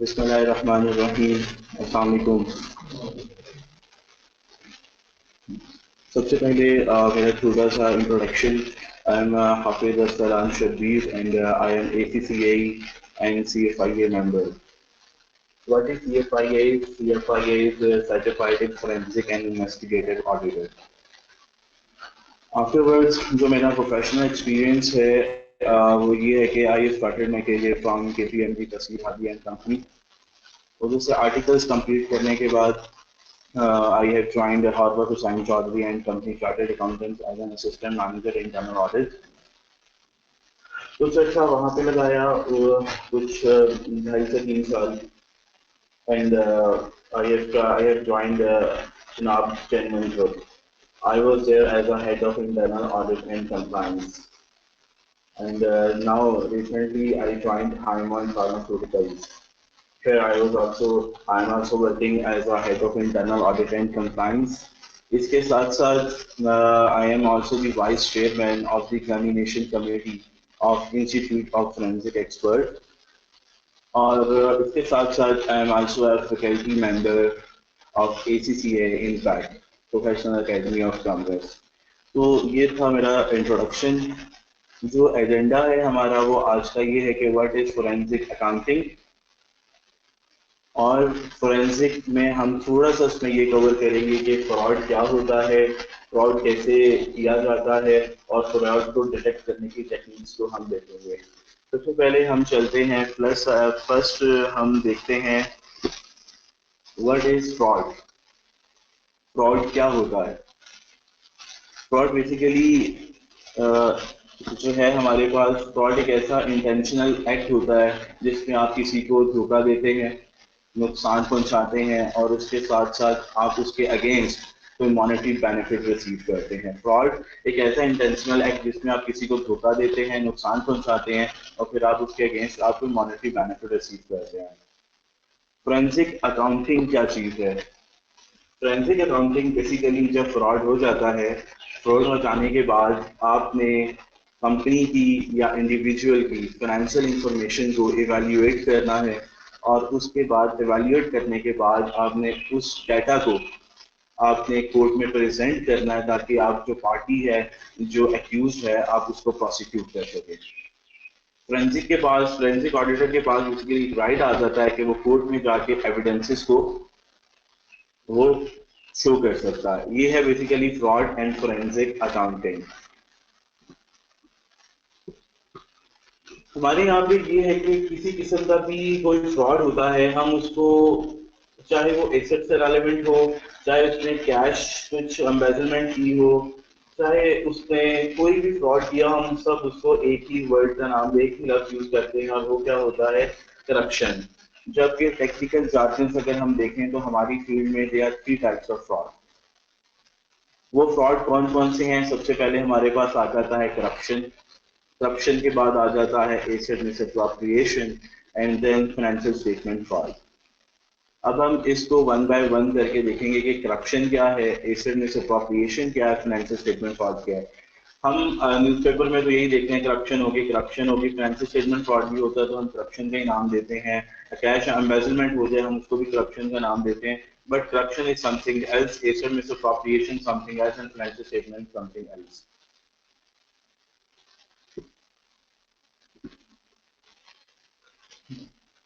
बिस्मिल्लाहिर्रहमानिर्रहीम। अस्सलाम वालेकुम। सबसे पहले मेरा छोटा सा इंट्रोडक्शन। आई एम हाफिज अस्सलाम Shabbir and I am ACCA and CFIA member. What is CFIA? CFIA is a Certified Forensic and Investigative Auditor. Afterwards, जो मेरा प्रोफेशनल एक्सपीरियंस है वो ये है कि I started my career from KPMG तस्वीर हादी एंड कंपनी। उधर से आर्टिकल्स कंप्लीट करने के बाद I have joined Harvard Hussain Chaudhary and Company Chartered Accountants as an assistant manager in internal audit. कुछ अच्छा वहाँ पे लगाया कुछ 2.5 से 3 साल and I have joined Chenab Chenman Group. I was there as a head of internal audit and compliance. And now recently I joined Haiman Pharmaceuticals. Here I am also working as a head of internal audit and compliance. इसके साथ साथ I am also the vice chairman of the examination committee of Institute of Forensic Expert. और इसके साथ साथ I am also a faculty member of ACCA in fact Professional Academy of Commerce. तो ये था मेरा इंट्रोडक्शन। जो एजेंडा है हमारा वो आज का ये है कि व्हाट इज फोरेंसिक अकाउंटिंग, और फोरेंसिक में हम थोड़ा सा उसमें ये कवर करेंगे कि फ्रॉड क्या होता है, फ्रॉड कैसे किया जाता है, और फ्रॉड को डिटेक्ट करने की टेक्निक्स को हम देखेंगे। सबसे पहले हम चलते हैं फर्स्ट हम देखते हैं व्हाट इज फ्रॉड। फ्रॉड क्या होता है? फ्रॉड बेसिकली जो है हमारे पास फ्रॉड एक ऐसा इंटेंशनल एक्ट होता है जिसमें आप किसी को धोखा देते हैं, नुकसान पहुंचाते हैं, और उसके साथ साथ आप उसके अगेंस्ट कोई मॉनेटरी बेनिफिट रिसीव करते हैं। फ्रॉड एक ऐसा इंटेंशनल एक्ट जिसमें आप किसी को धोखा देते हैं, नुकसान पहुंचाते हैं, और फिर आप उसके अगेंस्ट आप कोई मॉनेटरी बेनिफिट रिसीव करते हैं। फोरेंसिक अकाउंटिंग क्या चीज है? फोरेंसिक अकाउंटिंग बेसिकली जब फ्रॉड हो जाता है, फ्रॉड हो जाने के बाद आपने कंपनी की या इंडिविजुअल की फाइनेंशियल इंफॉर्मेशन को इवैल्यूएट करना है, और उसके बाद इवैल्यूएट करने के बाद आपने उस डाटा को आपने कोर्ट में प्रेजेंट करना है ताकि आप जो पार्टी है, जो एक्यूज है, आप उसको प्रोसिक्यूट कर सके। फोरेंसिक ऑडिटर के पास बेसिकली राइट आ जाता है कि वो कोर्ट में जाके एविडेंसेस को वो शो कर सकता है। ये है basically fraud and forensic accounting. हमारे यहाँ पे ये है कि किसी किस्म का भी कोई फ्रॉड होता है, हम उसको चाहे वो एसेट से रेलेवेंट हो, चाहे उसने कैश कुछ एम्बेजलमेंट की हो, चाहे उसने कोई भी फ्रॉड किया, हम सब उसको एक ही वर्ड का नाम, एक ही लफ्ज यूज करते हैं, और वो क्या होता है? करप्शन। जबकि टेक्निकल जार्गन्स अगर हम देखें तो हमारी फील्ड में they are 3 types of fraud. वो फ्रॉड कौन कौन से हैं? सबसे पहले हमारे पास आ जाता है करप्शन। करप्शन के बाद आ जाता है asset misappropriation and then financial statement fraud. अब हम इसको वन बाय वन करके देखेंगे कि करप्शन क्या है, एसेट मिसअप्रोप्रिएशन क्या है, फाइनेंशियल स्टेटमेंट फ्रॉड क्या है। हम न्यूज़पेपर में तो यही देखते हैं, करप्शन होगी, फाइनेंशियल स्टेटमेंट फ्रॉड भी होता है तो हम करप्शन का ही नाम देते हैं। कैश एम्बेजलमेंट हो जाए हम उसको भी करप्शन का नाम देते हैं, but corruption is something else, asset misappropriation something else, and financial statement something else.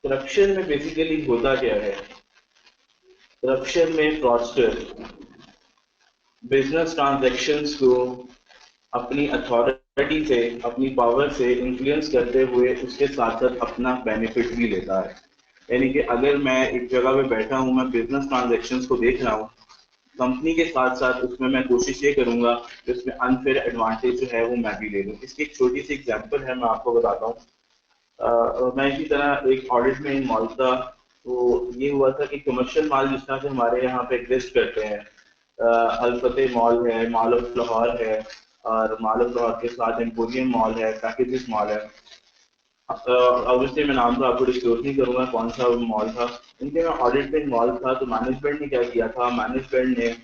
Corruption में बेसिकली होता क्या है? करप्शन में फ्रॉडस्टर बिजनेस ट्रांजैक्शंस को अपनी अथॉरिटी से, अपनी पावर से इन्फ्लुएंस करते हुए उसके साथ साथ अपना बेनिफिट भी लेता है। यानी कि अगर मैं एक जगह पे बैठा हूँ, मैं बिजनेस ट्रांजैक्शंस को देख रहा हूँ, कंपनी के साथ साथ उसमें मैं कोशिश ये करूंगा कि उसमें अनफेयर एडवांटेज जो है वो मैं भी ले लूँ। इसकी एक छोटी सी एग्जांपल है, मैं आपको बताता हूँ। मैं इसी तरह एक ऑडिट में इन्वॉल्व था। तो ये हुआ था कि कमर्शियल माल जिस तरह से हमारे यहाँ पे एग्जिस्ट करते हैं, अलफतेह मॉल है, मॉल ऑफ लाहौर है, और मॉल ऑफ लाहौर के साथ एम्पोरियम मॉल है, पैकेजेस मॉल है। ऑब्वियसली मैं नाम तो आपको डिस्क्लोज नहीं करूंगा कौन सा मॉल था। इनके मैं ऑडिट में इन्वॉल्व था। तो मैनेजमेंट ने क्या किया था, मैनेजमेंट ने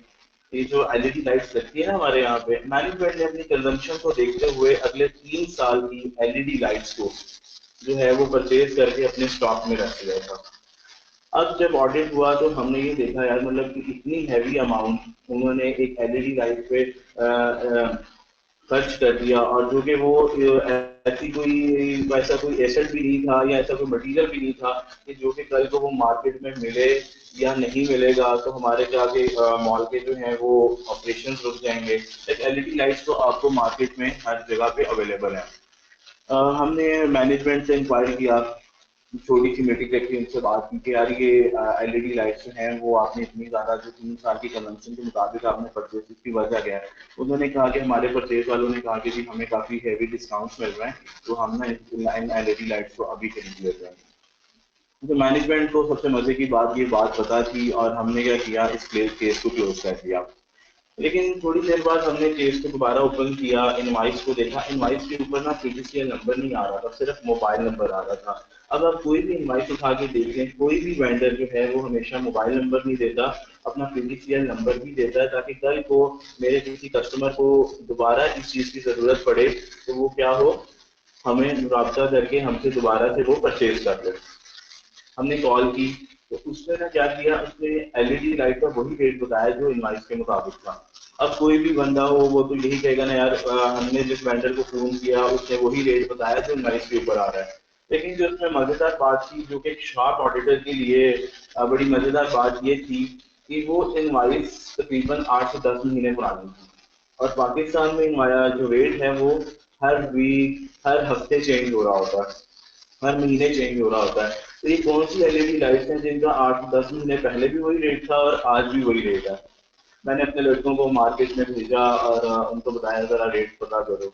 ये जो एलईडी लाइट्स लगती है ना हमारे यहाँ पे, मैनेजमेंट ने अपनी कंजम्पशन को देखते हुए अगले 3 साल की एलईडी लाइट्स को जो है वो परचेज करके अपने स्टॉक में रख लिया था। अब जब ऑडिट हुआ तो हमने ये देखा यार, मतलब कि इतनी हैवी अमाउंट उन्होंने एक एलईडी लाइट पे खर्च कर दिया, और जो कि वो ऐसी कोई वैसा कोई एसेट भी नहीं था या ऐसा कोई मटेरियल भी नहीं था कि जो कि कल को वो मार्केट में मिले या नहीं मिलेगा तो हमारे जाके मॉल के जो हैं वो ऑपरेशन रुक जाएंगे। एक एलईडी लाइट्स तो आपको मार्केट में हर जगह पे अवेलेबल है। हमने मैनेजमेंट से इंक्वायरी किया, छोटी सी मीटिंग रखी, उनसे बात की कि यार ये एलईडी लाइट्स जो हैं वो आपने इतनी ज़्यादा जो 3 साल की कन्वेंशन के मुताबिक आपने परचेज की वजह क्या है। उन्होंने कहा कि हमारे परचेज वालों ने कहा कि जी हमें काफ़ी हैवी डिस्काउंट्स मिल रहे हैं तो हम ना इन एलईडी लाइट्स को अभी खरीद लेते हैं। तो मैनेजमेंट को सबसे मजे की बात ये बात पता थी और हमने क्या किया, इस केस को क्लोज कर दिया। लेकिन थोड़ी देर बाद हमने केस को दोबारा ओपन किया, इनवाइस को देखा, इनवाइस के ऊपर ना पीडीसीएल नंबर नहीं आ रहा था, सिर्फ मोबाइल नंबर आ रहा था। अब आप कोई भी इनवाइस उठा के देखें, कोई भी वेंडर जो है वो हमेशा मोबाइल नंबर नहीं देता, अपना पीडीसीएल नंबर भी देता है, ताकि कल को मेरे किसी कस्टमर को दोबारा इस चीज की जरूरत पड़े तो वो क्या हो, हमें राब्ता करके हमसे दोबारा से वो परचेज कर ले। हमने कॉल की तो उसने ना क्या किया, उसने एलईडी लाइट का वही रेट बताया जो इनवाइस के मुताबिक था। अब कोई भी बंदा हो वो तो यही कहेगा ना यार, हमने जिस वेंडर को फोन किया उसने वही रेट बताया जो इनवाइस के ऊपर आ रहा है। लेकिन जो उसमें मजेदार बात थी, जो कि एक शार्प ऑडिटर के लिए बड़ी मजेदार बात ये थी कि वो इनवाइस तकरीबन 8 से 10 महीने पुरानी थी, और पाकिस्तान में हमारा जो रेट है वो हर वीक हर हफ्ते चेंज हो रहा होता है, हर महीने चेंज हो रहा होता है। तो ये कौन सी एलईडी लाइट्स हैं जिनका 8 10 महीने पहले भी वही रेट था और आज भी वही रेट है। मैंने अपने लड़कों को मार्केट में भेजा और उनको बताया जरा रेट पता करो।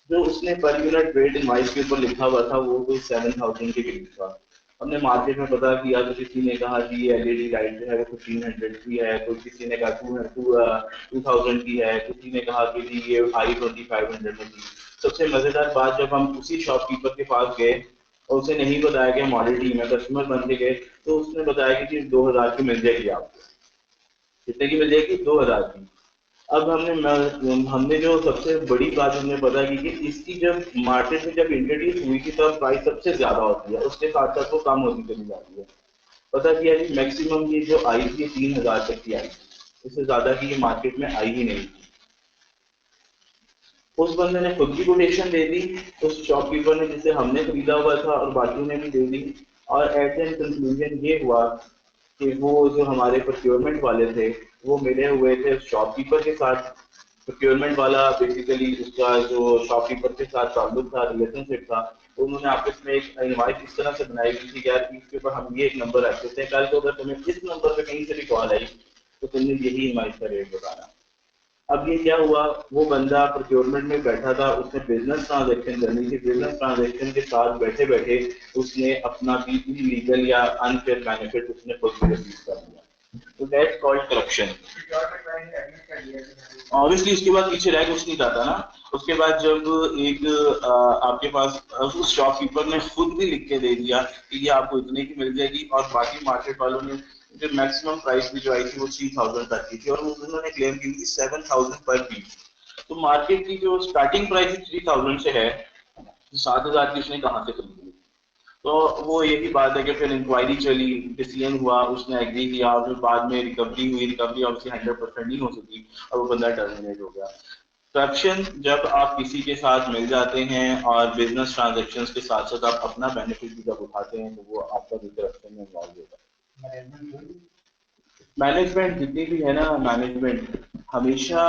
जो उसने पर यूनिट रेट इनवाइस के ऊपर लिखा हुआ था वो कोई 7,000 के करीब था। हमने मार्केट में पता किया तो किसी ने कहा कि ये एलईडी लाइट जो है वो 1500 की है, तो किसी ने कहा 2000 की है, किसी ने कहा कि जी ये आई 2500 में थी। सबसे मजेदार बात, जब हम उसी शॉपकीपर के पास गए और उसे नहीं बताया कि हम ऑलरेडी में कस्टमर बन के गए, तो उसने बताया कि जी 2000 की मिल जाएगी आपको। कितने की मिल जाएगी? 2000 की। अब हमने जो सबसे बड़ी बात हमने पता की कि इसकी जब मार्केट में जब इंट्रोड्यूस हुई थी तब प्राइस सबसे ज्यादा होती है, उसके साथ साथ वो कम होती चली जाती है। पता किया कि मैक्सिमम ये जो आई थी 3,000 तक की आई थी, इससे ज्यादा की ये मार्केट में आई ही नहीं थी। उस बंदे ने खुद की कोटेशन दे दी, उस शॉपकीपर ने जिसे हमने खरीदा हुआ था और बाकियों ने भी दे दी, और एट द कंक्लूजन ये हुआ कि वो जो हमारे प्रोक्योरमेंट वाले थे वो मिले हुए थे शॉपकीपर के साथ। प्रोक्योरमेंट वाला बेसिकली उसका जो शॉपकीपर के साथ ताल्लुक था, रिलेशनशिप था, तो उन्होंने आपस में एक इनवाइस इस तरह से बनाई थी कि यार इसके ऊपर हम ये एक नंबर रख देते हैं, कल को अगर तुम्हें इस नंबर पे कहीं से भी कॉल आई तो तुमने यही इनवाइस का रेट बताना। अब ये क्या हुआ, वो बंदा प्रोक्योरमेंट में बैठा था, उसने बिजनेस ट्रांजैक्शन करनी थी, बिजनेस ट्रांजैक्शन के साथ बैठे बैठे उसने अपना भी लीगल या अनफेयर बेनिफिट उसने खुद भी रिसीव कर लिया। तो दैट्स कॉल्ड करप्शन। ऑब्वियसली उसके बाद पीछे रह कुछ नहीं जाता ना। उसके बाद जब एक आपके पास उस शॉपकीपर ने खुद भी लिख के दे दिया कि ये आपको इतने की मिल जाएगी, और बाकी मार्केट वालों ने जो मैक्सिमम प्राइस भी जो आई थी वो 3,000 तक की थी, और उन्होंने क्लेम की थी 7,000 पर पीस। तो मार्केट की जो स्टार्टिंग प्राइस 3,000 से है, 7,000 की उसने कहाँ से खरीदी? तो वो यही बात है कि फिर इंक्वायरी चली, डिसीजन हुआ, उसने एग्री किया, और फिर बाद में रिकवरी हुई, रिकवरी ऑब्वियसली 100% नहीं हो सकी और वो बंदा टर्मिनेट हो गया। करप्शन, जब आप किसी के साथ मिल जाते हैं और बिजनेस ट्रांजेक्शन्स के साथ साथ आप अपना बेनिफिट भी जब उठाते हैं तो वो आपका भी करप्शन में इन्वॉल्व होता है। मैनेजमेंट जितनी भी है ना, मैनेजमेंट हमेशा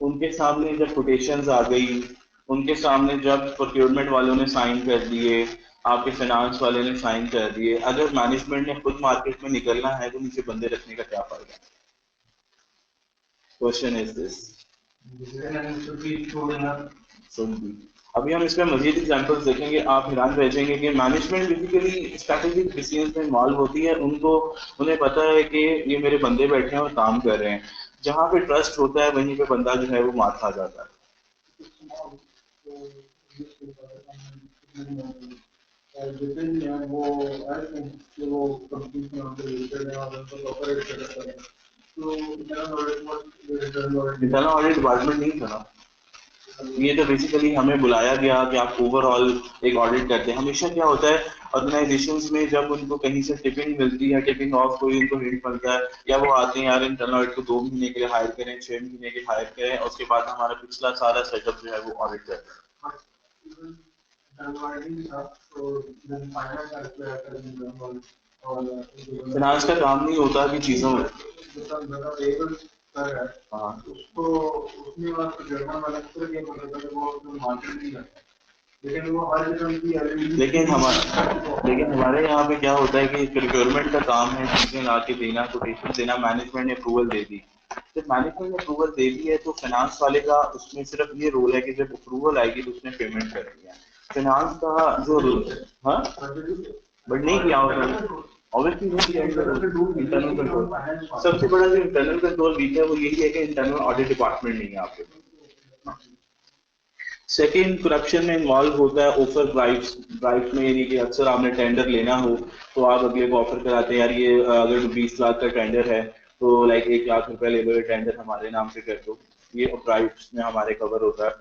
उनके सामने जब कोटेशंस आ गई, उनके सामने जब प्रोक्योरमेंट वालों ने साइन कर दिए, आपके फाइनेंस वाले ने साइन कर दिए, अगर मैनेजमेंट ने खुद मार्केट में निकलना है तो नीचे बंदे रखने का क्या फायदा? Question is this. अभी हम इसमें मजीद एग्जांपल्स देखेंगे, आप हैरान रह जाएंगे कि मैनेजमेंट बेसिकली स्ट्रैटेजिक डिसीजंस में इन्वॉल्व होती है। उन्हें पता है कि ये मेरे बंदे बैठे हैं और काम कर रहे हैं, जहाँ पे ट्रस्ट होता है वहीं पे बंदा जो है वो मार खा जाता है। इंटरनल ऑडिट डिपार्टमेंट नहीं था ना, ये तो बेसिकली हमें बुलाया गया कि आप ओवरऑल एक ऑडिट करते हैं। हमेशा क्या होता है ऑर्गेनाइजेशंस में, जब उनको कहीं से टिपिंग मिलती है, टिपिंग ऑफ कोई उनको हिंट मिलता है, या वो आते हैं यार इंटरनल ऑडिट को 2 महीने के लिए हायर करें, 6 महीने के हायर करें, और उसके बाद हमारा पिछला सारा सेटअप जो है वो ऑडिट करते हैं। फिनांस का काम नहीं होता कि चीजों हाँ उसको उसमें बात जर्मन वाला वो मार्केट नहीं करता, लेकिन वो हर किस्म की लेकिन हमारे यहाँ पे क्या होता है कि प्रोक्योरमेंट का काम है चीजें ला के देना, कोटेशन देना, मैनेजमेंट ने अप्रूवल दे दी। जब मैनेजमेंट ने अप्रूवल दे दी है तो फाइनेंस वाले का उसमें सिर्फ ये रोल है कि जब अप्रूवल आएगी तो उसने पेमेंट कर दिया। फाइनेंस का जो रोल है, हाँ बट नहीं किया होगा ऑब्वियसली नहीं किया इंटरनल कंट्रोल। सबसे बड़ा जो इंटरनल कंट्रोल वीक है वो यही है कि इंटरनल ऑडिट डिपार्टमेंट नहीं है आपके। सेकेंड, करप्शन में इन्वॉल्व होता है ऑफर ब्राइब्स। ब्राइब्स में यानी कि अक्सर आपने टेंडर लेना हो तो आप अगले को ऑफर कराते हैं, यार ये अगर 20 लाख का टेंडर है तो लाइक 1 लाख रुपए ले लो, ये टेंडर हमारे नाम से कर दो। ये ब्राइब्स में हमारे कवर होता है।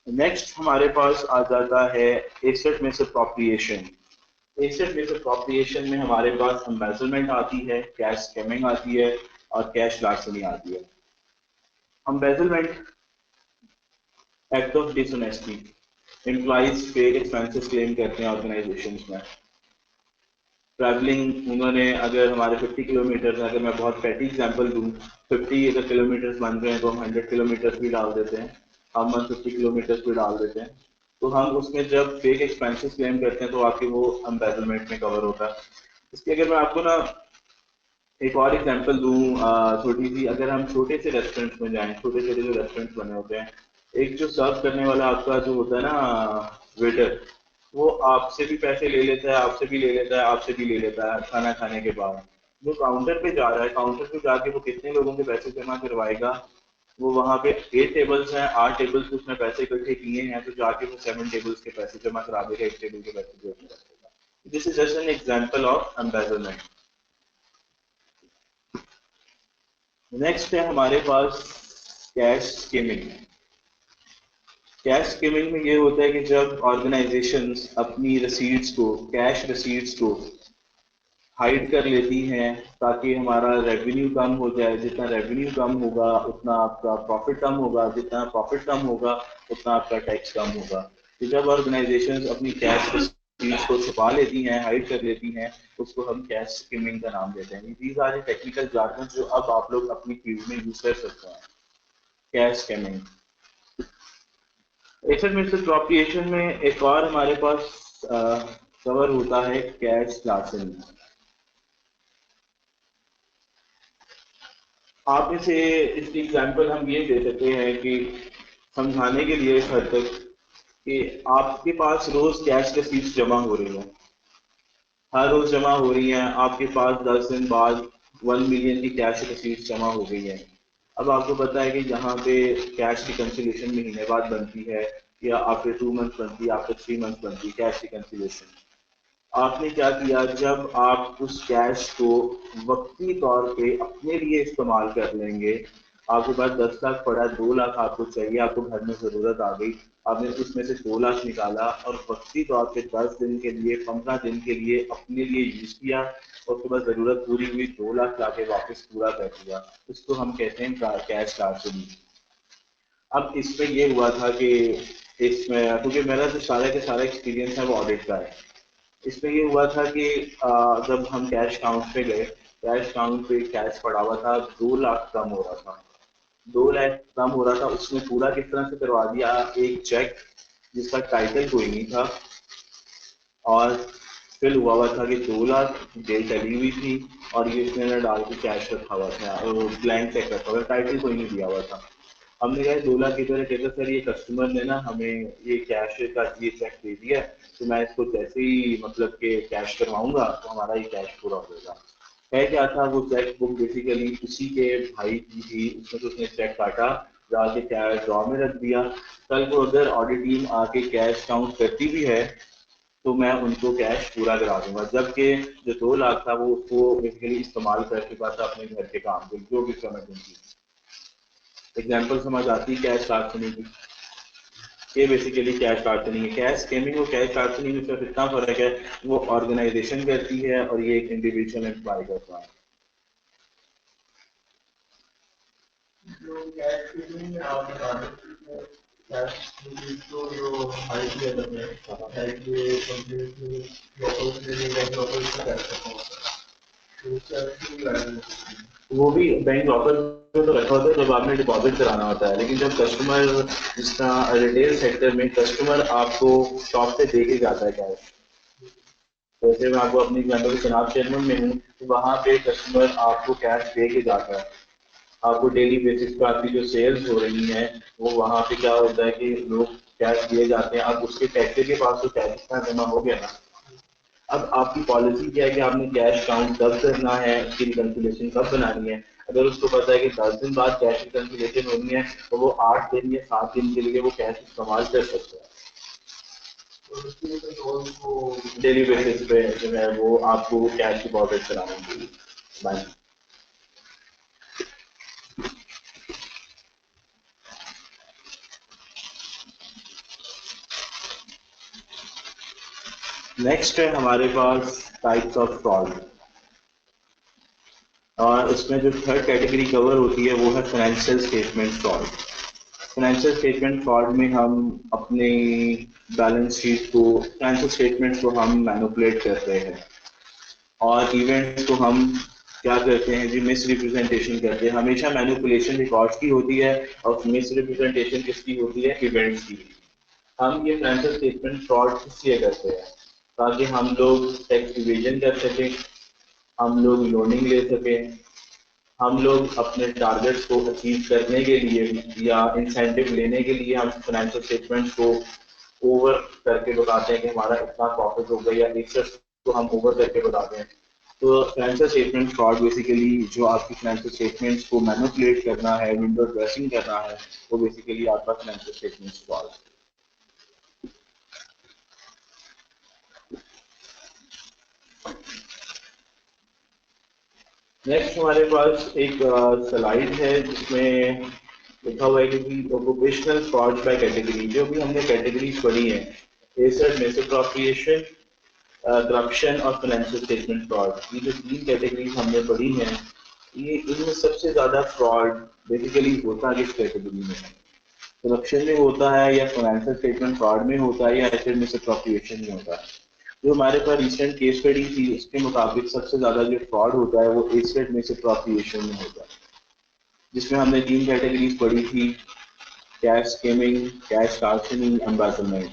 नेक्स्ट हमारे पास आ जाता है एसेट में से अप्रोप्रिएशन। एसेट बेस्ड अप्रोप्रिएशन में हमारे पास एम्बेजलमेंट आती है, कैश स्कैमिंग आती है, और कैश लार्सनी आती है। Embezzlement, act of dishonesty. Employees fake expenses claim करते हैं ऑर्गेनाइजेशंस में। ट्रैवलिंग, उन्होंने अगर हमारे 50 किलोमीटर, अगर मैं बहुत पैटी एग्जांपल दूं, 50 अगर किलोमीटर बन रहे हैं तो हम 100 किलोमीटर भी डाल देते हैं, हम 150 किलोमीटर भी डाल देते हैं। तो हम उसमें जब फेक एक्सपेंसेस क्लेम करते हैं तो आपके वो एम्बेजलमेंट में कवर होता है। इसकी अगर मैं आपको ना एक और एग्जांपल दूं छोटी सी, अगर हम छोटे से रेस्टोरेंट्स में जाएं, छोटे छोटे जो रेस्टोरेंट्स बने होते हैं, एक जो सर्व करने वाला आपका जो होता है ना वेटर, वो आपसे भी पैसे ले लेता है, आपसे भी ले लेता है, आपसे भी ले लेता है खाना खाने के बाद। जो काउंटर पे जा रहा है, काउंटर पे जाके वो कितने लोगों के पैसे जमा करवाएगा, वो वहां पे 8 टेबल्स हैं, 8 टेबल्स उसने पैसे इकट्ठे किए हैं, तो जाके वो 7 टेबल्स के पैसे जमा करा देगा, 1 टेबल के पैसे जो उसने रखेगा। This is just an example of embezzlement. Next है हमारे पास कैश स्कीमिंग। कैश स्कीमिंग में ये होता है कि जब ऑर्गेनाइजेशंस अपनी रसीड्स को, कैश रसीड्स को हाइड कर लेती हैं ताकि हमारा रेवेन्यू कम हो जाए, जितना रेवेन्यू कम होगा उतना आपका प्रॉफिट कम होगा, जितना प्रॉफिट कम होगा उतना आपका टैक्स कम होगा। तो जब ऑर्गेनाइजेशंस अपनी कैश रसीड्स को छुपा लेती हैं, हाइड कर लेती हैं, उसको हम कैश स्कीमिंग का नाम देते हैं। दीज आर टेक्निकल जार्गन जो अब आप लोग अपनी फील्ड में यूज कर सकते हैं। Cash skimming. Asset misappropriation में एक और हमारे पास कवर होता है कैश लार्सनी। आप में से इसकी एग्जांपल हम ये दे सकते हैं कि समझाने के लिए इस हद तक कि आपके पास रोज कैश रिसीट्स जमा हो रही हैं, हर रोज जमा हो रही हैं, आपके पास 10 दिन बाद 1 मिलियन की कैश रिसीट्स जमा हो गई हैं। अब आपको पता है कि यहाँ पे कैश की कंसिलेशन महीने बाद बनती है, या आफ्टर 2 मंथ बनती है, आफ्टर 3 मंथ बनती है कैश की कंसिलेशन। आपने क्या किया, जब आप उस कैश को वक्ती तौर पे अपने लिए इस्तेमाल कर लेंगे, आपके पास 10 लाख पड़ा, 2 लाख आपको चाहिए, आपको घर में जरूरत आ गई, आपने उसमें से 2 लाख निकाला और वक्ती तौर पे 10 दिन के लिए, 15 दिन के लिए अपने लिए यूज किया, और उसके बाद जरूरत पूरी हुई, 2 लाख लाके वापस पूरा कर दिया, उसको हम कहते हैं कैश लार्सनी। अब इसमें ये हुआ था कि इसमें, क्योंकि मेरा जो सारा का सारा एक्सपीरियंस है वो ऑडिट का है, इसमें ये हुआ था कि जब हम कैश काउंट पे गए, कैश काउंट पे कैश पड़ा हुआ था, 2 लाख कम हो रहा था, 2 लाख कम हो रहा था। उसने पूरा किस तरह से करवा दिया, एक चेक जिसका टाइटल कोई नहीं था, और फिल हुआ हुआ था कि 2 लाख डेट डली हुई थी, और ये उसने डाल के कैश रखा हुआ था, और ब्लैंक चेक रखा हुआ था, टाइटल कोई नहीं दिया हुआ था। हमने कहा 2 लाख की तरह, कहता सर ये कस्टमर ने ना हमें ये कैश का ये चेक दे दिया, तो मैं इसको जैसे ही मतलब कि कैश करवाऊंगा तो हमारा ये कैश पूरा हो जाएगा। है क्या था, वो चेक बुक बेसिकली उसी के भाई की थी, उसमें से उसने चेक काटा, जाके कैश ड्रॉ में रख दिया। कल को अगर ऑडिट टीम आके कैश काउंट करती भी है तो मैं उनको कैश पूरा करा दूंगा, जबकि जो 2 लाख था वो उसको बेसिकली इस्तेमाल करके पास अपने घर के काम के जो भी इमरजेंसी। एग्जाम्पल समझ आती है कैश लार्सनी की। ये बेसिकली कैश लार्जनिंग है। कैश स्कीमिंग और कैश लार्जनिंग में सिर्फ इतना फर्क है, वो ऑर्गेनाइजेशन करती है और ये एक इंडिविजुअल एम्प्लॉय करता है। जो कैश स्कीमिंग में आप बता सकते हैं, कैश जो आईटी है कि कंपनी लोकल से लोकल से कैश वो भी बैंक लॉकर में तो रखा होता है जब आपने डिपॉजिट कराना होता है, लेकिन जब कस्टमर, जिस तरह रिटेल सेक्टर में कस्टमर आपको शॉप से दे के जाता है कैश, जैसे मैं आपको अपनी एग्जाम्पल चनाब चेयरमैन में हूँ, तो वहाँ पे कस्टमर आपको कैश दे के जाता है। आपको डेली बेसिस पे आपकी जो सेल्स हो रही हैं, वो वहाँ पे क्या होता है कि लोग कैश दिए जाते हैं। अब उसके टैक्सी के पास तो कैश इतना जमा हो गया ना, अब आपकी पॉलिसी क्या है कि आपने कैश काउंट कब करना है, उसकी रिकन्सिलेशन कब बनानी है। अगर उसको पता है कि 10 दिन बाद कैश रिकन्सिलेशन होनी है, तो वो 8 दिन या 7 दिन के लिए वो कैश इस्तेमाल कर सकता है। डेली बेसिस पे जो है वो आपको कैश डिपॉजिट कराना चाहिए बैंक। नेक्स्ट है हमारे पास टाइप्स ऑफ फ्रॉड, और इसमें जो थर्ड कैटेगरी कवर होती है वो है financial statement fraud. Financial statement fraud में हम अपनी बैलेंस शीट को, फाइनेंशियल स्टेटमेंट को हम मैनिपुलेट करते हैं और इवेंट्स को हम क्या करते हैं जी, मिस रिप्रेजेंटेशन करते हैं। हमेशा मैनिपुलेशन रिकॉर्ड्स की होती है और मिस रिप्रेजेंटेशन किसकी होती है, इवेंट्स की। हम ये फाइनेंशियल स्टेटमेंट फ्रॉड इसलिए करते हैं ताकि हम लोग टैक्स इवेजन कर सकें, हम लोग लोनिंग ले सकें, हम लोग अपने टारगेट्स को अचीव करने के लिए या इंसेंटिव लेने के लिए हम फाइनेंशियल स्टेटमेंट्स को ओवर करके बताते हैं कि हमारा इतना प्रॉफिट हो गया, या एक्सेस को हम ओवर करके बताते हैं। तो फाइनेंशियल स्टेटमेंट फ्रॉड बेसिकली जो आपकी फाइनेंशियल स्टेटमेंट्स को मैनिपुलेट करना है, विंडो ड्रेसिंग करना है, वो बेसिकली आपका फाइनेंशियल स्टेटमेंट्स फ्रॉड। नेक्स्ट हमारे पास एक स्लाइड है जिसमें लिखा हुआ है कि ऑक्यूपेशनल फ्रॉड बाय कैटेगरी। जो भी हमने कैटेगरीज पढ़ी है, एसेट मिसअप्रोप्रिएशन, करप्शन और फाइनेंशियल स्टेटमेंट फ्रॉड, ये जो 3 कैटेगरीज हमने पढ़ी हैं, ये इनमें सबसे ज्यादा फ्रॉड बेसिकली होता किस कैटेगरी में है? करप्शन में होता है, या फाइनेंशियल स्टेटमेंट फ्रॉड में होता है, या एसेट मिसअप्रोप्रिएशन में होता है? जो हमारे पास रिसेंट केस स्टडी थी उसके मुताबिक सबसे ज्यादा जो फ्रॉड होता है वो एसेट मिसअप्रोप्रिएशन में होता है, जिसमें हमने 3 कैटेगरीज पढ़ी थी, कैश स्कीमिंग, कैश लार्जनिंग, एम्बेजलमेंट।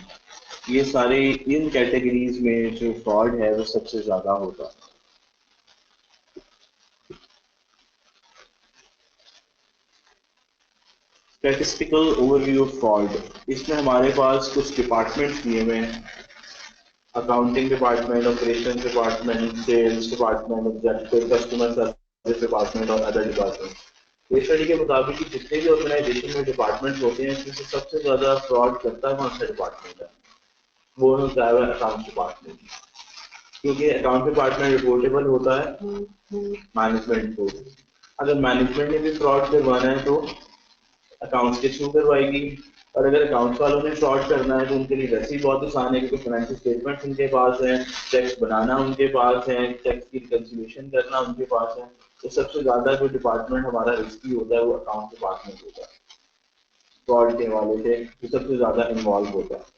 ये सारे इन कैटेगरीज में जो फ्रॉड है वो सबसे ज्यादा होता है। स्टैटिस्टिकल ओवरव्यू ऑफ फ्रॉड, इसमें हमारे पास कुछ डिपार्टमेंट्स दिए हुए हैं, accounting department, operation department, sales department, executive customer service department और अदर डिपार्टमेंट। केस स्टडी के मुताबिक जितने भी ऑर्गेनाइजेशन में डिपार्टमेंट होते हैं, इसमें से सबसे ज्यादा फ्रॉड करता है कौन सा डिपार्टमेंट है? वो होता है अकाउंट डिपार्टमेंट, क्योंकि अकाउंट डिपार्टमेंट रिपोर्टेबल होता है मैनेजमेंट को। अगर मैनेजमेंट ने भी फ्रॉड करवाना है तो अकाउंट्स के थ्रू करवाएगी, और अगर अकाउंट्स वालों ने फ्रॉड करना है तो उनके लिए वैसे ही बहुत आसान है, क्योंकि फाइनेंशियल स्टेटमेंट उनके पास है, चेक्स बनाना उनके पास है, चेक्स की रिकन्सिलेशन करना उनके पास है। तो सबसे ज्यादा जो डिपार्टमेंट हमारा रिस्की होता है वो अकाउंट डिपार्टमेंट होता है, फ्रॉड के हवाले से जो सबसे ज्यादा इन्वॉल्व होता है।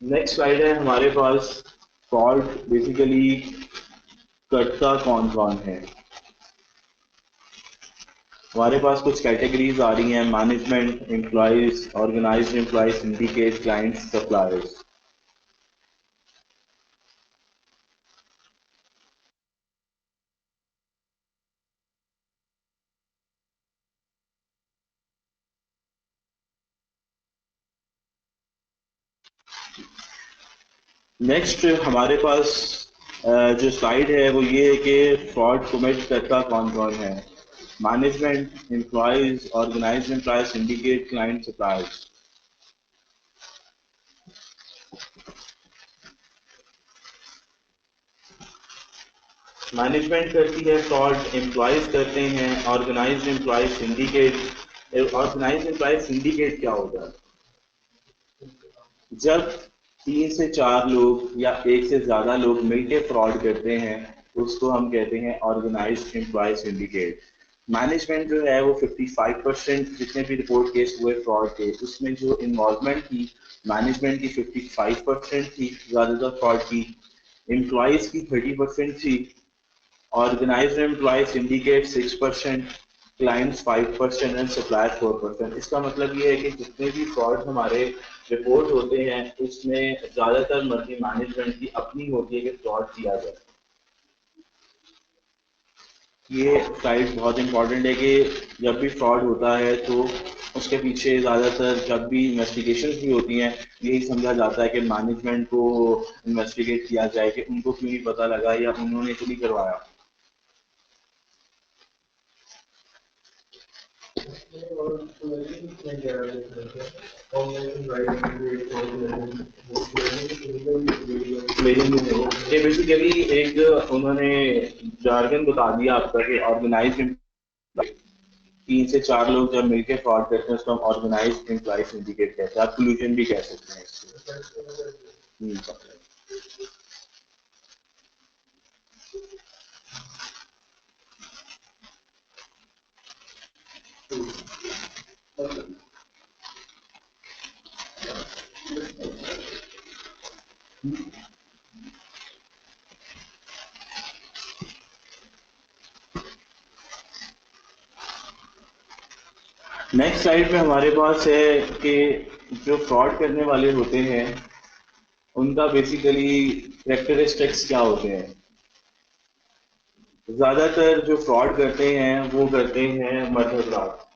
नेक्स्ट स्लाइड है हमारे पास, फ्रॉड बेसिकली करता कौन कौन है। हमारे पास कुछ कैटेगरीज आ रही हैं, management, employees, organized employees, syndicate, clients, suppliers. Next हमारे पास जो स्लाइड है वो ये है कि फ्रॉड कमिट करता कौन कौन है। Management, employees, organized employees, syndicate, client, suppliers. Management करती है फ्रॉड, एम्प्लॉयज करते हैं organized employees syndicate. Organized employees syndicate क्या होता है? जब 3 से 4 लोग या 1 से ज्यादा लोग मिलकर फ्रॉड करते हैं उसको हम कहते हैं ऑर्गेनाइज्ड एम्प्लॉय सिंडिकेट। मैनेजमेंट जो है वो 55% जितने भी रिपोर्ट केस हुए फ्रॉड के उसमें जो इन्वॉल्वमेंट थी मैनेजमेंट की 55% थी ज्यादातर फ्रॉड की, एम्प्लॉयज की 30% थी, organized employee syndicate 6%, clients 5% and supplier 4%। इसका मतलब ये है कि जितने भी फ्रॉड हमारे रिपोर्ट होते हैं उसमें ज्यादातर मर्जी मैनेजमेंट की अपनी होती है कि फ्रॉड किया जाए। ये साइड बहुत इंपॉर्टेंट है कि जब भी फ्रॉड होता है तो उसके पीछे ज्यादातर जब भी इन्वेस्टिगेशन भी होती हैं यही समझा जाता है कि मैनेजमेंट को इन्वेस्टिगेट किया जाए कि उनको क्यों नहीं पता लगा या उन्होंने क्यों नहीं करवाया। ये बेसिकली एक उन्होंने जार्गन बता दिया आपका कि ऑर्गेनाइज 3 से 4 लोग जब मिलकर फ्रॉड करते हैं उसको हम ऑर्गेनाइज एम्प्लॉय सिंडिकेट कहते हैं, आप कोल्यूजन भी कह सकते हैं इसको। नेक्स्ट स्लाइड में हमारे पास है कि जो फ्रॉड करने वाले होते हैं उनका बेसिकली कैरेक्टरिस्टिक्स क्या होते हैं। ज्यादातर जो फ्रॉड करते हैं वो करते हैं मर्डर रात,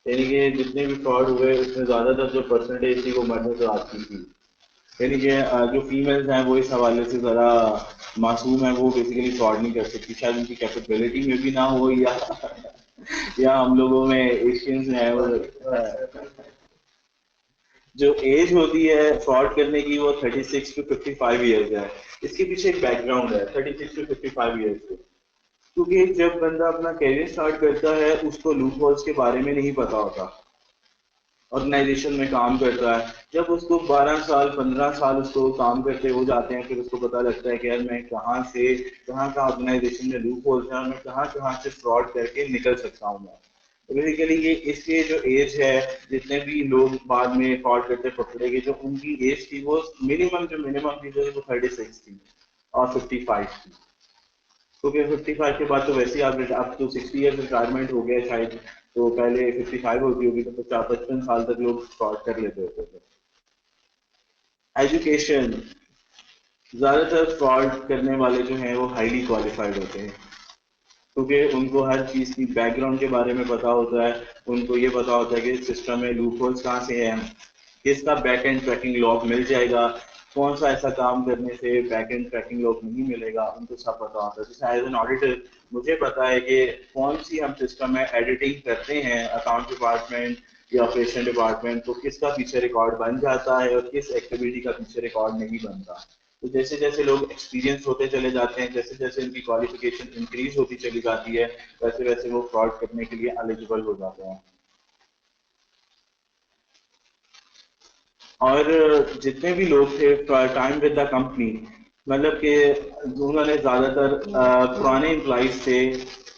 यानी कि जितने भी फ्रॉड हुए उसमें ज्यादातर जो परसेंटेज थी वो मर्डर रात की थी। यानी कि जो फीमेल्स हैं वो इस हवाले से जरा मासूम है, वो बेसिकली फ्रॉड नहीं कर सकती, शायद उनकी कैपेबिलिटी में भी ना हो या हम लोगों में एशियंस हैं वो जो एज होती है फ्रॉड करने की वो 36 to 55 ईयर्स है। इसके पीछे एक बैकग्राउंड है 36 to 55 ईयर्स के, क्योंकि जब बंदा अपना कैरियर स्टार्ट करता है उसको लूप होल्स के बारे में नहीं पता होता, ऑर्गेनाइजेशन में काम करता है, जब उसको 12 साल 15 साल उसको काम करते हो जाते हैं फिर उसको पता लगता है कि यार मैं कहाँ से कहाँ का ऑर्गेनाइजेशन में लूप होल्स है और मैं कहाँ से फ्रॉड करके निकल सकता हूँ मैं। तो बेसिकली ये इसके जो एज है जितने भी लोग बाद में फ्रॉड करते पकड़े गए जो उनकी एज थी वो मिनिमम थी वो 36 थी और 55 थी, क्योंकि 55 के बाद तो वैसे ही आप तो 60 ईयर रिटायरमेंट हो गया शायद, तो पहले 55 होती होगी तो 50-55 साल तक लोग फ्रॉड कर लेते होते थे। एजुकेशन, ज्यादातर फ्रॉड करने वाले जो हैं वो हाईली क्वालिफाइड होते हैं क्योंकि उनको हर चीज की बैकग्राउंड के बारे में पता होता है, उनको ये पता होता है कि सिस्टम में लूप होल्स कहाँ से हैं, किसका बैक एंड ट्रैकिंग लॉग मिल जाएगा, कौन सा ऐसा काम करने से बैक एंड ट्रैकिंग लॉग नहीं मिलेगा, उनको सब पता होता है। जैसे एज एन ऑडिटर मुझे पता है कि कौन सी हम सिस्टम में एडिटिंग करते हैं अकाउंट डिपार्टमेंट या ऑपरेशन डिपार्टमेंट तो किसका पीछे रिकॉर्ड बन जाता है और किस एक्टिविटी का पीछे रिकॉर्ड नहीं बनता। तो जैसे जैसे लोग एक्सपीरियंस होते चले जाते हैं, जैसे जैसे उनकी क्वालिफिकेशन इंक्रीज होती चली जाती है वैसे वैसे वो फ्रॉड करने के लिए एलिजिबल हो जाते हैं। और जितने भी लोग थे टाइम विद द कंपनी, मतलब कि उन्होंने ज्यादातर पुराने एम्प्लॉइज थे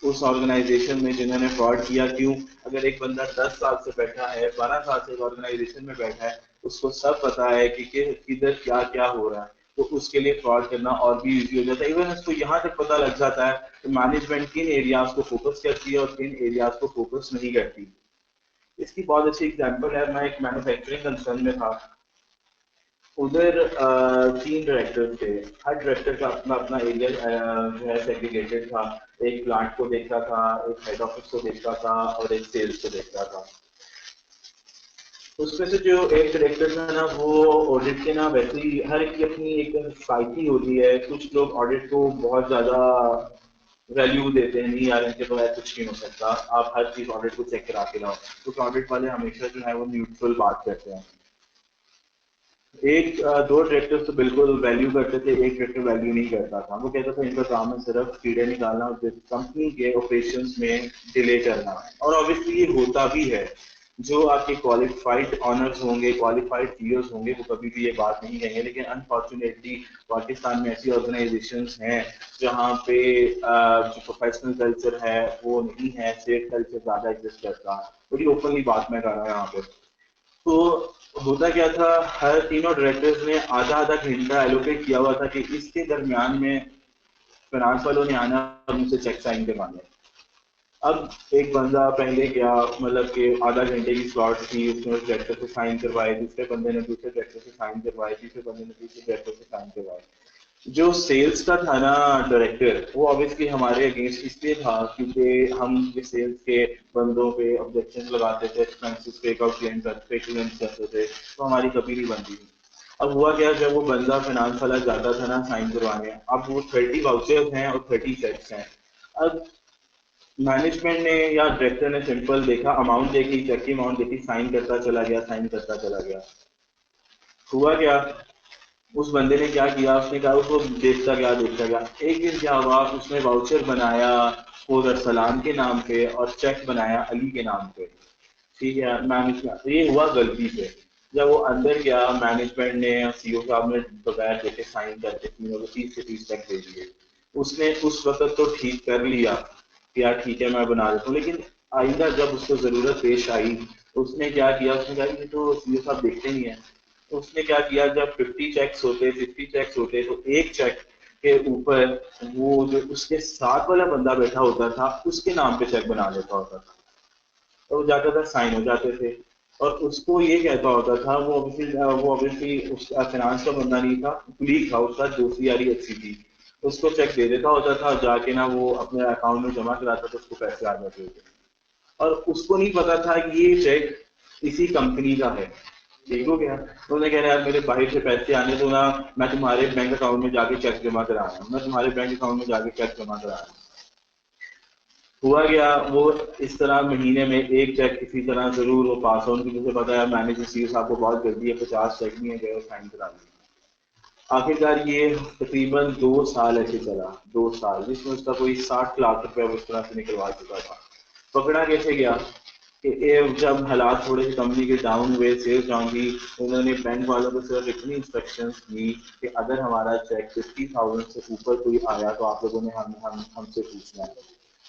उस ऑर्गेनाइजेशन में जिन्होंने फ्रॉड किया। क्यों? अगर एक बंदा 10 साल से बैठा है 12 साल से ऑर्गेनाइजेशन में बैठा है उसको सब पता है कि किधर क्या क्या हो रहा है, तो उसके लिए फ्रॉड करना और भी इजी हो जाता है। इवन उसको यहाँ तक पता लग जाता है कि मैनेजमेंट किन एरियाज को फोकस करती है और किन एरियाज को फोकस नहीं करती। इसकी बहुत अच्छी एग्जांपल है, मैं एक मैन्युफैक्चरिंग कंसर्न में था, उधर 3 डायरेक्टर थे, हर डायरेक्टर का अपना अपना एरिया जो है सेग्रीगेटेड था। एक प्लांट को देखता था, एक हेड ऑफिस को देखता था और एक सेल्स को देखता था। उसमें से जो एक डायरेक्टर था ना वो ऑडिट के ना वैसे ही हर एक की अपनी एक साइकी होती है, कुछ लोग ऑडिट को बहुत ज्यादा वैल्यू देते हैं, नहीं यार इनके बगैर कुछ नहीं हो सकता, आप हर चीज ऑडिट को चेक करा के लाओ, तो ऑडिट वाले हमेशा जो है वो न्यूट्रल बात करते हैं। दो डायरेक्टर्स तो बिल्कुल वैल्यू करते थे, एक डायरेक्टर वैल्यू नहीं करता था। वो कहता था इनका काम है सिर्फ कीड़े निकालना और कंपनी के ऑपरेशंस में डिले करना। और ऑब्वियसली ये होता भी है। जो आपके क्वालिफाइड ऑनर्स होंगे, क्वालिफाइड सीईओज होंगे, वो कभी भी ये बात नहीं कहेंगे। लेकिन अनफॉर्चुनेटली पाकिस्तान में ऐसी ऑर्गेनाइजेशंस हैं जहाँ पे जो प्रोफेशनल कल्चर है वो नहीं है, स्टेट कल्चर ज्यादा एग्जिस्ट करता है। बड़ी ओपनली बात मैं कर रहा हूँ यहाँ पे। तो होता क्या था, हर तीनों डायरेक्टर्स ने आधा आधा घंटा एलोकेट किया हुआ था कि इसके दरमियान में फाइनेंस वालों ने आना और मुझसे चेक साइन करवाने। अब एक बंदा पहले गया, मतलब कि आधा घंटे की स्लॉट थी, उसने उस डायरेक्टर से साइन करवाए, दूसरे बंदे ने दूसरे डायरेक्टर से साइन करवाए, तीसरे बंदे ने तीसरे डायरेक्टर से साइन करवाए। जो सेल्स का था ना डायरेक्टर, वो ऑब्वियसली हमारे अगेंस्ट इसलिए था क्योंकि हम ये सेल्स के बंदों पे ऑब्जेक्शन लगाते थे, एक्सपेंसेस पे क्लेम करते थे, तो हमारी कभी नहीं बनती थी। अब हुआ क्या, जब वो बंदा फाइनेंस वाला जाता था ना साइन करवाने, अब वो 30 वाउचर्स हैं और 30 चेक्स हैं। अब मैनेजमेंट ने या डायरेक्टर ने सिंपल देखा, अमाउंट देखी, चेक की अमाउंट देखी, साइन करता चला गया, साइन करता चला गया। हुआ क्या, उस बंदे ने क्या किया, उसने कहा उसको देखता गया। एक दिन क्या हुआ, उसने वाउचर बनाया फॉर सलाम के नाम पे और चेक बनाया अली के नाम पे। ठीक है, मैनेजमेंट ये हुआ गलती से। जब वो अंदर गया, मैनेजमेंट ने, सीईओ साहब ने बगैर देखे साइन करके तीनों को 30 से 30 तक दे दिए। उसने उस वक्त तो ठीक कर लिया कि यार ठीक है मैं बना देता हूँ, लेकिन आइंदा जब उसको जरूरत पेश आई, उसने क्या किया, उसने कहा कि तो सीईओ साहब देखते नहीं है। तो उसने क्या किया, जब 50 चेक्स होते, 50 चेक्स होते, तो एक चेक के ऊपर वो जो उसके साथ वाला बंदा बैठा होता था उसके नाम पे चेक बना लेता होता था, तो वो जाता था, साइन हो जाते थे। और उसको ये कहता होता था, वो ऑब्वियसली उसका फाइनेंस का बंदा नहीं था, कुलीग था उसका, दोस्ती यारी अच्छी थी। उसको चेक दे देता होता था, जाके ना वो अपने अकाउंट में जमा कराता था, उसको पैसे आ जाते थे। और उसको नहीं पता था कि ये चेक इसी कंपनी का है। ठीक हो गया, तो उन्होंने कह रहा यार मेरे बाहर से पैसे आने दो ना, मैं तुम्हारे बैंक अकाउंट में जाके चेक जमा करा रहा हूँ, मैं तुम्हारे बैंक अकाउंट में जाके चेक जमा करा रहा हूँ। हुआ गया, वो इस तरह महीने में एक चेक किसी तरह जरूर वो पास हो, उनकी मुझे पता है मैनेजर सी साहब को बहुत जल्दी है, 50 चेक नहीं है, गए साइन करा दिए। आखिरकार ये तकरीबन 2 साल ऐसे चला, 2 साल, जिसमें उसका कोई 60 लाख रुपया वो इस तरह से निकलवा चुका था। पकड़ा कैसे गया कि जब हालात थोड़े से कंपनी के डाउन हुए, सेल्स डाउन हुई, उन्होंने बैंक वालों को सिर्फ इतनी इंस्ट्रक्शंस दी कि अगर हमारा चेक 50,000 से ऊपर कोई आया तो आप लोगों ने हमसे पूछना है।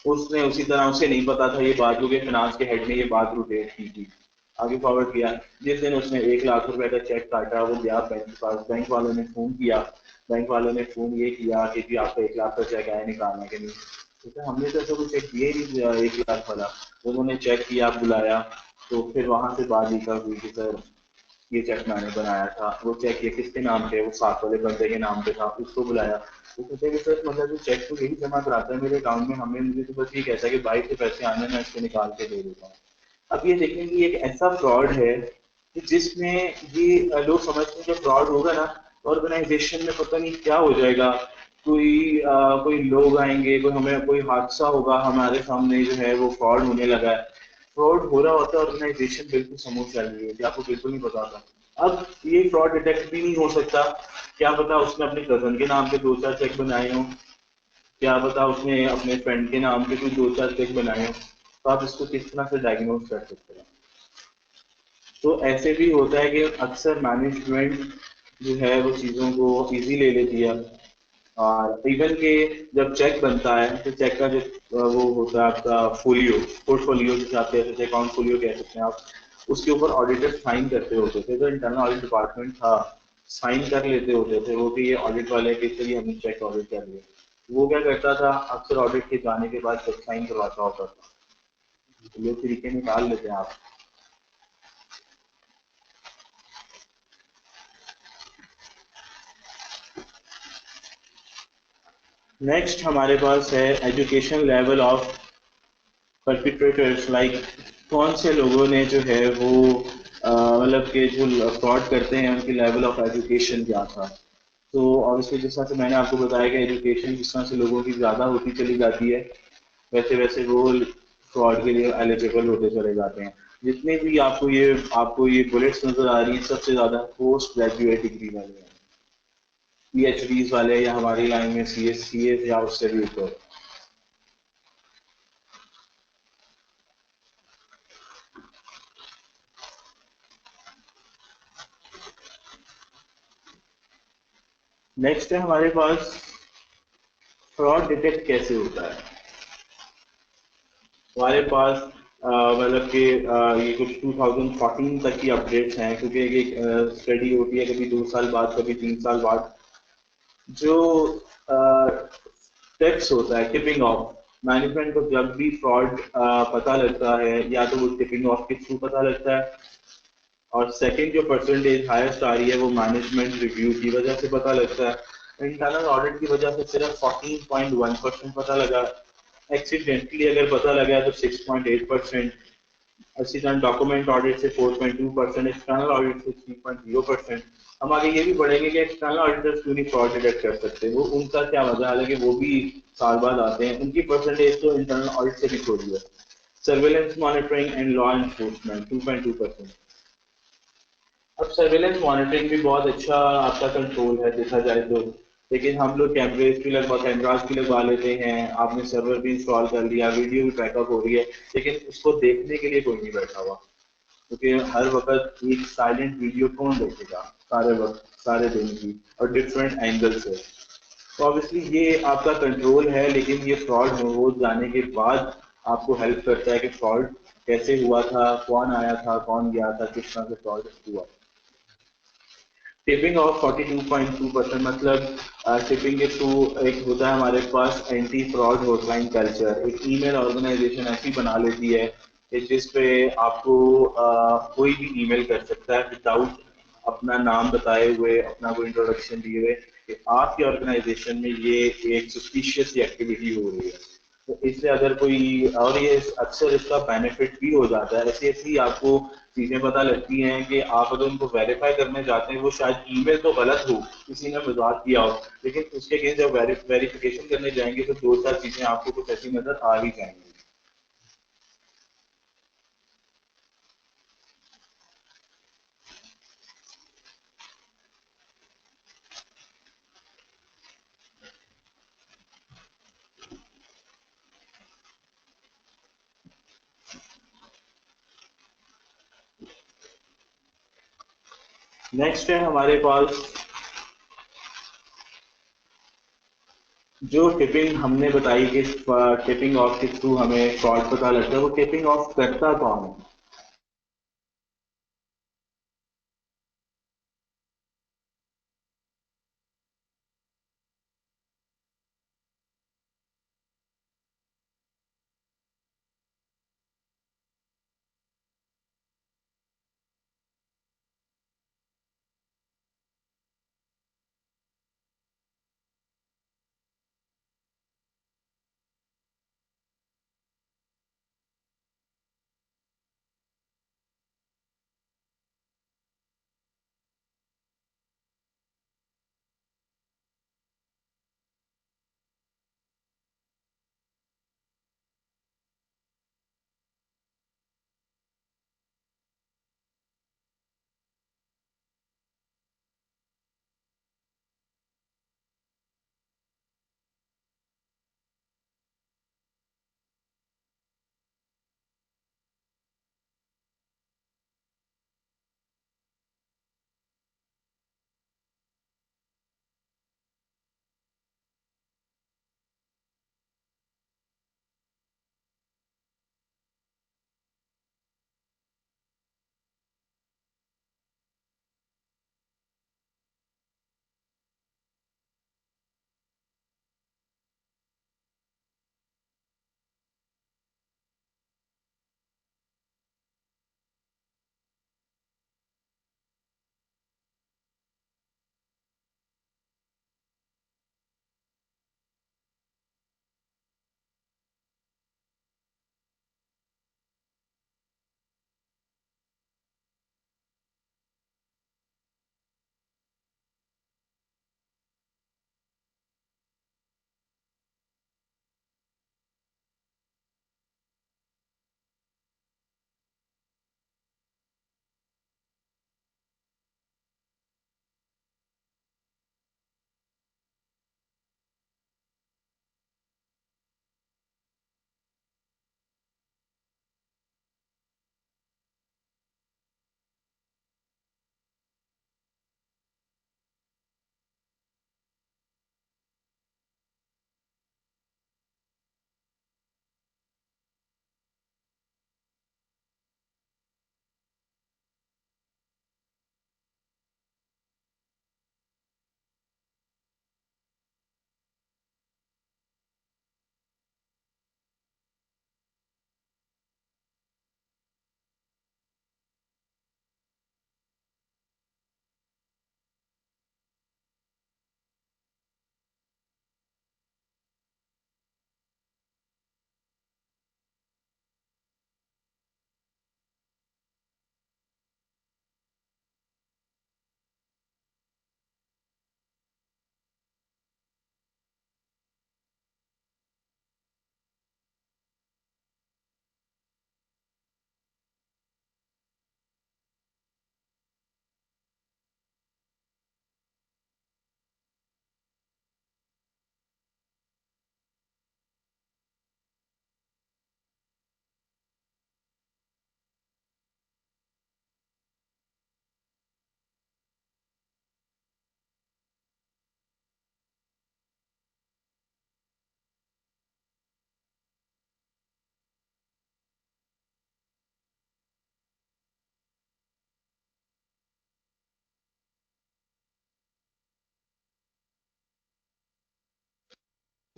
उसने उसी तरह, उसे नहीं पता था ये बात, क्योंकि फाइनेंस के हेड ने ये बात रोटेट की थी, आगे फॉरवर्ड किया। जिस दिन उसने 1 लाख रुपए का चेक काटा, वो गया बैंक के पास, बैंक वालों ने फोन किया, बैंक वालों ने फोन ये किया कि जी आपका 1 लाख का चेक आया, निकालना कि नहीं। तो हमने तो ऐसा कुछ चेक दिया ही नहीं 1 लाख वाला। उन्होंने चेक किया, बुलाया, तो फिर वहां से बात लिखा हुई कि सर ये चेक मैंने बनाया था। वो चेक ये किसके नाम पे, वो साथ वाले बंदे के नाम पे था, उसको बुलाया। वो कहते हैं कि सर मतलब जो चेक तो यही जमा कराता है मेरे अकाउंट में, हमें मुझे तो बस ये कहता है कि बाइक से पैसे आने, मैं इसको निकाल के दे देता हूँ। अब ये देखें कि एक ऐसा फ्रॉड है कि जिसमें ये लोग समझते हैं कि फ्रॉड होगा ना, ऑर्गेनाइजेशन में पता नहीं क्या हो जाएगा, कोई लोग आएंगे, कोई हमें कोई हादसा होगा, हमारे सामने जो है वो फ्रॉड होने लगा है। फ्रॉड हो रहा होता है, ऑर्गेनाइजेशन बिल्कुल स्मूथ चल रही है, आपको बिल्कुल नहीं पता था। अब ये फ्रॉड डिटेक्ट भी नहीं हो सकता, क्या पता उसने अपने कजन के नाम पे 2-4 चेक बनाए हों, क्या पता उसने अपने फ्रेंड के नाम पे कोई 2-4 चेक बनाए हों, तो आप इसको किस तरह से डायग्नोज कर सकते हैं। तो ऐसे भी होता है कि अक्सर मैनेजमेंट जो है वो चीज़ों को इजी ले लेती है। और इवन के जब चेक बनता है तो चेक का जो वो होता है आपका फोलियो, पोर्टफोलियो जिसे आप कह सकते हैं, अकाउंट फोलियो कह सकते हैं आप, उसके ऊपर ऑडिटर साइन करते होते थे। तो इंटरनल ऑडिट डिपार्टमेंट था, साइन कर लेते होते थे वो कि ये ऑडिट वाले के चलिए हमने चेक ऑडिट कर लिया। वो क्या करता था, अक्सर ऑडिट के जाने के बाद चेक साइन करवाता होता था। तो ये तरीके निकाल लेते हैं आप। नेक्स्ट हमारे पास है एजुकेशन लेवल ऑफ परपिट्रेटर्स, लाइक कौन से लोगों ने जो है वो मतलब के जो फ्रॉड करते हैं उनकी लेवल ऑफ एजुकेशन क्या था। तो ऑब्वियसली जिस तरह से मैंने आपको बताया कि एजुकेशन जिस तरह से लोगों की ज़्यादा होती चली जाती है, वैसे वैसे वो फ्रॉड के लिए एलिजिबल होते चले जाते हैं। जितने भी आपको ये बुलेट्स नजर आ रही है सबसे ज्यादा पोस्ट ग्रेजुएट डिग्री वाले हैं, पीएचडीज वाले, या हमारी लाइन में सी ए या उससे भी ऊपर। नेक्स्ट है हमारे पास फ्रॉड डिटेक्ट कैसे होता है। हमारे पास मतलब कि ये कुछ 2014 तक की अपडेट्स हैं, क्योंकि एक स्टडी होती है कभी 2 साल बाद कभी 3 साल बाद। जो टिप्स होता है टिपिंग ऑफ, मैनेजमेंट को जब भी फ्रॉड पता लगता है या तो वो टिपिंग ऑफ के थ्रू पता लगता है, और सेकंड जो परसेंटेज हाईएस्ट आ रही है वो मैनेजमेंट रिव्यू की वजह से पता लगता है। इंटरनल ऑडिट की वजह से सिर्फ 14.1% पता लगा, एक्सीडेंटली अगर पता लगा तो 6.8%, असिस्टेंट डॉक्यूमेंट ऑडिट से 4.2%, एक्सटर्नल ऑडिट से 3.0%। हम आगे ये भी पढ़ेंगे कि एक्सटर्नल ऑडिटर्स क्यों नहीं फ्रॉड डिटेक्ट कर सकते, वो उनका क्या वजह है, हालांकि वो भी साल बाद आते हैं, उनकी परसेंटेज तो इंटरनल ऑडिट से भी छोड़ी है। Surveillance monitoring and law enforcement 2.2%। अब सर्वेलेंस मॉनिटरिंग भी बहुत अच्छा आपका कंट्रोल है देखा जाए तो, लेकिन हम लोग कैमराज भी लगवा लेते हैं, आपने सर्वर भी इंस्टॉल कर लिया, वीडियो भी बैकअप हो रही है, लेकिन उसको देखने के लिए कोई नहीं बैठा हुआ, क्योंकि हर वक्त एक साइलेंट वीडियो कौन देखेगा सारे वक्त सारे दिन की, और डिफरेंट एंगल से। तो ऑब्वियसली ये आपका कंट्रोल है, लेकिन ये फ्रॉड हो जाने के बाद आपको हेल्प करता है कि फ्रॉड कैसे हुआ था, कौन आया था, कौन गया था, किस तरह से फ्रॉड हुआ। टिपिंग ऑफ 42.2%, मतलब टिपिंग के थ्रू एक होता है हमारे पास एंटी फ्रॉड हॉटलाइन कल्चर, एक ईमेल ऑर्गेनाइजेशन ऐसी बना लेती है कि जिस पे आपको कोई भी ईमेल कर सकता है विदाउट अपना नाम बताए हुए, अपना कोई इंट्रोडक्शन दिए हुए कि आपकी ऑर्गेनाइजेशन में ये एक सस्पिशियस एक्टिविटी हो रही है। तो इससे अगर कोई, और ये अक्सर इसका बेनिफिट भी हो जाता है, ऐसी ऐसी आपको चीजें पता लगती हैं कि आप अगर उनको वेरीफाई करने जाते हैं, वो शायद ईमेल तो गलत हो, किसी ने मजाक किया हो, लेकिन उसके अगेंस्ट जब वेरिफिकेशन करने जाएंगे तो दो चार चीजें आपको कुछ ऐसी नजर आ ही जाएंगी। नेक्स्ट है हमारे पास जो टिपिंग हमने बताई कि टिपिंग ऑफ के थ्रू हमें फ्रॉड पता लगता है, वो टिपिंग ऑफ करता कौन है।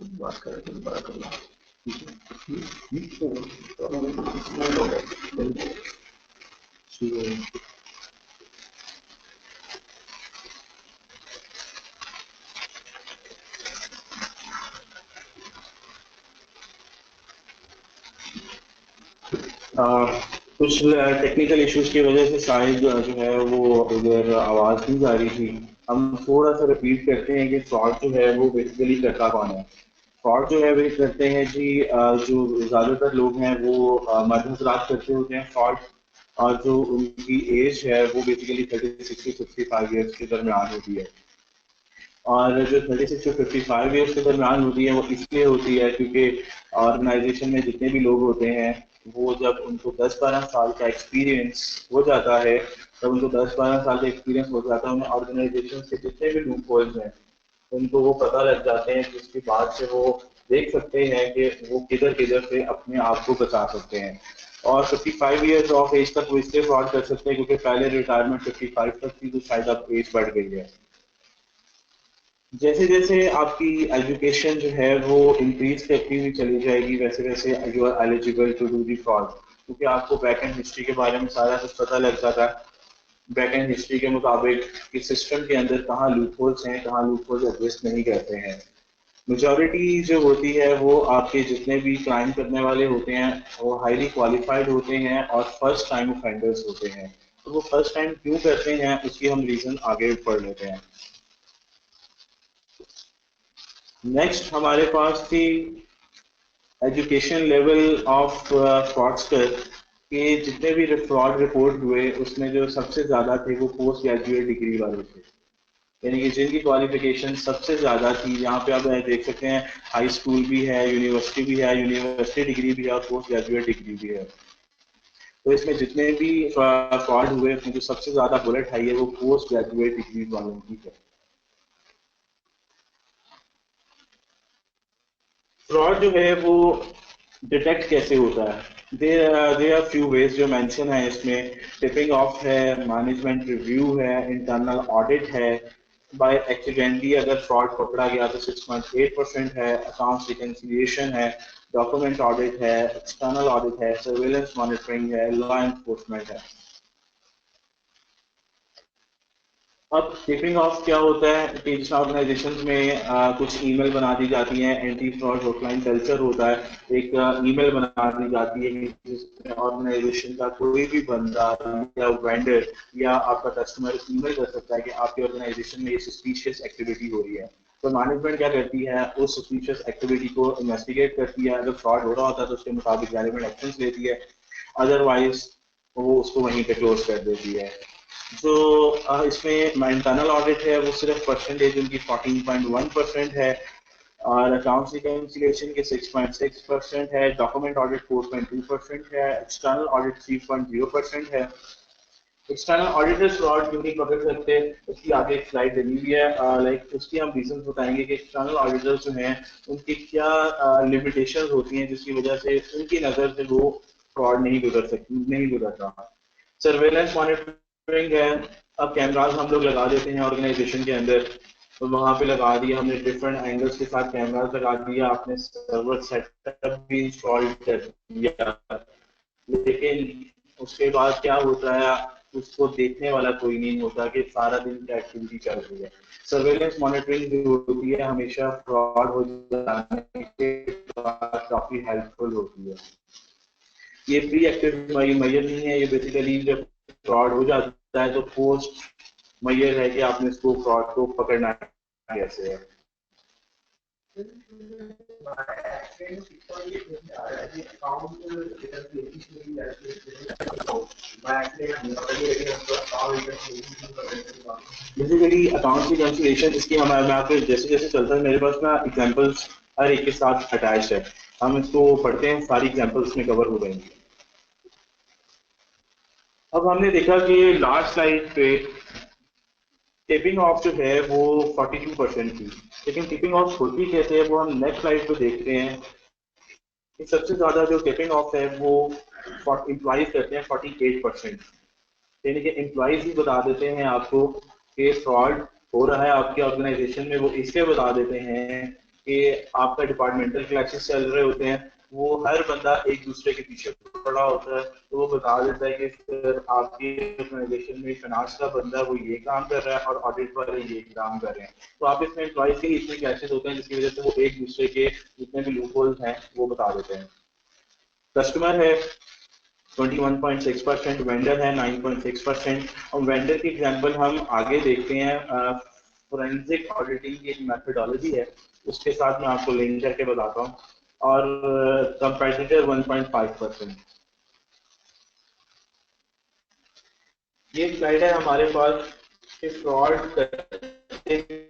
बात करें तो दोबारा करना। कुछ टेक्निकल इश्यूज की वजह से शायद जो है वो इधर आवाज़ नहीं जा रही थी। हम थोड़ा सा रिपीट करते हैं कि फ्रॉड जो है वो बेसिकली करता कौन है। फ्रॉड जो है वे करते हैं जी जो ज़्यादातर लोग हैं वो मर्द हजरात करते होते हैं फ्रॉड। और जो उनकी एज है वो बेसिकली 36 to 55 ईयर्स के दरमियान होती है। और जो 36 to 55 ईयर्स के दरमियान होती है वो इसलिए होती है क्योंकि ऑर्गेनाइजेशन में जितने भी लोग होते हैं वो जब उनको 10-12 साल का एक्सपीरियंस हो जाता है, जब उनको 10-12 साल का एक्सपीरियंस हो जाता है उन्हें ऑर्गेनाइजेशन के जितने भी लूप होल्स हैं उनको वो पता लग जाते हैं, जिसके बाद से वो देख सकते हैं कि वो किधर किधर से अपने आप को बचा सकते हैं। और 55 ईयर्स ऑफ एज तक वो इसलिए फ्रॉड कर सकते हैं क्योंकि पहले रिटायरमेंट 55 तक थी, तो शायद अब एज बढ़ गई है। जैसे जैसे आपकी एजुकेशन जो है वो इंक्रीज करती हुई चली जाएगी वैसे वैसे you are eligible to do the fraud, क्योंकि आपको बैक एंड हिस्ट्री के बारे में सारा कुछ पता लग जाता है। बैक एंड हिस्ट्री के मुताबिक कि सिस्टम के अंदर कहाँ लूप होल्स हैं, कहाँ लूप होल्स एग्जिस्ट नहीं करते हैं। मेजॉरिटी जो होती है वो आपके जितने भी क्राइम करने वाले होते हैं वो हाईली क्वालिफाइड होते हैं और फर्स्ट टाइम ऑफेंडर्स होते हैं। तो वो फर्स्ट टाइम क्यों करते हैं उसकी हम रीजन आगे पढ़ लेते हैं। नेक्स्ट हमारे पास थी एजुकेशन लेवल ऑफ फ्रॉडस्टर के जितने भी फ्रॉड रिपोर्ट हुए उसमें जो सबसे ज़्यादा थे वो पोस्ट ग्रेजुएट डिग्री वाले थे, यानी कि जिनकी क्वालिफिकेशन सबसे ज़्यादा थी। यहाँ पे आप देख सकते हैं हाई स्कूल भी है, यूनिवर्सिटी भी है, यूनिवर्सिटी डिग्री भी है और पोस्ट ग्रेजुएट डिग्री भी है। तो इसमें जितने भी फ्रॉड हुए उसमें जो सबसे ज़्यादा बुलेट आई है वो पोस्ट ग्रेजुएट डिग्री वालों की है। फ्रॉड जो है वो डिटेक्ट कैसे होता है, दे आर फ्यू वेज जो मेंशन है इसमें। टिपिंग ऑफ है, मैनेजमेंट रिव्यू है, इंटरनल ऑडिट है। बाय एक्सीडेंटली अगर फ्रॉड पकड़ा गया तो 6.8% है। अकाउंट्स रिकंसिलिएशन है, डॉक्यूमेंट ऑडिट है, एक्सटर्नल ऑडिट है, सर्वेलेंस मॉनिटरिंग है, लॉ एनफोर्समेंट है। अब टिपिंग ऑफ क्या होता है कि जिस ऑर्गेनाइजेशन में कुछ ईमेल बना दी जाती हैं, एंटी फ्रॉड हॉटलाइन कल्चर होता है। एक ईमेल बना दी जाती है जिसमें ऑर्गेनाइजेशन का कोई भी बंदा या वेंडर या आपका कस्टमर ईमेल कर सकता है कि आपके ऑर्गेनाइजेशन में ये सस्पिशियस एक्टिविटी हो रही है। तो मैनेजमेंट क्या करती है, उस सस्पिशियस एक्टिविटी को इन्वेस्टिगेट करती है। अगर फ्रॉड हो रहा होता है तो उसके मुताबिक रेलेवेंट एक्शन लेती है, अदरवाइज वो उसको वहीं पे क्लोज कर देती है। जो इसमें इंटरनल ऑडिट है वो सिर्फ परसेंटेज उनकी 14.1% है। और अकाउंट्स रिकंसिलिएशन के 6.6% है। डॉक्यूमेंट ऑडिट 4.2% है। एक्सटर्नल ऑडिट 3.0% है। एक्सटर्नल ऑडिटर्स फ्रॉड क्यों नहीं पकड़ सकते उसकी आगे एक स्लाइड देनी हुई है, लाइक उसकी हम रीजन बताएंगे कि एक्सटर्नल ऑडिटर्स जो हैं उनकी क्या लिमिटेशंस होती हैं जिसकी वजह से उनकी नज़र से वो फ्रॉड नहीं गुजर रहा। सर्वेलेंस मॉनिटरिंग है। अब कैमराज हम लोग लगा देते हैं ऑर्गेनाइजेशन के अंदर, तो वहां पे लगा दिया हमने, डिफरेंट एंगल्स के साथ कैमराज लगा दिया, आपने सर्वर सेटअप भी इंस्टॉल कर दिया, लेकिन उसके बाद क्या होता है उसको देखने वाला कोई नहीं होता कि सारा दिन क्या एक्टिविटी चल रही है। सर्वेलेंस मॉनिटरिंग जो होती है हमेशा फ्रॉड हो जाने के बाद काफी हेल्पफुल होती है। ये प्री एक्टिव मैयर नहीं है, ये बेसिकली जब फ्रॉड हो जाता है तो पोस्ट मैयर है कि आपने इसको फ्रॉड को पकड़ना कैसे है। बेसिकली अकाउंट की कैंसिलेशन इसकी हमारे, मैं आपको जैसे जैसे चलता है मेरे पास ना एग्जांपल्स हर एक के साथ अटैच है, हम इसको पढ़ते हैं, सारी एग्जांपल्स में कवर हो जाएंगी। अब हमने देखा कि लास्ट स्लाइड पे टिपिंग ऑफ जो है वो 42% थी, लेकिन टिपिंग ऑफ होती कैसे है वो हम नेक्स्ट स्लाइड पे देखते हैं कि सबसे ज्यादा जो टिपिंग ऑफ है वो इम्प्लॉइज करते हैं 48%। यानी कि एम्प्लॉइज ही बता देते हैं आपको कि फ्रॉड हो रहा है आपकी ऑर्गेनाइजेशन में, वो इसलिए बता देते हैं कि आपका डिपार्टमेंटल क्लासेस चल रहे होते हैं, वो हर बंदा एक दूसरे के पीछे पड़ा होता है, तो वो बता देता है कि सर आपकी ऑर्गेनाइजेशन में फाइनेंस का बंदा वो ये काम कर रहा है और ऑडिट वाले ये काम कर रहे हैं। तो आप इसमें एम्प्लॉइज के इतने क्लैशेस होते हैं जिसकी वजह से वो एक दूसरे के जितने भी लूप होल्स हैं वो बता देते हैं। कस्टमर है 21.6%, वेंडर है 9.6%। और वेंडर की एग्जांपल हम आगे देखते हैं, फोरेंसिक ऑडिटिंग की एक मेथोडोलॉजी है, उसके साथ मैं आपको लिंक करके बताता हूँ। और कंपेटिटर 1.5%। ये स्लाइड है हमारे पास कि फ्रॉड करते हैं।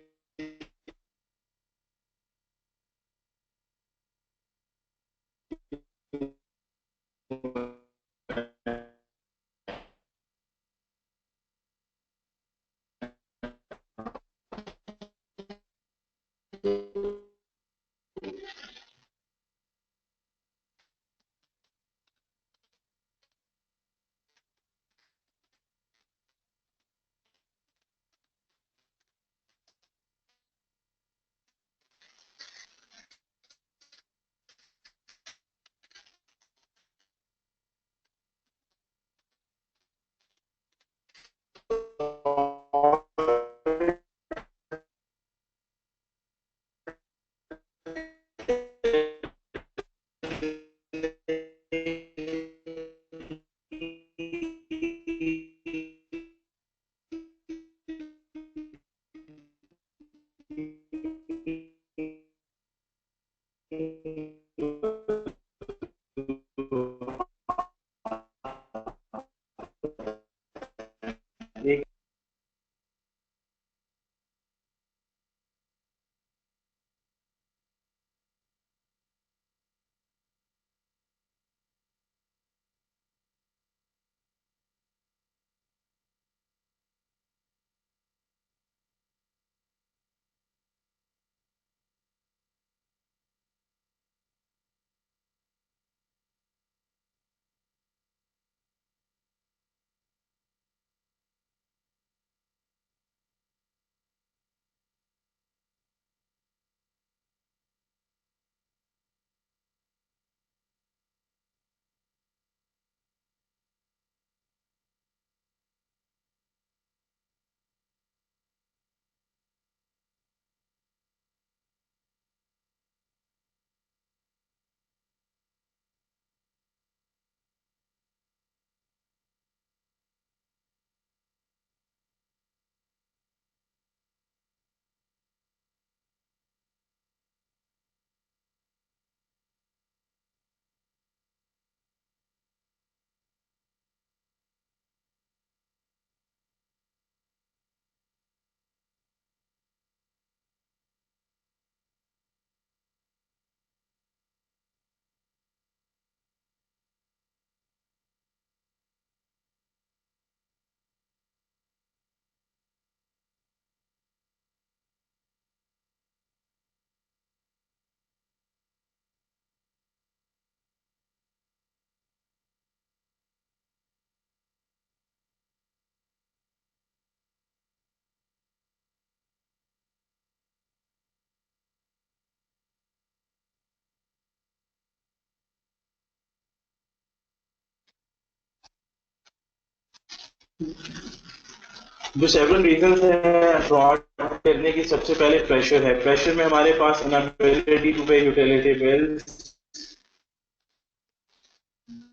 जो सेवन रीजंस हैं फ्रॉड करने की, सबसे पहले प्रेशर है। प्रेशर में हमारे पास इनएबिलिटी टू पे यूटिलिटी बिल्स,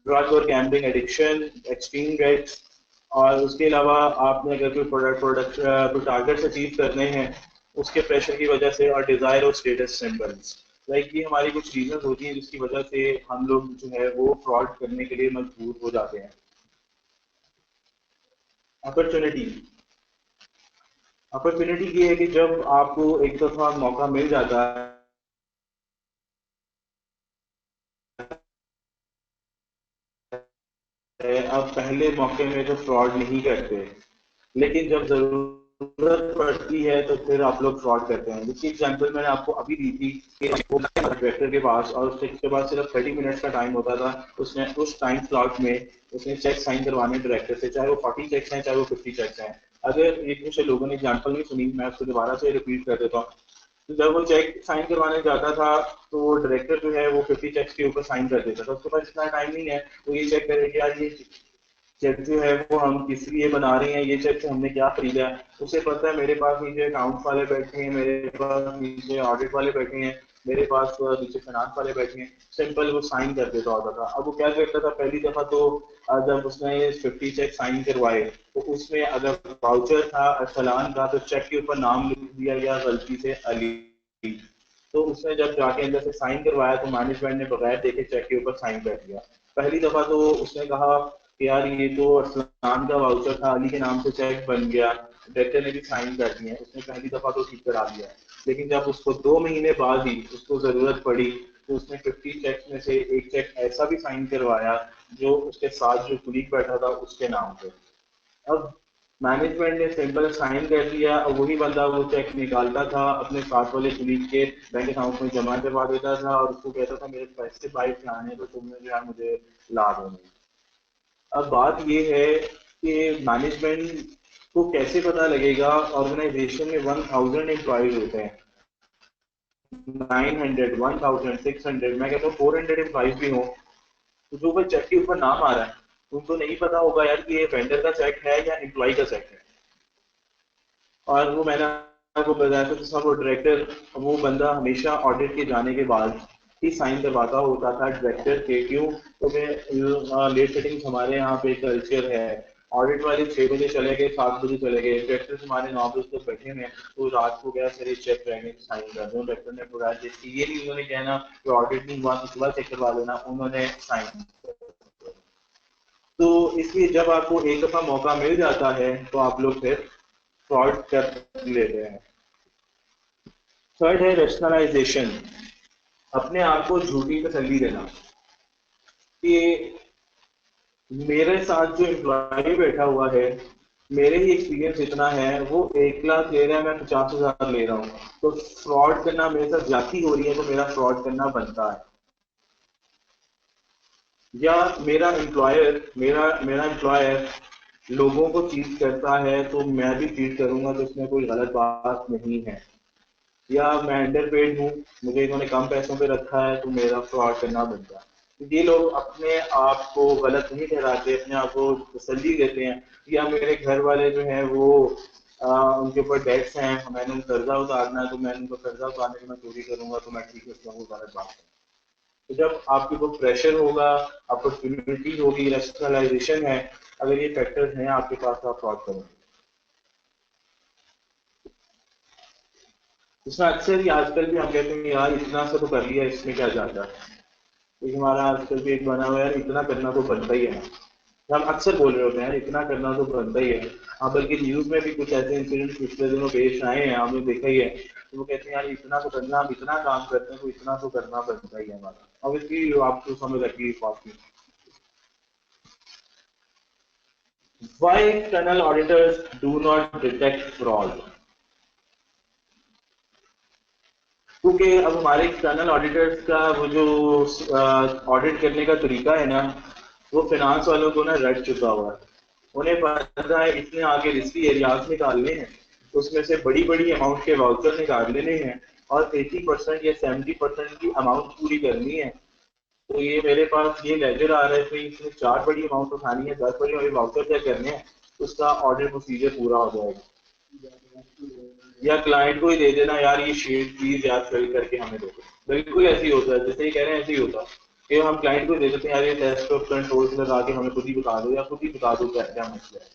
ड्रग और गैम्बलिंग एडिक्शन, एक्सट्रीम ड्रग्स। और उसके अलावा आपने अगर कोई प्रोडक्ट टारगेट्स अचीव करने हैं उसके प्रेशर की वजह से, और डिजायर और स्टेटस सिंबल्स, लाइक ये हमारी कुछ रीजंस होती हैं जिसकी वजह से हम लोग जो है वो फ्रॉड करने के लिए मजबूर हो जाते हैं। अपॉर्चुनिटी, अपॉर्चुनिटी ये है कि जब आपको एक दफा मौका मिल जाता है, अब पहले मौके में तो फ्रॉड नहीं करते, लेकिन जब जरूरत पड़ती है तो फिर आप लोग फ्रॉड करते हैं। जिसकी एग्जांपल मैंने आपको अभी दी थी कि वो डायरेक्टर के पास, और उसके पास सिर्फ 30 मिनट्स का टाइम होता था। उसने उस टाइम स्लॉट में उसने चेक साइन करवाने डायरेक्टर से, चाहे वो 40 चेक्स हैं चाहे वो 50 चेक्स हैं। अगर एक दूसरे लोगों ने एग्जाम्पल नहीं सुनी, मैं उसको दोबारा से रिपीट कर देता हूँ। तो जब वो चेक साइन करवाने जाता था तो डायरेक्टर जो है वो 50 चेक्स के ऊपर साइन कर देता था। उसके पास इतना टाइम नहीं है वो ये चेक करे कि यार ये चेक जो है वो हम किस लिए बना रहे हैं, ये चेक से हमने क्या खरीदा है। उसे पता है मेरे पास नीचे अकाउंट्स वाले बैठे हैं, मेरे पास नीचे ऑडिट वाले बैठे हैं, मेरे पास नीचे फाइनेंस वाले बैठे हैं। सिंपल वो साइन कर देता होता था। अब वो क्या करता था, पहली दफा तो जब उसने 50 चेक साइन करवाए तो उसमें अगर वाउचर था चालान का तो चेक के ऊपर नाम लिख दिया गया गलती से अली। तो उसने जब जाके अंदर से साइन करवाया तो मैनेजमेंट ने बगैर देखे चेक के ऊपर साइन कर दिया। पहली दफा तो उसने कहा कि यार ये तो असलान का वाउचर था, अली के नाम से चेक बन गया, डायरेक्टर ने भी साइन कर दिए, उसने पहली दफा तो ठीक करा दिया। लेकिन जब उसको 2 महीने बाद ही उसको जरूरत पड़ी तो उसने 50 चेक में से एक चेक ऐसा भी साइन करवाया जो उसके साथ जो कुलीग बैठा था उसके नाम पे। अब मैनेजमेंट ने सिंपल साइन कर दिया और वही बंदा वो चेक निकालता था अपने साथ वाले कुलीग के बैंक अकाउंट में जमा करवा देता था और उसको कहता था मेरे पैसे बाइक से आने तो तुमने जो है मुझे ला दो। अब बात ये है कि मैनेजमेंट को कैसे पता लगेगा, ऑर्गेनाइजेशन में 1000 एम्प्लॉयज होते हैं, 900 1600, मैं कहता हूँ 400 एम्प्लॉयज भी हों तो जो वो चेक के ऊपर नाम आ रहा है उनको नहीं पता होगा यार कि ये वेंडर का चेक है या एम्प्लॉय का चेक है। और वो मैंने आपको बताया था कि वो डायरेक्टर वो बंदा हमेशा ऑडिट के जाने के बाद ही साइन करवाता होता था डायरेक्टर के। क्यों? तो लेट सेटिंग्स हमारे यहाँ पे कल्चर है। ऑडिट वाले 6 बजे चले गए, 7 बजे चले गए, डायरेक्टर हमारे 9 बजे तक बैठे हुए, तो रात को गया सर चेक रहेंगे साइन कर दो, डायरेक्टर ने बोला ये नहीं उन्होंने कहना कि ऑडिट नहीं हुआ तो सुबह चेक करवा लेना, उन्होंने साइन। तो इसलिए जब आपको एक दफा मौका मिल जाता है तो आप लोग फिर फ्रॉड कर लेते हैं। थर्ड है रेशनलाइजेशन, अपने आप को झूठी तसल्ली देना कि मेरे साथ जो एम्प्लॉय बैठा हुआ है मेरे ही एक्सपीरियंस इतना है, वो 1 लाख ले रहा है, मैं 50,000 ले रहा हूँ, तो फ्रॉड करना मेरे साथ ज्यादा हो रही है तो मेरा फ्रॉड करना बनता है। या मेरा एम्प्लॉयर मेरा मेरा एम्प्लॉयर लोगों को चीट करता है तो मैं भी चीट करूंगा तो इसमें कोई गलत बात नहीं है। या मैं अंडर पेड हूँ, मुझे इन्होंने कम पैसों पे रखा है तो मेरा फ्रॉड करना बनता है। तो ये लोग अपने आप को गलत नहीं ठहराते, अपने आप को तसल्ली देते हैं। या मेरे घर वाले जो हैं वो उनके ऊपर डेट्स हैं, मैंने उनको कर्जा उतारना है तो मैं उनको कर्जा उतारने के मैं चोरी करूंगा तो मैं ठीक है, वो गलत बात है। तो जब आपके ऊपर प्रेशर होगा, अपॉर्चुनिटी होगी, रेशनलाइजेशन है, अगर ये फैक्टर्स हैं आपके पास तो आप फ्रॉड करेंगे। इसमें अक्सर ही आजकल भी हम कहते हैं यार इतना सा तो कर लिया इसमें क्या जाता है, क्योंकि हमारा आजकल भी एक बना हुआ है यार इतना करना तो बनता ही है ना। हम अक्सर बोल रहे होते हैं यार इतना करना तो बनता ही है। हाँ, बल्कि न्यूज में भी कुछ ऐसे इंसिडेंट पिछले दिनों पेश आए हैं, हमने देखा ही है, तो वो कहते हैं यार इतना तो करना, हम इतना काम करते हैं तो इतना तो करना बनता ही है हमारा। ऑब्वियसली आपको समझ रखी है बात की। Why external auditors do not detect fraud? क्योंकि अब हमारे एक्सटर्नल ऑडिटर्स का वो जो ऑडिट करने का तरीका है ना, वो फाइनेंस वालों को ना रट चुका हुआ है। उन्हें पता है इसने आगे रिस्की एरियाज निकालने हैं, उसमें से बड़ी बड़ी अमाउंट के वाउचर निकाल लेने हैं और 80% या 70% की अमाउंट पूरी करनी है। तो ये मेरे पास ये लेजर आ रहा है कि इसमें 4 बड़ी अमाउंट उठानी है, 10 बड़ी वाउचर तय करने हैं, उसका ऑडिट प्रोसीजर पूरा हो जाएगा। या क्लाइंट को ही दे देना यार ये शीट प्लीज यार फिल करके हमें दे दो। बिल्कुल ऐसे ही होता है, जैसे ही कह रहे हैं ऐसे ही होता है कि हम क्लाइंट को दे देते हैं यार ये टेस्ट ऑफ कंट्रोल लगा के हमें खुद ही बता दो या खुद ही बता दो क्या क्या मसला है।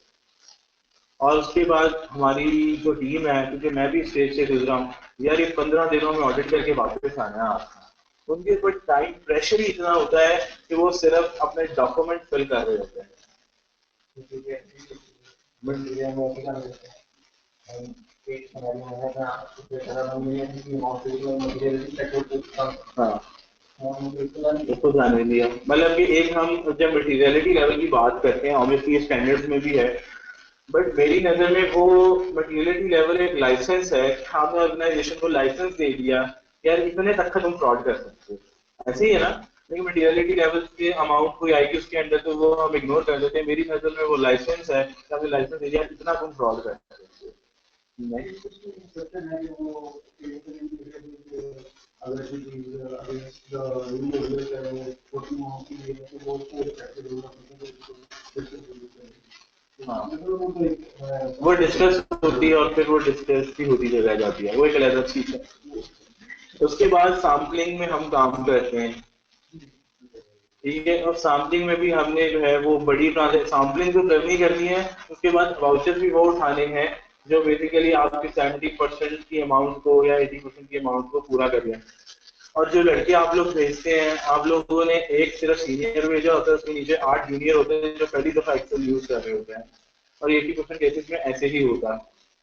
और उसके बाद हमारी जो टीम है, क्योंकि मैं भी स्टेज से गुजरा हूँ, यार ये 15 दिनों में ऑडिट करके वापस आना है आपका। उनके ऊपर टाइम प्रेशर ही इतना होता है कि वो सिर्फ अपने डॉक्यूमेंट फिल कर रहे होते हैं। हाँ, उसको जाने दिया, मतलब कि एक हम जब मटीरियलिटी लेवल की बात करते हैं ऑब्वियसली स्टैंडर्ड्स में भी है, बट मेरी नजर में वो मटीरियलिटी लेवल एक लाइसेंस है। हमने ऑर्गेनाइजेशन को लाइसेंस दे दिया यार इतने तक का तुम फ्रॉड कर सकते हो, ऐसे ही है ना। लेकिन मटीरियलिटी लेवल के अमाउंट कोई आएगी उसके अंदर तो वो हम इग्नोर कर देते हैं। मेरी नजर में वो लाइसेंस है, हमने लाइसेंस दे दिया इतना तुम फ्रॉड कर सकते हो। हाँ, वो डिस्कस होती है और फिर वो डिस्कस भी होती चला जाती है, वो एक अलग चीज है। उसके बाद सैम्पलिंग में हम काम करते हैं, ठीक है। और सैम्पलिंग में भी हमने जो है वो बड़ी सैम्पलिंग तो करनी है। उसके बाद वाउचर भी वो उठाने हैं जो बेसिकली आपके 70% की अमाउंट को या 80% की अमाउंट को पूरा करें। और जो लड़के आप लोग भेजते हैं, आप लोगों ने एक सिर्फ सीनियर भेजा होता है, उसके नीचे 8 जूनियर होते हैं जो पहली दफा एक्सेल यूज कर रहे होते हैं, और 80% केसेस में ऐसे ही होता है।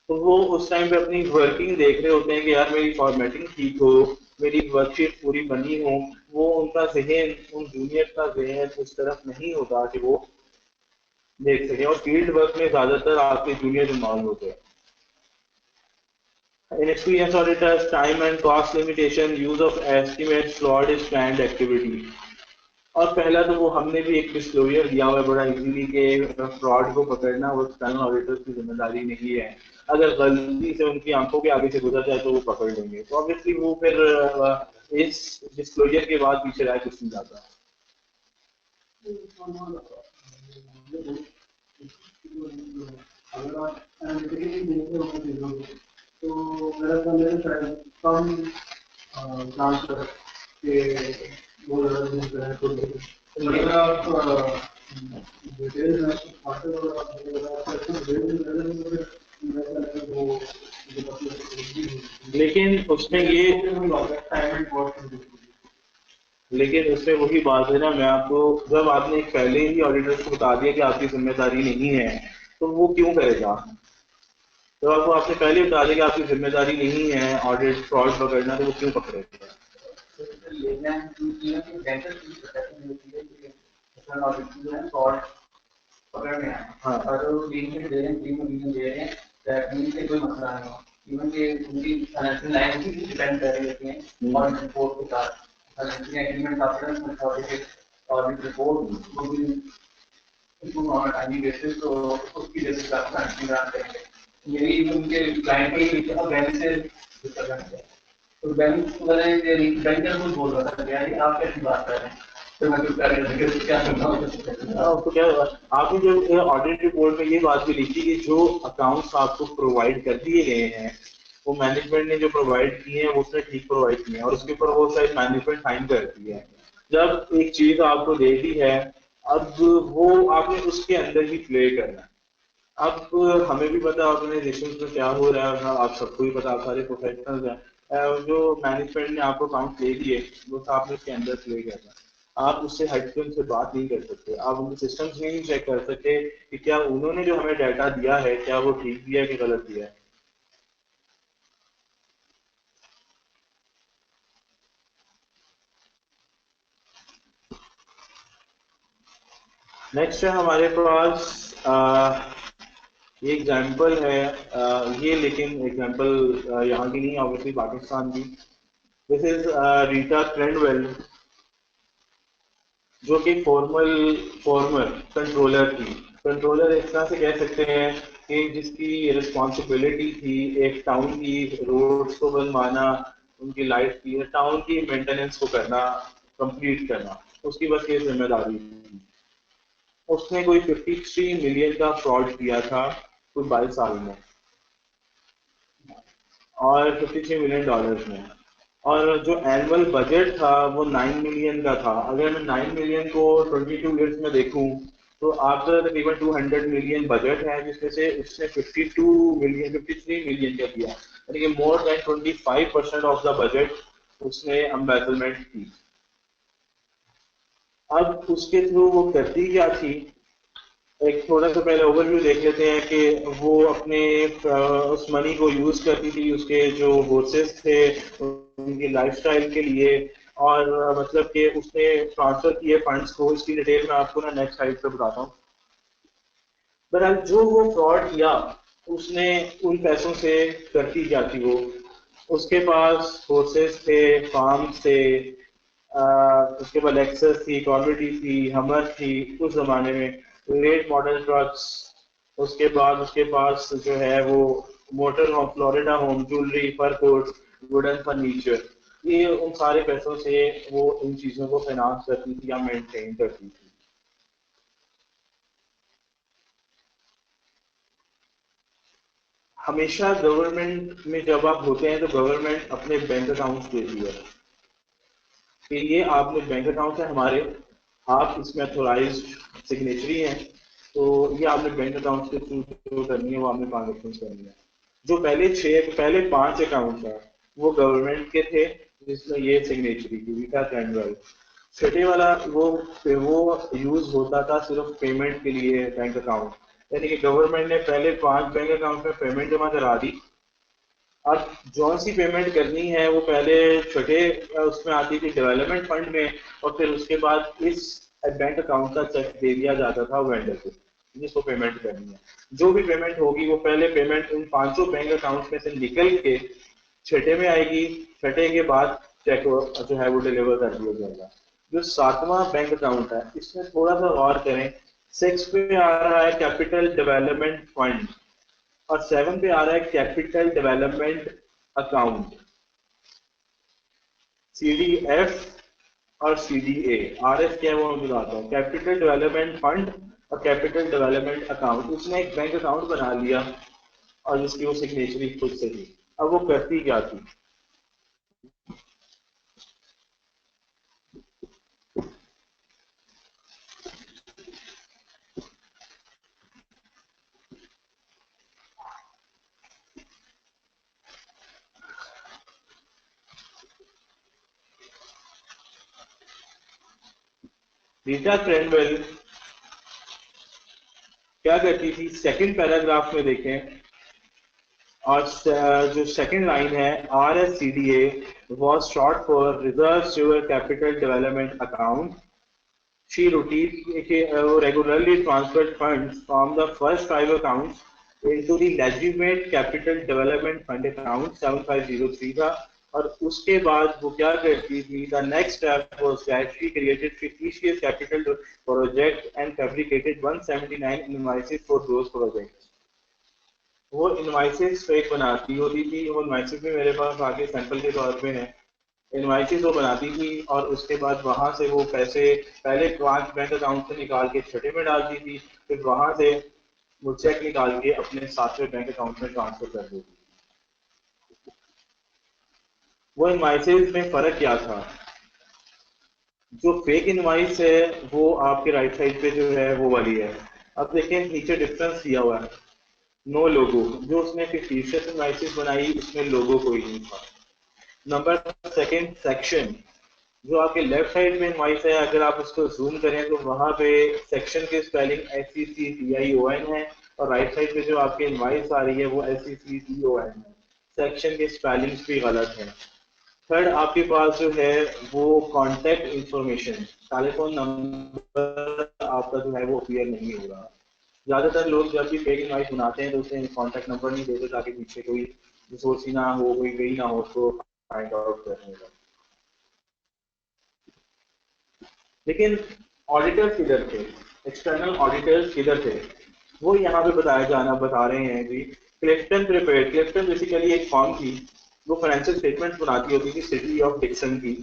तो वो उस टाइम पे अपनी वर्किंग देख रहे होते हैं कि यार मेरी फॉर्मेटिंग ठीक हो, मेरी वर्कशीट पूरी बनी हो। वो उनका जहन, उन जूनियर का जहन उस तरफ नहीं होता कि वो देख सके, और फील्ड वर्क में ज्यादातर आपके जूनियर इन्वॉल्व होते हैं। Inexperienced auditors, time and cost limitation, use of estimates, fraud is planned activity। और पहला तो वो हमने भी एक डिस्क्लोजर दिया हुआ है बड़ा इजीली कि फ्रॉड को पकड़ना वो एक्सटर्नल ऑडिटर्स की जिम्मेदारी नहीं है। अगर गलती से उनकी आंखों के आगे से गुजर जाए तो वो पकड़ लेंगे, तो ऑब्वियसली वो फिर इस डिस्क्लोजर के बाद पीछे रहा कुछ नहीं जाता। तो मेरा कम चांस के वो लेकिन उसमें ये लेकिन उसमें वही बात है ना, मैं आपको जब आपने पहले ही ऑडिटर को बता दिया कि आपकी जिम्मेदारी नहीं है तो वो क्यों करेगा। तो आपको आपने पहले बता दिया कि आपकी जिम्मेदारी नहीं है ऑडिट फ्रॉड पकड़ना, तो वो क्यों पकड़ेगा। हाँ, कोई मसला नहीं हो, इवन कि उनकी फाइनेंशियल लाइन भी डिपेंड कर रही होती है और रिपोर्ट के साथ फाइनेंशियल एग्रीमेंट और रिपोर्ट वो भी ऑन टाइमली बेसिस, तो उसकी बेसिस पर फाइनेंशियल ग्रांट करेंगे। मेरी उनके क्लाइंट के बैंक से डिस्कस करेंगे, तो बैंक वाले बैंकर कुछ बोल रहा था यार आप कैसी बात कर रहे हैं, तो मैं कुछ कर क्या करना तो क्या आपने जब ऑडिट रिपोर्ट में ये बात भी लिखी कि जो अकाउंट्स आपको प्रोवाइड कर दिए गए हैं वो मैनेजमेंट ने जो प्रोवाइड किए हैं वो उसने ठीक प्रोवाइड किए हैं, और उसके ऊपर वो शायद मैनेजमेंट फाइन करती है। जब एक चीज आपको दे दी है, अब वो आपने उसके अंदर ही प्ले करना है। अब हमें भी पता ऑर्गेनाइजेशन में क्या हो रहा है, आप सबको भी पता, आप सारे प्रोफेशनल्स हैं। जो मैनेजमेंट ने आपको अकाउंट दे दिए वो आपने उसके अंदर प्ले करना है। आप उससे हट के उनसे बात नहीं कर सकते, आप उनके सिस्टम्स नहीं चेक कर सकते कि क्या उन्होंने जो हमें डाटा दिया है क्या वो ठीक दिया है कि गलत दिया है। नेक्स्ट है हमारे पास ये एग्जाम्पल है, ये लेकिन एग्जाम्पल यहाँ की नहीं, ऑब्वियसली पाकिस्तान की। दिस इज रीटा ट्रेंडवेल, जो कि फॉर्मर कंट्रोलर थी। कंट्रोलर इस तरह से कह सकते हैं कि जिसकी रिस्पॉन्सिबिलिटी थी एक टाउन की रोड्स को बनवाना, उनकी लाइफ की टाउन की मेंटेनेंस को करना, कंप्लीट करना, उसकी बस ये जिम्मेदारी थी। उसने कोई 53 मिलियन का फ्रॉड किया था कुछ 22 साल में, और 53 मिलियन डॉलर्स में। और जो एनुअल बजट था वो 9 मिलियन का था। अगर मैं 9 मिलियन को 22 ईयर्स में देखूं तो आपका तकरीबन 200 मिलियन बजट है, जिसमें से उसने 53 मिलियन का दिया, यानी कि more than 25% of the budget उसने एम्बेसलमेंट की। अब उसके थ्रू वो करती क्या थी, एक थोड़ा सा पहले ओवरव्यू देख लेते हैं कि वो अपने उस मनी को यूज करती थी उसके जो हॉर्सेस थे उनकी लाइफस्टाइल के लिए, और मतलब कि उसने ट्रांसफर किए फंड्स को। इसकी डिटेल मैं आपको ना नेक्स्ट साइड पे बताता हूँ। बहरहाल जो वो फ्रॉड किया उसने उन पैसों से करती क्या थी, वो उसके पास हॉर्सेस थे, फार्म्स थे, उसके बाद एक्सेस थी, क्वालिटी थी, हमर थी उस जमाने में, लेट मॉडल ट्रक्स। उसके बाद उसके पास जो है वो motor home, Florida home, jewellery, fur coats, wooden furniture, ये उन सारे पैसों से वो इन चीजों को फाइनेंस करती थी या मेंटेन करती थी। हमेशा गवर्नमेंट में जब आप होते हैं तो गवर्नमेंट अपने बैंक अकाउंट्स देती है कि ये आपने बैंक अकाउंट है हमारे, आप इसमें अथोराइज्ड सिग्नेचरी हैं, तो ये आपने बैंक अकाउंट के थ्रू जो करनी है वो आपने ट्रांजेक्शन करनी है। जो पहले 5 अकाउंट हैं वो गवर्नमेंट के थे, जिसमें ये सिग्नेचरी की वीटा कैंडल। छठे वाला वो यूज होता था सिर्फ पेमेंट के लिए बैंक अकाउंट, यानी कि गवर्नमेंट ने पहले 5 बैंक अकाउंट में पेमेंट जमा करा दी, और जो सी पेमेंट करनी है वो पहले छठे उसमें आती थी डेवलपमेंट फंड में, और फिर उसके बाद इस बैंक अकाउंट का चेक दे दिया जाता था वेंडर को जिसको पेमेंट करनी है। जो भी पेमेंट होगी वो पहले पेमेंट इन 5 बैंक अकाउंट में से निकल के छठे में आएगी, छठे के बाद चेक जो है वो डिलीवर कर दिया जाएगा। जो 7वां बैंक अकाउंट है इसमें थोड़ा सा गौर करें, 6 पे आ रहा है कैपिटल डेवलपमेंट फंड, और 7 पे आ रहा है कैपिटल डेवलपमेंट अकाउंट, CDF और CDA। RF क्या है वो मैं बताता हूँ। कैपिटल डेवलपमेंट फंड और कैपिटल डेवलपमेंट अकाउंट, उसने एक बैंक अकाउंट बना लिया और जिसकी वो सिग्नेचरी खुद से थी। अब वो करती क्या थी, रीटा क्रेनवेल क्या करती थी, सेकंड पैराग्राफ में देखें, और जो सेकंड लाइन है RSCDA was short for Reserve Sewer Capital Development Account. She regularly transferred funds from the first 5 accounts into the Legitimate Capital Development Fund account 7503 था, और उसके बाद वो क्या करती थी, the next step was that she created fictitious capital project and fabricated 179 invoices for those projects. वो invoices fake बनाती होती थी, वो इनवाइसेस भी मेरे पास आगे सैंपल के तौर पे हैं। इनवाइसेस वो बनाती थी और उसके बाद वहां से वो पैसे पहले 5 बैंक अकाउंट से निकाल के छठे में डालती थी, फिर वहां से वो चेक निकाल के अपने 7वें बैंक अकाउंट में ट्रांसफर कर देती थी। वो इनवाइसेस में फर्क क्या था, जो फेक इनवाइस है वो आपके राइट साइड पे जो है वो वाली है। अब देखें नीचे डिफरेंस दिया हुआ है, नो लोगो, जो उसने फिक्टिशियस इनवाइसेस बनाई उसमें लोगो कोई नहीं था। नंबर सेकंड सेक्शन, जो आपके लेफ्ट साइड में इनवाइस है अगर आप उसको जूम करें तो वहां पे सेक्शन की स्पेलिंग SECTION है, और राइट साइड पे जो आपके इनवाइस आ रही है वो SECTON है। सेक्शन की स्पेलिंग्स भी गलत है। थर्ड आपके पास जो है वो कॉन्टेक्ट इंफॉर्मेशन, टेलीफोन नंबर आपका जो है वो क्लियर नहीं हो रहा। ज्यादातर लोग जब भी फेक इनवाइस बनाते हैं तो उसे कॉन्टेक्ट नंबर नहीं देते ताकि पीछे कोई रिसोर्स ना हो, कोई गई ना हो उसको फाइंड आउट करने का। लेकिन ऑडिटर्स किधर थे, एक्सटर्नल ऑडिटर्स किधर थे, वो यहाँ पे बता रहे हैं जी। क्लिफ्टन प्रिपेयर्ड, क्लिफ्टन बेसिकली एक फॉर्म थी, वो फाइनेंशियल स्टेटमेंट बनाती होती थी सिटी ऑफ डिक्सन की,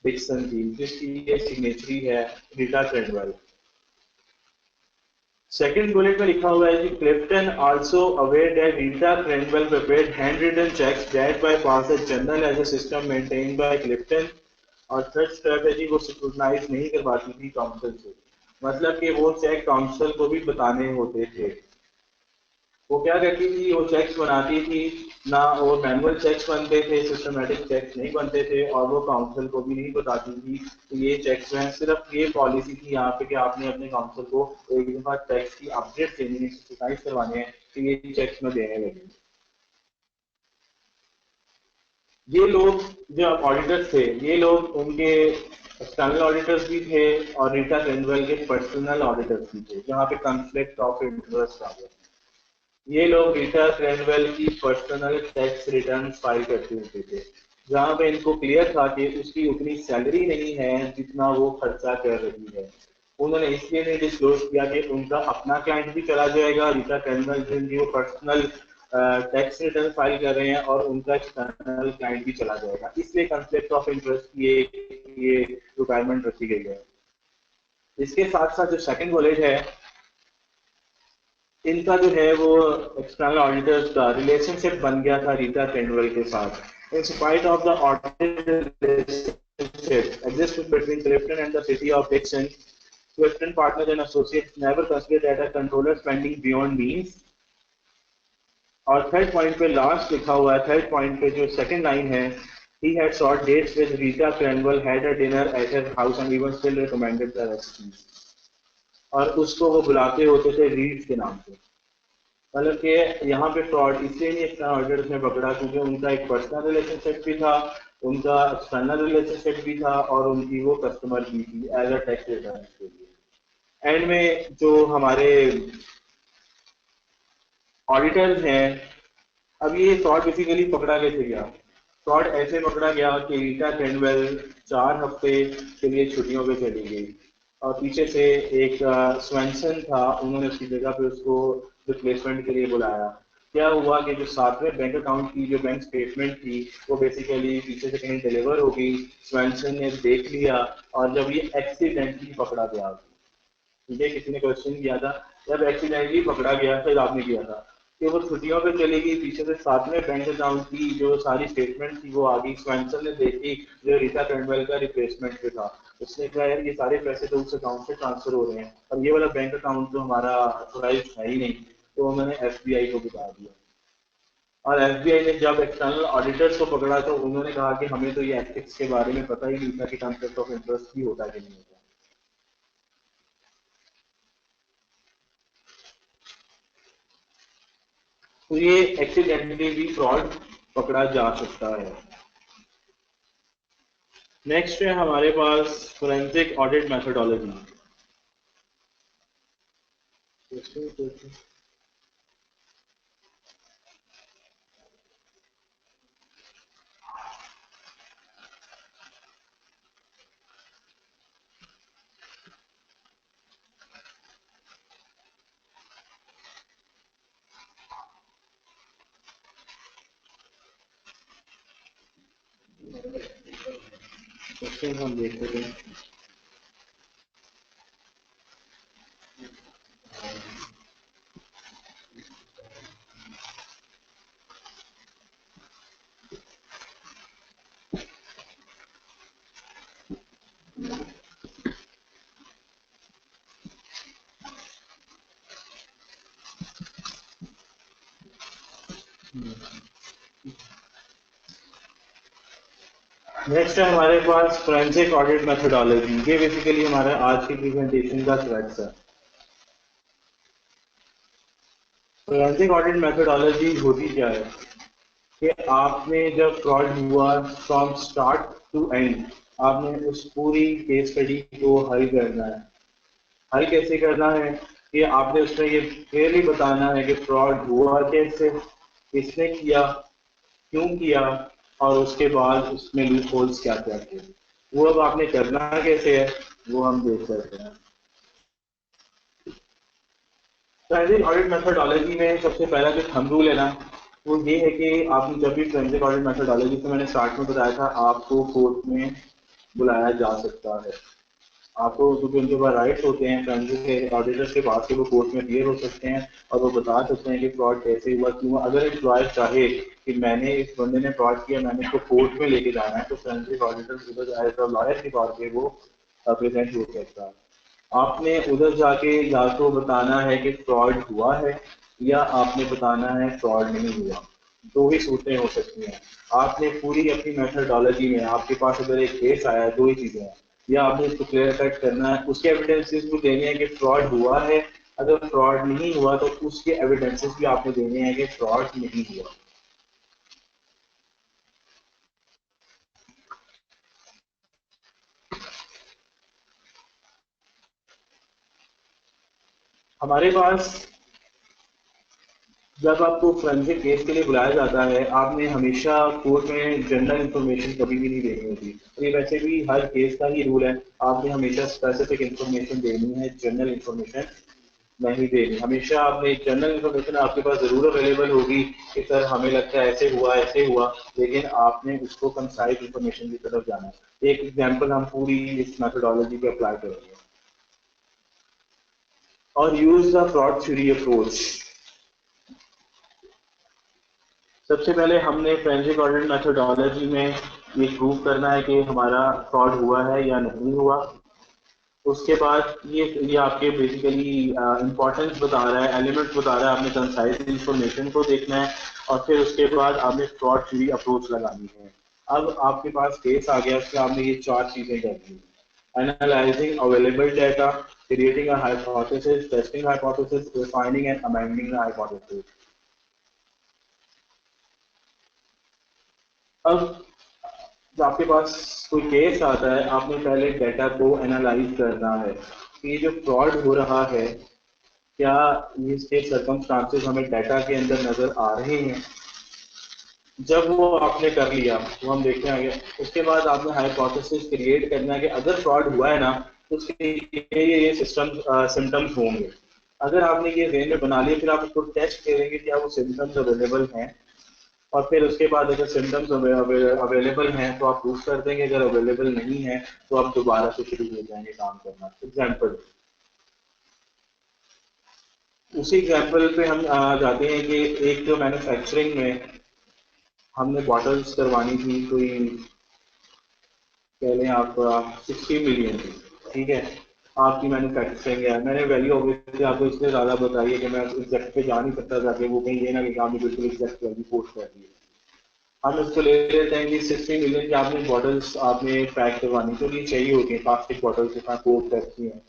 डिक्सन की, जिसकी ये सिग्नेचरी है रीटा क्रेनवेल। सेकंड बुलेट में लिखा हुआ है कि Clifton also aware that Rita Cranwell prepared hand written cheques that bypass the general as a system maintained by Clifton. और थर्ड स्टेप है जी वो सिक्योरिटाइज नहीं करवाती थी काउंसिल से, मतलब कि वो चेक काउंसिल को भी बताने होते थे। वो क्या करती थी, वो चेक्स बनाती थी ना, वो मैनुअल चेक्स बनते थे, सिस्टमेटिक चेक्स नहीं बनते थे, और वो काउंसिल को भी नहीं बताती थी कि ये चेक्स हैं। सिर्फ ये पॉलिसी थी यहाँ पे कि आपने अपने काउंसिल को एक दफा टैक्स की अपडेट देनी है, सिक्योरिटाइज करवाने हैं कि ये चेक्स में देने लगे। ये लोग जो ऑडिटर्स थे, ये लोग उनके एक्सटर्नल ऑडिटर्स भी थे और रीटा क्रेनवेल के पर्सनल ऑडिटर्स भी थे, जहाँ पे कॉन्फ्लिक्ट ऑफ इंटरेस्ट आ गया। ये लोग रीटा क्रेनवेल की पर्सनल टैक्स रिटर्न फाइल करते होते थे, जहाँ पे इनको क्लियर था कि उसकी उतनी सैलरी नहीं है जितना वो खर्चा कर रही है। उन्होंने इसलिए नहीं डिस्क्लोज किया कि उनका अपना क्लाइंट भी चला जाएगा, रीटा क्रेनवेल जिनकी वो पर्सनल टैक्स रिटर्न फाइल कर रहे हैं और उनका एक्सटर्नल क्लाइंट भी चला जाएगा, इसलिए कॉन्फ्लिक्ट ऑफ इंटरेस्ट की ये रिक्वायरमेंट रखी गई है। इसके साथ साथ जो सेकंड कॉलेज है, इनका जो है वो एक्सटर्नल ऑडिटर्स का रिलेशनशिप बन गया था रीता कैंडवेल के साथ। In spite of the audit relationship existed between Clifton and the city of Dixon, Clifton partners and associates never considered that a controller spending beyond means. और थर्ड पॉइंट पे last लिखा हुआ है, थर्ड पॉइंट पे जो second line है, he had sought dates with Rita Cranwell, had a dinner at her house and even still recommended the recipes। और उसको वो बुलाते होते थे रीड के नाम से। मतलब कि यहाँ पे फ्रॉड इसलिए नहीं एक्सटर्नल ऑडिटर्स ने पकड़ा क्योंकि उनका एक पर्सनल रिलेशनशिप भी था, उनका एक्सटर्नल रिलेशनशिप भी था और उनकी वो कस्टमर भी थी एज अ टैक्स रिटर्न के लिए। एंड में जो हमारे ऑडिटर्स हैं, अब ये फ्रॉड बेसिकली पकड़ा कैसे गया? फ्रॉड ऐसे पकड़ा गया कि रीटा कैंडवेल 4 हफ्ते के लिए छुट्टियों पे चली गई और पीछे से एक स्वैनसन था, उन्होंने उसकी जगह पे उसको रिप्लेसमेंट के लिए बुलाया। क्या हुआ कि जो सातवें बैंक अकाउंट की जो बैंक स्टेटमेंट थी वो बेसिकली पीछे से कहीं डिलीवर हो गई, स्वैनसन ने देख लिया और जब ये एक्सीडेंटली पकड़ा गया, ठीक है, किसी ने क्वेश्चन किया था, जब एक्सीडेंटली पकड़ा गया फिर आपने किया था कि वो छुट्टियों पे चली गई, पीछे से सातवें बैंक अकाउंट की जो सारी स्टेटमेंट थी वो आ गई, स्वैनसन ने देखी जो रीटा कैंडवेल का रिप्लेसमेंट पे था, उसने कहा यार ये सारे पैसे तो उस अकाउंट से ट्रांसफर हो रहे हैं और ये वाला बैंक अकाउंट तो हमारा ऑथोराइज्ड है ही नहीं, तो उन्होंने एफबीआई को बता दिया। और एफबीआई ने जब एक्सटर्नल ऑडिटर्स को पकड़ा तो उन्होंने कहा कि हमें तो ये एथिक्स के बारे में पता ही नहीं था कि कॉन्फ्लिक्ट ऑफ इंटरेस्ट भी होता कि नहीं होता। तो ये एक्सीडेंटली भी फ्रॉड पकड़ा जा सकता है। नेक्स्ट है हमारे पास फोरेंसिक ऑडिट मेथोडोलॉजी। हम देखते हैं नेक्स्ट है हमारे पास फोरेंसिक ऑडिट मेथोडोलॉजी। ये बेसिकली हमारा आज की प्रेजेंटेशन का थ्रेड्स है। फोरेंसिक ऑडिट मेथोडोलॉजी होती क्या है कि आपने जब फ्रॉड हुआ फ्रॉम स्टार्ट टू एंड आपने उस पूरी केस स्टडी को हल करना है। हल कैसे करना है कि आपने उसमें ये क्लियरली बताना है कि फ्रॉड हुआ कैसे, किसने किया, क्यों किया और उसके बाद उसमें लूप होल्स क्या क्या थे। वो अब आपने करना कैसे है वो हम देख सकते हैं। फोरेंसिक ऑडिट मेथोडोलॉजी में सबसे पहला जो थंब रूल है ना वो ये है कि आपने जब भी फोरेंसिक ऑडिट मेथोडोलॉजी से मैंने स्टार्ट में बताया था आपको कोर्ट में बुलाया जा सकता है। आपको क्योंकि उनके पास राइट्स होते हैं, फोरेंसिक ऑडिटर्स के पास से वो कोर्ट में क्लियर हो सकते हैं और वो बता सकते हैं कि फ्रॉड कैसे हुआ, क्यों। अगर एम्प्लॉयर चाहे कि मैंने इस बंदे ने फ्रॉड किया, मैंने इसको कोर्ट में लेके जाना है, तो forensic auditor as a lawyer के तौर पे वो प्रेजेंट हो सकता है। आपने उधर जाके या तो बताना है कि फ्रॉड हुआ है या आपने बताना है फ्रॉड नहीं हुआ। दो ही सूरतें हो सकती हैं। आपने पूरी अपनी मेथोडोलॉजी में आपके पास अगर एक केस आया है, दो ही चीजें हैं, या आपने इसको क्लियर कट करना है, उसके एविडेंसेस भी देने हैं कि फ्रॉड हुआ है, अगर फ्रॉड नहीं हुआ तो उसके एविडेंसेस भी आपने देने हैं कि फ्रॉड नहीं हुआ। हमारे पास जब आपको फोरेंसिक केस के लिए बुलाया जाता है आपने हमेशा कोर्ट में जनरल इंफॉर्मेशन कभी भी नहीं देनी होती। तो ये वैसे भी हर केस का ही रूल है, आपने हमेशा स्पेसिफिक इंफॉर्मेशन देनी है, जनरल इंफॉर्मेशन नहीं देनी। हमेशा आपने जनरल इन्फॉर्मेशन आपके पास जरूर अवेलेबल होगी कि सर हमें लगता है ऐसे हुआ, लेकिन आपने उसको कंसाइज इन्फॉर्मेशन की तरफ जाना है। एक एग्जांपल हम पूरी इस मेथोडोलॉजी पे अप्लाई करेंगे। और use the fraud theory approach. सबसे पहले हमने फोरेंसिक ऑडिट मेथोडोलॉजी में ये प्रूव करना है कि हमारा फ्रॉड हुआ है या नहीं हुआ। उसके बाद ये आपके बेसिकली इंपॉर्टेंस बता रहा है, एलिमेंट्स बता रहा है, आपने कंसाइज इंफॉर्मेशन को देखना है और फिर उसके बाद आपने फ्रॉड थ्योरी अप्रोच लगानी है। अब आपके पास केस आ गया, उसमें आपने ये 4 चीजें करनी है। Analysing available data, creating a hypothesis, testing hypothesis, refining and amending the hypothesis. अब जब आपके पास कोई केस आता है, आपने पहले डाटा को एनालाइज करना है कि ये जो फ्रॉड हो रहा है, क्या इसके सर्कमस्टांसेस हमें डाटा के अंदर नजर आ रहे हैं। जब वो आपने कर लिया तो हम देखने आगे, उसके बाद आपने हाइपोथेसिस क्रिएट करना है कि अगर फ्रॉड हुआ है ना तो उसके ये सिस्टम सिम्टम्स होंगे। अगर आपने ये जेन में बना लिया, फिर आप उसको टेस्ट करेंगे क्या वो सिम्टम्स अवेलेबल हैं, और फिर उसके बाद अगर सिम्टम्स अवेलेबल हैं तो आप प्रूफ कर देंगे, अगर अवेलेबल नहीं है तो आप दोबारा से शुरू हो जाएंगे काम करना। एग्जाम्पल, उसी एग्जाम्पल पे हम जाते हैं कि एक जो मैन्युफैक्चरिंग में हमने बॉटल्स करवानी थी, कोई कह लें आप 60 मिलियन की, ठीक है। आपकी मैन्युफैक्चरिंग है, मैंने वैल्यू ऑब्वियसली आपको इसलिए ज़्यादा बताई है कि मैं एग्जैक्ट पे जा नहीं सकता जाके, वो कहीं ये ना कि आपने बिल्कुल एग्जैक्ट वैल्यू पोस्ट कर दी है। हम इसको ले लेते हैं कि 60 मिलियन की आपने बॉटल्स आपने पैक करवानी, तो ये चाहिए होती है प्लास्टिक बॉटल्स के साथ कोट करती हैं।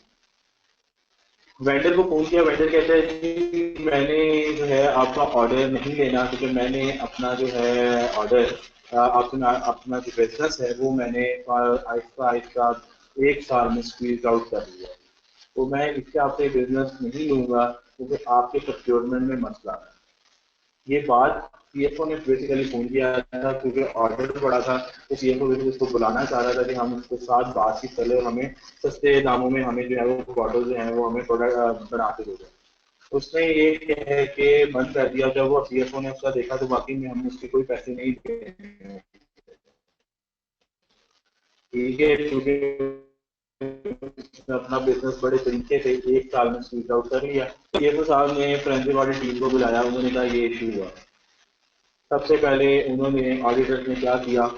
वेंडर को फोन किया, वेंडर कहता है कि मैंने जो है आपका ऑर्डर नहीं लेना, क्योंकि मैंने अपना जो है ऑर्डर अपना अपना जो बिजनेस है वो मैंने आहिस्ता आहिस्ता 1 साल में स्क्वीज आउट कर लिया। तो मैं इससे आपसे बिजनेस नहीं लूंगा क्योंकि आपके प्रोक्योरमेंट में मसला है। ये बात सीएफओ ने बेसिकली फोन किया था क्योंकि ऑर्डर बड़ा था, तो सीएफओ उसको बुलाना चाह रहा था कि हम उसके साथ बातचीत कर ले और हमें सस्ते दामों में हमें जो है वो बॉटल जो है वो हमें प्रोडक्ट बना के दे दे। उसने ये कह के बंद कर दिया। जब वो सीएफओ ने उसका देखा तो वाकई में हमने उसके कोई पैसे नहीं दिए, ठीक है, क्योंकि अपना बिजनेस बड़े तरीके से 1 साल में स्क्वीज आउट कर लिया। सीएफओ साहब ने फोरेंसिक ऑडिट टीम को बुलाया, उन्होंने कहा ये इशू हुआ। सबसे पहले उन्होंने ऑडिटर्स ने क्या किया,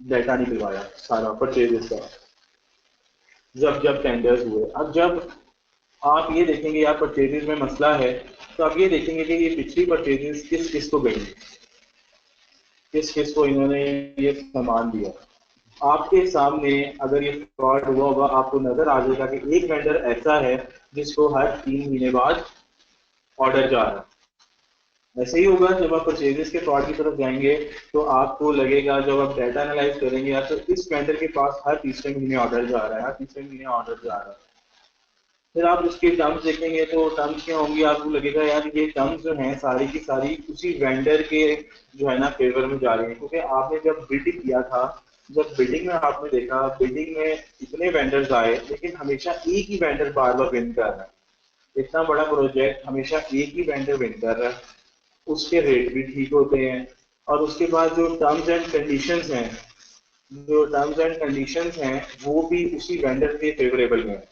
डाटा निकलवाया सारा परचेजेस का, जब जब टेंडर्स हुए। अब जब आप ये देखेंगे यार परचेजेस में मसला है, तो आप ये देखेंगे कि ये पिछली परचेजेस किस किस को गई, किस किस को इन्होंने ये सामान दिया। आपके सामने अगर ये फ्रॉड हुआ होगा, आपको नजर आ जाएगा कि एक वेंडर ऐसा है जिसको हर 3 महीने बाद ऑर्डर जा रहा है। ऐसे ही होगा जब आप परचेजेस के फ्रॉड की तरफ जाएंगे, तो आपको लगेगा जब आप डाटा एनालाइज करेंगे यार तो इस वेंडर के पास हर तीसरे महीने ऑर्डर जा रहा है, हर तीसरे महीने ऑर्डर जा रहा है। फिर आप उसके टर्म्स देखेंगे तो टर्म्स क्या होंगी, आपको लगेगा यार ये टर्म्स जो हैं सारी की सारी उसी वेंडर के जो है ना फेवर में जा रही है, क्योंकि आपने जब बिड किया था, जब बिडिंग में आपने देखा बिडिंग में इतने वेंडर्स आए लेकिन हमेशा एक ही वेंडर बार बार विन कर रहा है। इतना बड़ा प्रोजेक्ट हमेशा एक ही वेंडर विन कर रहा है, उसके रेट भी ठीक होते हैं, और उसके बाद जो टर्म्स एंड कंडीशंस हैं, जो टर्म्स एंड कंडीशंस हैं वो भी उसी वेंडर के फेवरेबल में है।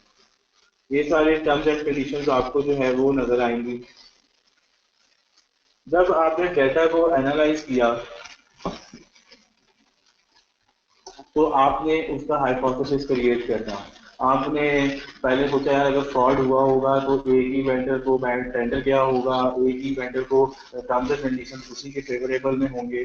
ये सारे टर्म्स एंड कंडीशंस आपको जो है वो नजर आएंगी। जब आपने डाटा को एनालाइज किया तो आपने उसका हाइपोथेसिस क्रिएट करना। आपने पहले सोचा यार अगर फ्रॉड हुआ होगा तो एक ही वेंडर को बैंक टेंडर किया होगा, एक ही वेंडर को टर्म्स एंड कंडीशन उसी के फेवरेबल में होंगे।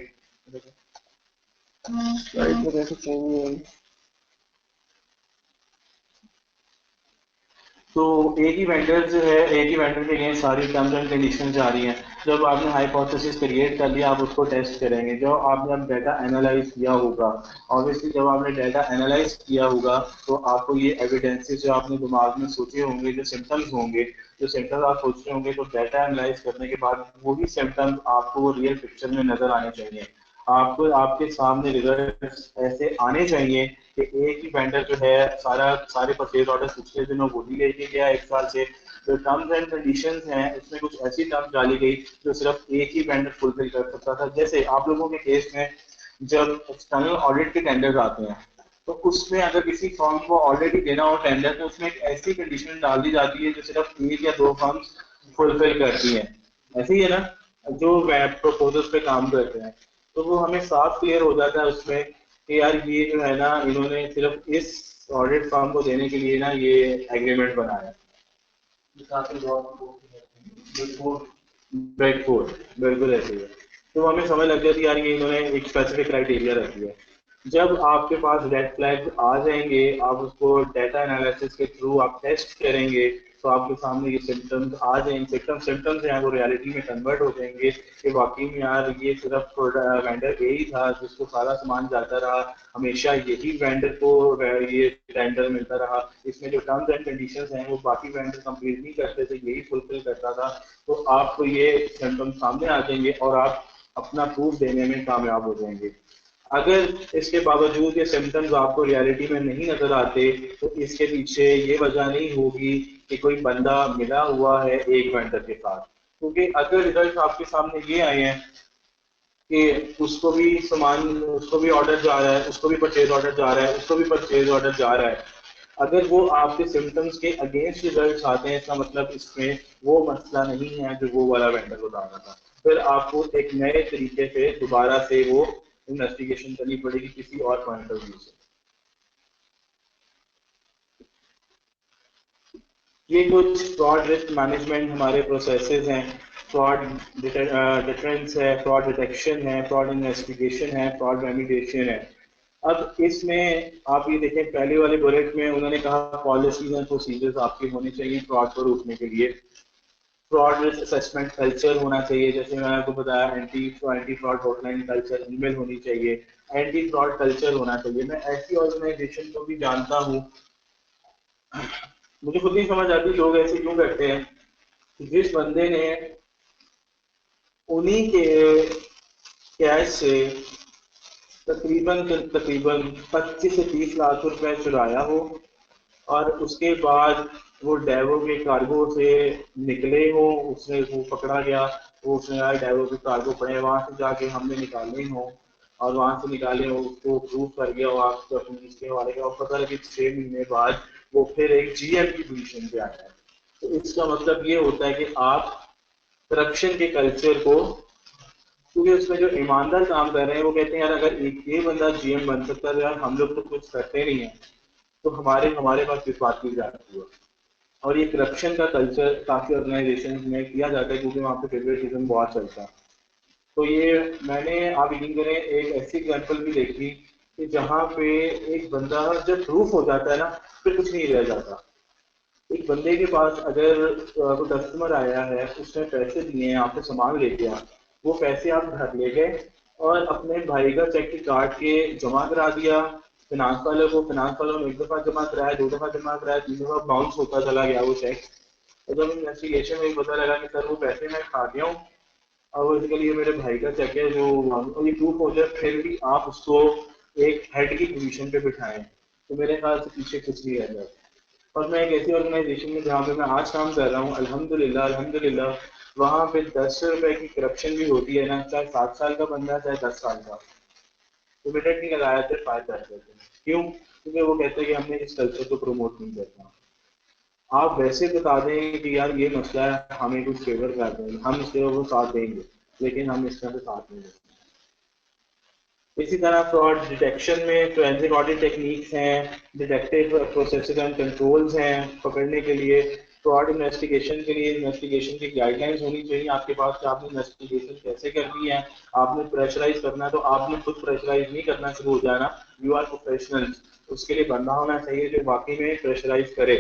तो एक ही वेंडर जो है, एक ही वेंडर के लिए सारी टर्म्स एंड कंडीशन आ रही हैं। जब आपने हाइपोथेसिस क्रिएट कर लिया, आप उसको टेस्ट करेंगे। जब आपने अब डाटा एनालाइज किया होगा, ऑब्वियसली जब आपने डाटा एनालाइज किया होगा तो आपको ये एविडेंसेस जो आपने दिमाग में सोचे होंगे, जो सिम्टम्स होंगे, जो सिम्टम्स आप सोचते होंगे, तो डाटा एनालाइज करने के बाद वही सिम्टम्स आपको रियल पिक्चर में नजर आने चाहिए। आपको आपके सामने रिजल्ट ऐसे आने चाहिए कि एक ही वेंडर जो है सारे परचेज ऑर्डर पिछले दिनों वो ही लेके गया 1 साल से। जो टर्म्स एंड कंडीशंस हैं उसमें कुछ ऐसी टर्म्स डाली गई जो सिर्फ एक ही वेंडर फुलफिल कर सकता था। जैसे आप लोगों के केस में जब एक्सटर्नल ऑडिट के टेंडर्स आते हैं तो उसमें अगर किसी फर्म को ऑलरेडी देना हो टेंडर तो उसमें एक ऐसी कंडीशन डाल दी जाती है जो सिर्फ एक या दो फर्म्स फुलफिल करती हैं। ऐसे ही है ना, जो वेब प्रपोजल्स पे काम करते हैं। तो वो हमें साफ क्लियर हो जाता है उसमें कि यार ये जो है ना इन्होंने सिर्फ इस ऑडिट फर्म को देने के लिए ना ये एग्रीमेंट बनाया। बेड फोर बिल्कुल ऐसे ही है। तो हमें समझ लग जाती है यार ये इन्होंने एक स्पेसिफिक क्राइटेरिया रखी है। जब आपके पास रेड फ्लैग आ जाएंगे आप उसको डेटा एनालिसिस के थ्रू आप टेस्ट करेंगे तो आपके सामने ये सिम्टम्स आ जाएंगे। सिम्टम्स हैं वो रियलिटी में कन्वर्ट हो जाएंगे कि वाकई में यार ये सिर्फ वेंडर ए ही था जिसको सारा सामान जाता रहा, हमेशा यही वेंडर को ये टेंडर मिलता रहा, इसमें जो टर्म्स एंड कंडीशंस हैं वो बाकी वेंडर कंप्लीट नहीं करते थे यही फुलफिल करता था। तो आपको ये सिम्टम्स सामने आ जाएंगे और आप अपना प्रूफ देने में कामयाब हो जाएंगे। अगर इसके बावजूद ये सिम्टम्स आपको रियलिटी में नहीं नजर आते तो इसके पीछे ये वजह नहीं होगी कि कोई बंदा मिला हुआ है एक वेंडर के साथ। क्योंकि अगर रिजल्ट आपके सामने ये आए हैं कि उसको भी ऑर्डर जा रहा है, उसको भी परचेज ऑर्डर जा रहा है, उसको भी परचेज ऑर्डर जा रहा है, अगर वो आपके सिम्टम्स के अगेंस्ट रिजल्ट्स आते हैं इसका मतलब इसमें वो मसला नहीं है जो वो वाला वेंडर बता रहा था। फिर आपको एक नए तरीके से दोबारा से वो इन्वेस्टिगेशन करनी पड़ेगी किसी और पॉइंट ऑफ व्यू से। ये कुछ फ्रॉड रिस्क मैनेजमेंट हमारे प्रोसेसेस हैं। फ्रॉड डिफरेंस है, फ्रॉड डिटेक्शन है, फ्रॉड इन्वेस्टिगेशन है, फ्रॉड रेमिडिएशन है। अब इसमें आप ये देखें पहले वाले बुलेट में उन्होंने कहा पॉलिसीज एंड प्रोसीजर्स आपके होने चाहिए फ्रॉड को रोकने के लिए। फ्रॉड रिस्क असेसमेंट कल्चर होना चाहिए, जैसे मैंने आपको बताया anti fraud hotline culture email होनी चाहिए, एंटी फ्रॉड कल्चर होना चाहिए। मैं ऐसी ऑर्गेनाइजेशन को भी जानता हूँ, मुझे खुद नहीं समझ आती लोग ऐसे क्यों करते हैं। जिस बंदे ने उन्हीं के कैश से तकरीबन तकरीबन 25 से 30 लाख रुपए चुराया हो और उसके बाद वो डेवो के कार्गो से निकले हो, उसने वो पकड़ा गया, वो उसने यार डेवो के कार्गो पड़े वहां से जाके हमने निकाले हो और वहां से निकाले हो उसको प्रूव कर गया हो आपको अपने इसके वाले का, और पता लगे 6 महीने बाद वो फिर एक जीएम की पोजीशन पे आया है। तो इसका मतलब ये होता है कि आप करप्शन के कल्चर को, क्योंकि उसमें जो ईमानदार काम कर रहे हैं वो कहते हैं यार अगर एक ये बंदा जीएम बन सकता है तो यार हम लोग तो कुछ करते नहीं है, तो हमारे हमारे पास किस बात की जाती है। और ये करप्शन का कल्चर काफी ऑर्गेनाइजेशन में किया जाता है क्योंकि वहाँ पे फेवरेटिज्म बहुत चलता है। तो ये मैंने आप यकीन करें एक ऐसी एग्जाम्पल भी देखी कि जहाँ पे एक बंदा जब प्रूफ हो जाता है ना फिर कुछ नहीं रह जाता। एक बंदे के पास अगर कोई कस्टमर आया है उसने पैसे दिए हैं आपसे सामान ले गया, वो पैसे आप घर ले गए और अपने भाई का चेक की काट के जमा करा दिया फिनांस वालों को, फिनांस वालों ने एक दफा जमा कराया, 2 दफा जमा कराया, 3 दफा बाउंस होता चला गया वो चेक। और जब इन्वेस्टिगेशन में पता लगा कि सर वो पैसे मैं खा गया हूँ और बेसिकली ये मेरे भाई का चेक है जो, और ये प्रूफ हो जाए फिर भी आप उसको एक हेड की पोजीशन पे बिठाएं तो मेरे ख्याल से पीछे कुछ नहीं रह जाता। और मैं एक ऐसी ऑर्गेनाइजेशन में जहाँ पे मैं आज काम कर रहा हूँ अल्हम्दुलिल्लाह अल्हम्दुलिल्लाह, वहाँ पे 10 रुपए की करप्शन भी होती है ना, चाहे 7 साल का बंदा है चाहे 10 साल का, तो मिनट नहीं लगाया थे फायर कर देते हैं। क्यों? क्योंकि वो कहते हैं कि हमने इस कल्चर को प्रमोट नहीं करना। आप वैसे बता दें कि यार ये मसला है हमें कुछ फेवर कर दें, हम इस तरह को साथ देंगे, लेकिन हम इस तरह से साथ नहीं देंगे। इसी तरह फ्रॉड डिटेक्शन में फोरेंसिक ऑडिट टेक्निक्स हैं, डिटेक्टिव प्रोसेसेस एंड कंट्रोल्स हैं पकड़ने के लिए। फ्रॉड इन्वेस्टिगेशन के लिए इन्वेस्टिगेशन की गाइडलाइंस होनी चाहिए आपके पास कि आपने इन्वेस्टिगेशन कैसे करनी है। आपने प्रेशराइज करना है तो आपने खुद प्रेशराइज नहीं करना शुरू हो जाना, यू आर प्रोफेशनल। उसके लिए बंदा होना चाहिए जो वाकई में प्रेशराइज करे,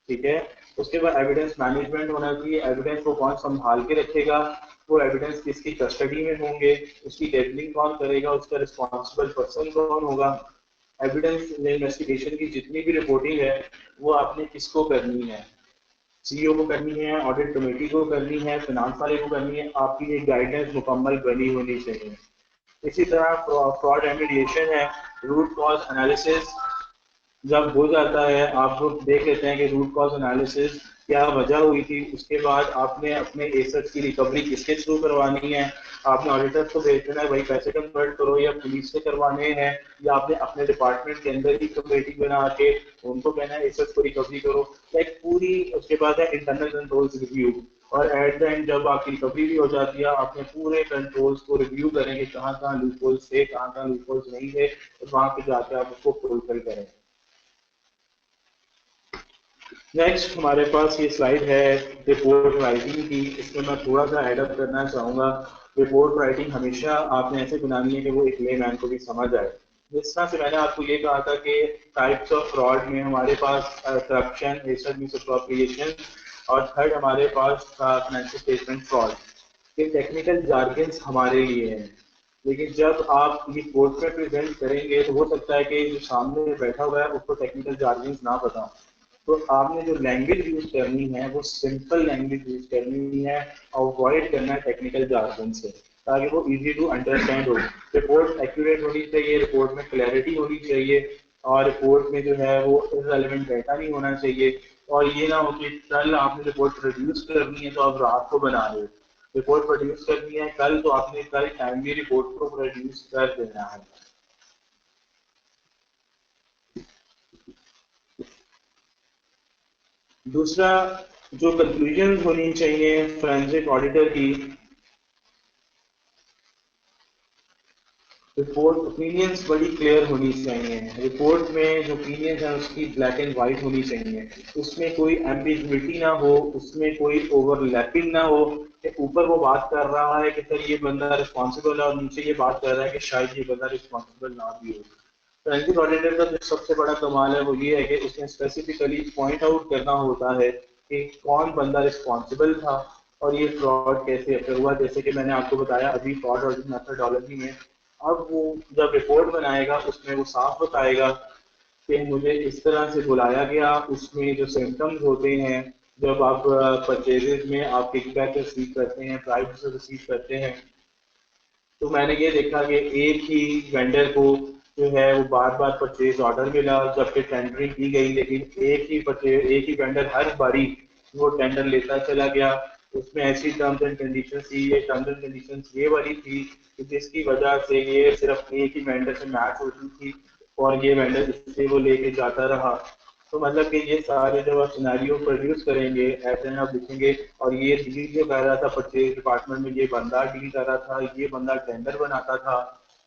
ठीक है। उसके बाद एविडेंस मैनेजमेंट होना चाहिए, एविडेंस को कौन संभाल के रखेगा, वो एविडेंस किसकी कस्टडी में होंगे, उसकी टेबलिंग कौन करेगा, उसका रिस्पॉन्सिबल पर्सन कौन होगा। एविडेंस इन्वेस्टिगेशन की जितनी भी रिपोर्टिंग है वो आपने किसको करनी है, सीईओ को करनी है, ऑडिट कमेटी को करनी है, फिनांस वाले को करनी है, आपकी एक गाइडेंस मुकम्मल बनी होनी चाहिए। इसी तरह फ्रॉड रेमेडिएशन है, रूट कॉज एनालिसिस जब हो जाता है, आप लोग देख लेते हैं कि रूट कॉज एनालिसिस क्या वजह हुई थी, उसके बाद आपने अपने एसेट्स की रिकवरी किसके थ्रू करवानी है, आपने ऑडिटर्स को भेज देना है भाई पैसे कन्वर्ट करो, या पुलिस से करवाने हैं, या आपने अपने डिपार्टमेंट के अंदर ही कमेटी बना के उनको कहना है एसेट्स को रिकवरी करो, लाइक पूरी। उसके बाद है इंटरनल कंट्रोल्स रिव्यू, और एट द एंड जब आपकी रिकवरी भी हो जाती है, आपने पूरे कंट्रोल्स को रिव्यू करेंगे, कहाँ कहाँ लूपहोल्स थे, कहाँ कहाँ लूपहोल्स नहीं थे, और वहां पे जाके आप उसको फुलफिल करें। नेक्स्ट हमारे पास ये स्लाइड है रिपोर्ट राइटिंग की। इसमें मैं थोड़ा सा एडअप करना चाहूँगा। रिपोर्ट राइटिंग हमेशा आपने ऐसे बनानी है कि वो एक लेमैन को भी समझ आए। जिस तरह से मैंने आपको ये कहा था कि टाइप्स ऑफ फ्रॉड में हमारे पास करप्शन, एसेट मिसअप्रोप्रिएशन, और थर्ड हमारे पास फाइनेंशियल स्टेटमेंट फ्रॉड। ये टेक्निकल जार्गन्स हमारे लिए हैं, लेकिन जब आप ये कोर्ट में प्रेजेंट करेंगे तो हो सकता है कि जो सामने बैठा हुआ है उसको टेक्निकल जार्गन्स ना पता हो। तो आपने जो लैंग्वेज यूज करनी है वो सिंपल लैंग्वेज यूज करनी है, अवॉइड करना है टेक्निकल जार्गन से, ताकि वो इजी टू अंडरस्टैंड हो। रिपोर्ट एक्यूरेट होनी चाहिए, रिपोर्ट में क्लैरिटी होनी चाहिए, और रिपोर्ट में जो है वो इररेलेवेंट डाटा नहीं होना चाहिए। और ये ना हो कि कल आपने रिपोर्ट प्रोड्यूस करनी है तो आप रात को बना रहे हो, रिपोर्ट प्रोड्यूस करनी है कल तो आपने कल टाइमली रिपोर्ट को प्रोड्यूस कर देना है। दूसरा, जो कंक्लूजन होनी चाहिए फोरेंसिक ऑडिटर की, रिपोर्ट ओपिनियंस बड़ी क्लियर होनी चाहिए। रिपोर्ट में जो ओपिनियंस है उसकी ब्लैक एंड वाइट होनी चाहिए, उसमें कोई एम्बिग्विटी ना हो, उसमें कोई ओवरलैपिंग ना हो कि ऊपर वो बात कर रहा है कि सर ये बंदा रिस्पॉन्सिबल है, और नीचे ये बात कर रहा है कि शायद ये बंदा रिस्पॉन्सिबल ना भी हो। फोरेंसिक ऑडिटर का जो सबसे बड़ा कमाल है वो ये है कि उसने स्पेसिफिकली पॉइंट आउट करना होता है कि कौन बंदा रिस्पॉन्सिबल था और ये फ्रॉड कैसे अफेयर हुआ। जैसे कि मैंने आपको बताया अभी फ्रॉड ऑडिट मेथोडोलॉजी में, अब वो जब रिपोर्ट बनाएगा उसमें वो साफ बताएगा कि मुझे इस तरह से बुलाया गया, उसमें जो सिम्टम्स होते हैं जब आप परचेजेज में आप किकबैक रिसीव करते हैं, प्राइस रिसीव करते हैं, तो मैंने ये देखा कि एक ही वेंडर को जो है वो बार बार परचेज ऑर्डर मिला जबकि टेंडरिंग की गई, लेकिन एक ही वेंडर हर बारी वो टेंडर लेता चला गया। उसमें ऐसी टर्म्स एंड कंडीशन थी, ये टर्म्स एंड कंडीशन ये वाली थी कि जिसकी वजह से ये सिर्फ एक ही वेंडर से मैच होती थी, और ये वेंडर इससे वो लेके जाता रहा। तो मतलब कि ये सारे जब आप सिनेरियो प्रोड्यूस करेंगे ऐसे में आप लिखेंगे, और ये डील जो कर रहा था परचेज डिपार्टमेंट में, ये बंदा डील कर रहा था, ये बंदा टेंडर बनाता था,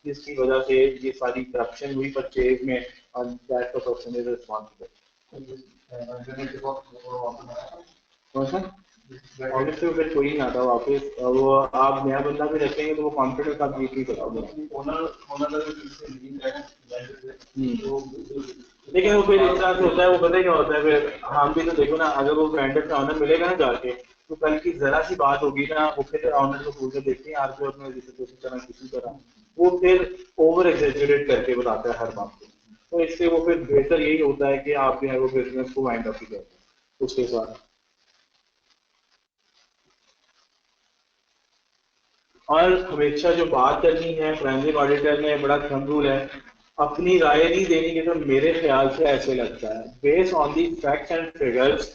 जिसकी वजह से ये सारी करप्शन हुई परचेज में, और that the person is responsible. Obviously फिर कोई नहीं आता वापस, वो आप नया बंदा भी रखेंगे तो वो कॉन्फिडेंस आप जीत नहीं करोगे। लेकिन वो फिर इस तरह से होता है, वो पता क्या होता है, फिर हम भी तो देखो ना, अगर वो ब्रांडेड का ऑनर मिलेगा ना जाके, तो कल की जरा सी बात होगी ना, वो फिर ऑनर को पूछ के देखते हैं आरपीओ में किसी तरह वो फिर ओवर एग्जेजरेट करके बताता है हर बात को। तो इससे वो फिर बेहतर यही होता है कि आप जो है वो बिजनेस को वाइंड अप ही करें उसके साथ। और हमेशा जो बात करनी है, फोरेंसिक ऑडिटर में बड़ा थंब रूल है, अपनी राय नहीं देनी है। तो मेरे ख्याल से ऐसे लगता है based on the facts and figures,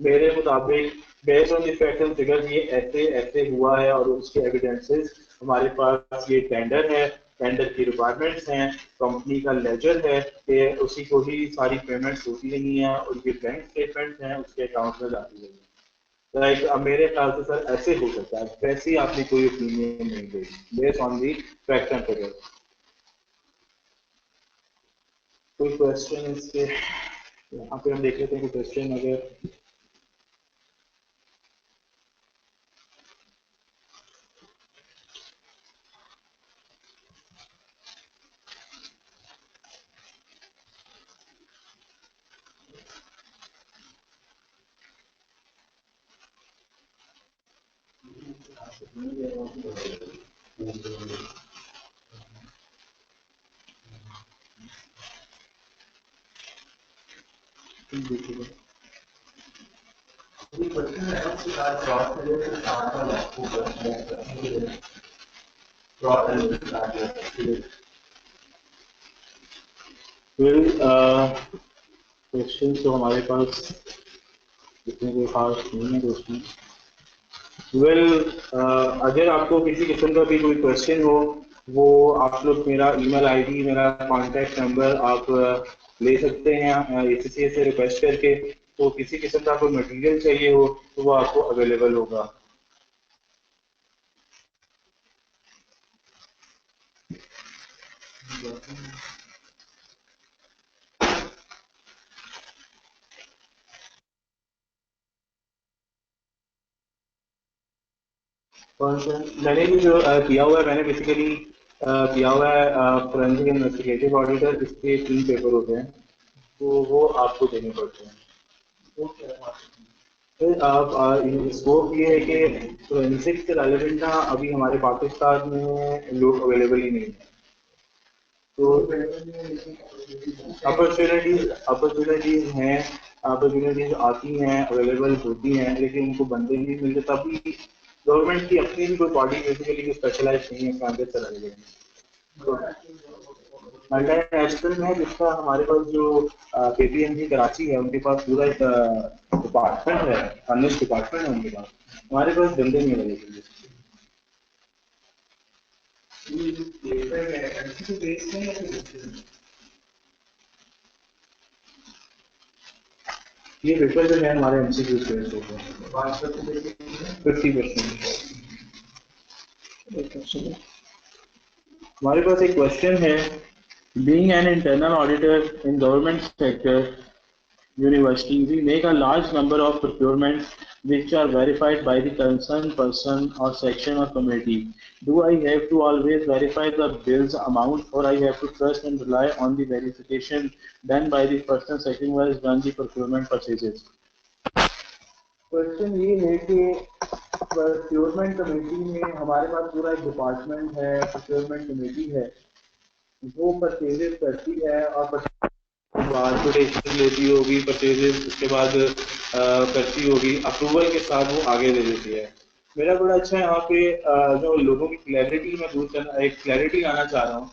मेरे मुताबिक based on the facts and figures ये ऐसे ऐसे हुआ है, और उसके एविडेंसेस हमारे पास ये टेंडर है, टेंडर की रिक्वायरमेंट्स हैं, कंपनी का लेजर है कि उसी को ही सारी पेमेंट्स होती रही हैं, और ये बैंक स्टेटमेंट्स हैं उसके अकाउंट में जाती रही हैं। लाइक अब मेरे ख्याल से सर ऐसे हो सकता है, वैसे ही आपने कोई ओपिनियन नहीं दी based on the fact and figure. कोई क्वेश्चन इसके यहाँ पे हम देख लेते हैं, कोई क्वेश्चन अगर। fraud and क्वेश्चन तो हमारे पास इतने कोई खास नहीं है क्वेश्चन। अगर आपको किसी किस्म का भी कोई क्वेश्चन हो, वो आप लोग मेरा ईमेल आईडी, मेरा कॉन्टैक्ट नंबर आप ले सकते हैं ACCA से रिक्वेस्ट करके। तो किसी किस्म का कोई मटेरियल चाहिए हो तो वो आपको अवेलेबल होगा। मैंने भी जो किया हुआ है, मैंने बेसिकली किया हुआ है फोरेंसिक इन्वेस्टिगेटिव ऑडिटर। इसके 3 पेपर होते हैं, तो वो आपको देने पड़ते हैं। फिर आप स्कोप ये है कि फोरेंसिक से रेलेवेंट ना अभी हमारे पाकिस्तान में लोग अवेलेबल ही नहीं है। तो अपॉर्चुनिटीज हैं, अपॉर्चुनिटीज आती हैं, अवेलेबल होती हैं, लेकिन उनको बंदे नहीं मिलते। तभी गवर्नमेंट की अपनी भी कोई बॉडी बेसिकली स्पेशलाइज नहीं है कांग्रेस चलाने के लिए। मल्टीनेशनल में जिसका हमारे पास जो KPMG कराची है, उनके पास पूरा एक डिपार्टमेंट है, फाइनेंस डिपार्टमेंट है उनके पास। हमारे पास बंदे नहीं अवेलेबल। ये पेपर जो है हमारे MCQ बेस्ड होते हैं 50%। हमारे पास एक क्वेश्चन है, being an internal auditor in government sector university, we make a large number of procurements which are verified by the concerned person or section or committee. Do I have to always verify the bill's amount, or I have to trust and rely on the verification done by the person section who has done the procurement purchases? Question ये है कि procurement committee में हमारे पास पूरा एक department है, procurement committee है, वो परचेजेस करती है और कोटेशन लेती होगी, परचेजेस उसके बाद करती होगी, अप्रूवल के साथ वो आगे दे देती है। मेरा बड़ा अच्छा यहाँ पे जो लोगों की क्लैरिटी में दूर करना, एक क्लैरिटी लाना चाह रहा हूँ।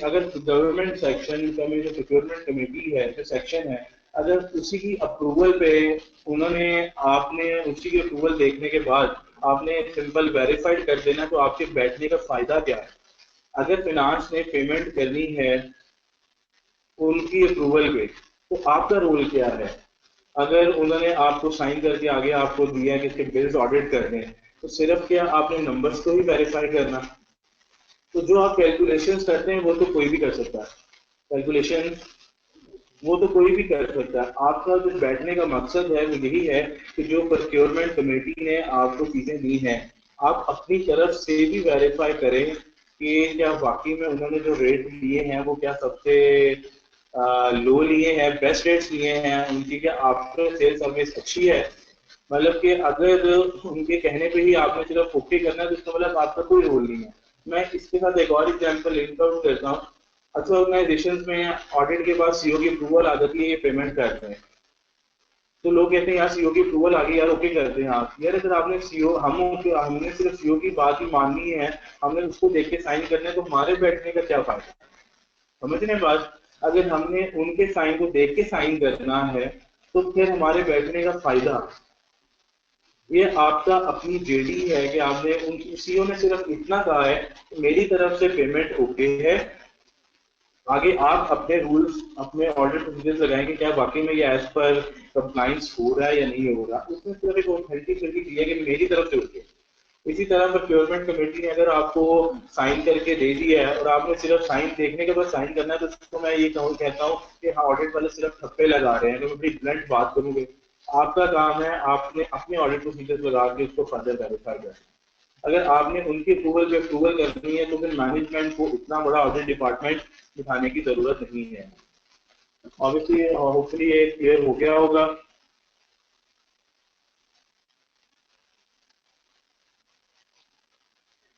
अगर गवर्नमेंट सेक्शन में जो प्रोक्योरमेंट कमेटी है, जो सेक्शन है, अगर उसी की अप्रूवल पे आपने उसी की अप्रूवल देखने के बाद आपने सिंपल वेरीफाइड कर देना, तो आपके बैठने का फायदा क्या है? अगर फिनांस ने पेमेंट करनी है उनकी अप्रूवल पे, तो आपका रोल क्या है? अगर उन्होंने आपको साइन करके आगे आपको दिया कि इसके बिल्स ऑडिट करने हैं, तो सिर्फ क्या आपने नंबर्स को ही वेरीफाई करना? तो जो आप कैलकुलेशंस करते हैं वो तो कोई भी कर सकता है, कैलकुलेशन वो तो कोई भी कर सकता है। आपका जो बैठने का मकसद है वो यही है कि जो प्रोक्योरमेंट कमेटी ने आपको चीजें दी हैं, आप अपनी तरफ से भी वेरीफाई करें कि क्या वाकई में उन्होंने जो रेट लिए हैं वो क्या सबसे लो लिए हैं, बेस्ट रेट्स लिए हैं, उनकी क्या आफ्टर सेल सर्विस अच्छी है। मतलब कि अगर उनके कहने पे ही आपने सिर्फ ओके करना है तो इसका मतलब आपका कोई रोल नहीं है। मैं इसके साथ एक और एग्जाम्पल लिंक आउट करता हूँ। अच्छा, ऑर्गेनाइजेशन में ऑडिट के बाद सीओ की अप्रूवल आ जाती है, ये पेमेंट करते हैं, तो लोग कहते हैं यार सीओ की अप्रूवल आ गई यार, ओके करते हैं आप। यार अगर आपने सीओ हमने सिर्फ सीओ की बात ही माननी है, हमने उसको देख के साइन करने हैं, तो हमारे बैठने का क्या फायदा? समझ रहे हैं बात? अगर हमने उनके साइन को देख के साइन करना है तो फिर हमारे बैठने का फायदा? ये आपका अपनी जेडी है कि आपने उन सीओ ने सिर्फ इतना कहा है कि मेरी तरफ से पेमेंट ओके है, आगे आप अपने रूल्स, अपने ऑडिट प्रोसीजर्स लगाएंगे क्या वाकई में ये एज पर कंप्लाइंस हो रहा है या नहीं हो रहा। उसमें सिर्फ एक ऑथेंटिसिटी दी है कि मेरी तरफ से ओके। इसी तरह प्रोक्योरमेंट कमेटी ने अगर आपको साइन करके दे दिया है और आपने सिर्फ साइन देखने के बाद साइन करना है, तो उसको मैं ये कहता हूँ कि हाँ ऑडिट वाले सिर्फ ठप्पे लगा रहे हैं। तो मैं बड़ी ब्लंट बात करूंगी, आपका काम है आपने अपने ऑडिट प्रोसीजर लगा के उसको फर्दर वेरीफाई करना। अगर आपने उनकी अप्रूवल पे अप्रूवल करनी है तो फिर मैनेजमेंट को इतना बड़ा ऑडिट डिपार्टमेंट दिखाने की जरूरत नहीं है। ऑब्वियसली होपफुली ये क्लियर हो गया होगा।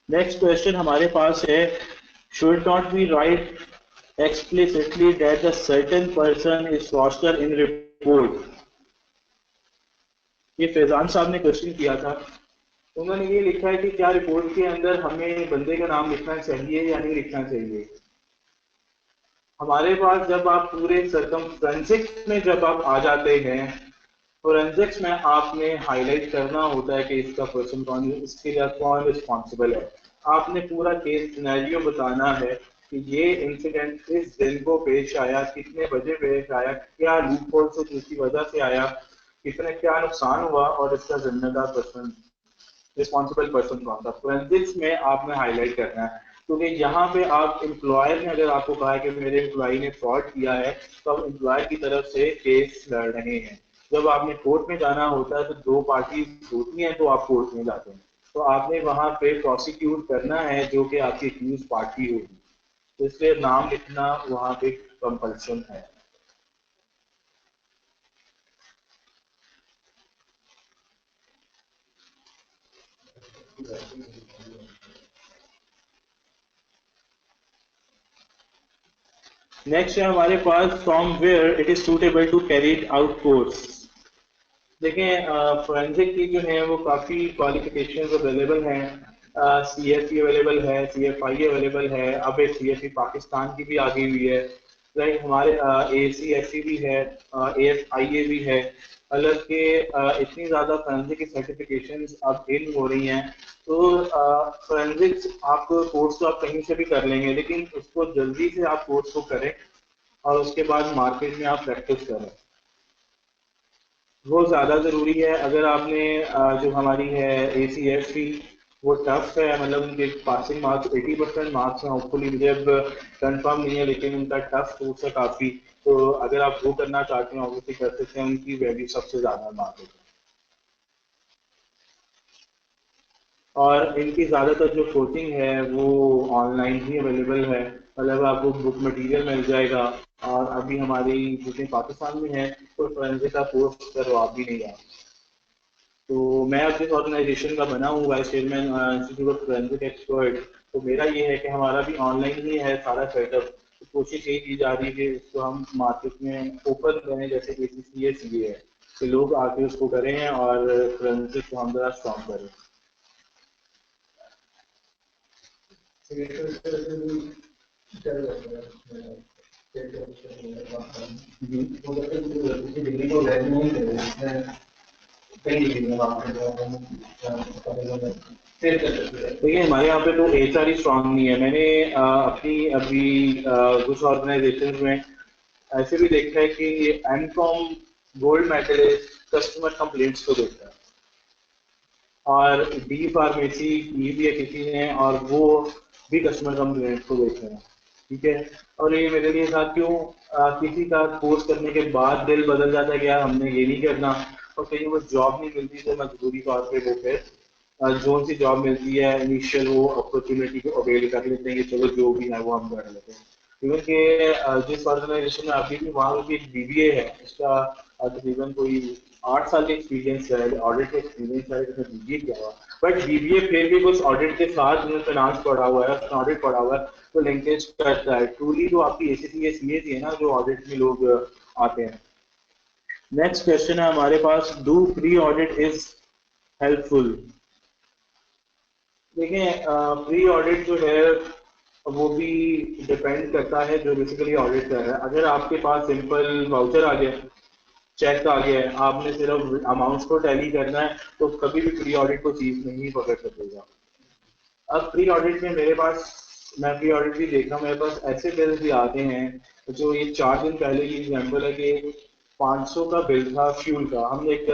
नेक्स्ट क्वेश्चन हमारे पास है, should not we write explicitly that a certain person is foster in report? ये फैजान साहब ने क्वेश्चन किया था। उन्होंने ये लिखा है कि क्या रिपोर्ट के अंदर हमें बंदे का नाम लिखना चाहिए या नहीं लिखना चाहिए। हमारे पास जब आप पूरे सरकमफ्रेंसिक्स में जब आप आ जाते हैं, फोरेंसिक्स में आपने हाईलाइट करना होता है कि इसका पर्सन कौन है, इसके लिए कौन रिस्पॉन्सिबल है। आपने पूरा केस सिनेरियो बताना है कि ये इंसिडेंट इस दिन को पेश आया, कितने बजे पेश आया, क्या लूप होल से जिसकी वजह से आया, कितने क्या नुकसान हुआ और इसका जिम्मेदार पर्सन रिस्पॉन्सिबल पर्सन कौन था। फोरेंसिक्स में आपने हाईलाइट करना है, क्योंकि यहाँ पे आप एम्प्लॉयर ने अगर आपको कहा है कि मेरे एम्प्लॉय ने फ्रॉड किया है, तो आप एम्प्लॉयर की तरफ से केस लड़ रहे हैं। जब आपने कोर्ट में जाना होता है तो दो पार्टी होती हैं, तो आप कोर्ट में जाते हैं, तो आपने वहां पे प्रोसिक्यूट करना है जो कि आपकी एक्यूज पार्टी होगी, तो इसलिए नाम लिखना वहां पे कंपल्सन है। नेक्स्ट है हमारे पास from where it is suitable to carry out course. देखें, फोरेंसिक की जो है वो काफ़ी क्वालिफिकेशन अवेलेबल हैं। सी एफ ई अवेलेबल है, सी एफ आई अवेलेबल है, अब एक सी एफ ई पाकिस्तान की भी आ गई हुई है, राइट। हमारे ए सी एस सी भी है, ए एफ आई ए भी है। अलग के इतनी ज़्यादा फोरेंसिक की सर्टिफिकेशन अब इन हो रही हैं, तो फोरेंसिक्स आप कोर्स तो आप कहीं से भी कर लेंगे, लेकिन उसको जल्दी से आप कोर्स को करें और उसके बाद मार्केट में आप प्रैक्टिस करें, वो ज़्यादा ज़रूरी है। अगर आपने जो हमारी है ACSC, वो टफ है, मतलब उनके पासिंग मार्क्स 80% मार्क्स हैं, होपफुली मुझे अब कंफर्म नहीं है, लेकिन उनका टफ कोर्स है काफ़ी। तो अगर आप वो करना चाहते हैं ऑब्वियसली कर सकते हैं, उनकी वैल्यू सबसे ज़्यादा मार्केट है। और इनकी ज़्यादातर जो कोचिंग है वो ऑनलाइन ही अवेलेबल है, मतलब आपको बुक मटेरियल मिल जाएगा। और अभी हमारी जितने पाकिस्तान में है तो फोरेंसिक का कोर्स करवा भी नहीं है। तो मैं अब जिस ऑर्गेनाइजेशन का बना हूँ vice chairman institute of forensic expert, तो मेरा ये है कि हमारा भी ऑनलाइन ही है सारा सेटअप। तो कोशिश यही की जा रही है कि इसको हम मार्केट में ओपन करें, जैसे ACCA CA है, कि लोग आके उसको करें और फोरेंसिक को हम जरा स्ट्रॉन्ग करें। डिग्री को वैल्यू नहीं दे रहे, देखिए, हमारे यहाँ पे तो HR ही स्ट्रांग नहीं है। मैंने अपनी अभी कुछ ऑर्गेनाइजेशन में ऐसे भी देखा है कि MCOM gold medalist customer complaints को देखता है, और D फार्मेसी की भी किसी ने, और वो भी कस्टमर कंप्लेंट्स को देख रहे हैं, ठीक है। और ये मेरे लिए था क्यों, किसी का कोर्स करने के बाद दिल बदल जाता है कि यार हमने ये नहीं करना, और कहीं वो जॉब नहीं मिलती तो मजबूरी तौर पे वो फिर जो सी जॉब मिलती है इनिशियल वो अपॉर्चुनिटी को अवेल कर लेते हैं कि चलो जो भी है वो हम कर लेते हैं। इवन के जिस ऑर्गेनाइजेशन में अभी भी वहाँ की एक BBA है, उसका तकरीबन कोई 8 साल का एक्सपीरियंस है, ऑडिट का एक्सपीरियंस है, जिसने BBA किया हुआ। बट BBA फिर भी कुछ ऑडिट के साथ उन्होंने फाइनेंस पढ़ा हुआ है, उसने ऑडिट पढ़ा हुआ है, तो लिंकेज करता है। ट्रूली तो आपकी ACCA CA है ना जो ऑडिट में लोग आते हैं। नेक्स्ट क्वेश्चन है हमारे पास, do pre audit is helpful. देखें, प्री ऑडिट जो है वो भी डिपेंड करता है जो बेसिकली ऑडिट कर रहा है। अगर आपके पास सिंपल वाउचर आ गया, चेक आ गया है, आपने सिर्फ अमाउंट्स को टैली करना है, तो कभी भी प्री ऑडिट को चीज नहीं पकड़ सकेगा। अब प्री ऑडिट में मेरे पास, मैं प्री ऑडिट भी देख रहा हूँ, मेरे पास ऐसे बिल्स भी आते हैं जो ये 4 दिन पहले की एग्जाम्पल है कि 500 का बिल था फ्यूल का। हमने एक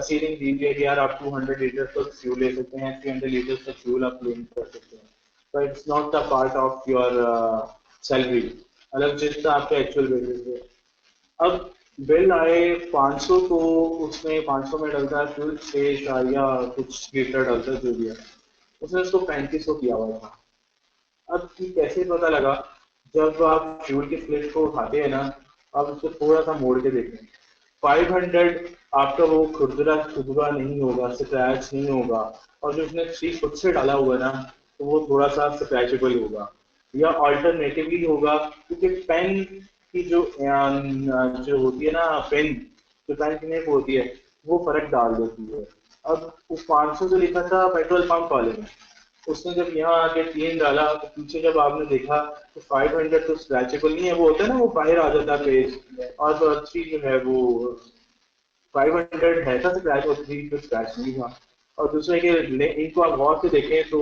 सीलिंग दी है कि यार आप 200 लीटर तक फ्यूल ले सकते हैं, 300 लीटर तक फ्यूल आप क्लेम कर सकते हैं, but it's not the part of your salary, अलग जितना आपका एक्चुअल बेसिस है। अब बिल आए 500, तो उसमें 500 में डलता है फ्यूल 6 या कुछ लीटर डलता है जो भी है, उसने उसको 3500 किया हुआ था। अब कि कैसे पता लगा, जब आप फ्यूल के स्लिप को उठाते हैं ना, आप उसको थोड़ा सा मोड़ के देखें, 500 आपका वो खुरदरा खुदरा नहीं होगा, स्क्रैच नहीं होगा, और जो उसने 3 खुद से डाला हुआ ना, तो वो थोड़ा सा स्क्रैचेबल होगा, या ऑल्टरनेटिवली होगा, क्योंकि पेन की जो होती है ना, पेन जो पेन की नेक होती है, वो फर्क डाल देती है। अब वो 500 जो लिखा था पेट्रोल पंप वाले में, उसने जब यहाँ आके 3 डाला तो पीछे जब आपने देखा तो 500 तो स्क्रैचेबल नहीं है, वो होता है ना वो बाहर आ जाता है पेज, और तो अच्छी जो है वो 500 है था स्क्रैच और 3 तो स्क्रैच नहीं था। और दूसरे के इंक को आप गौर से देखें तो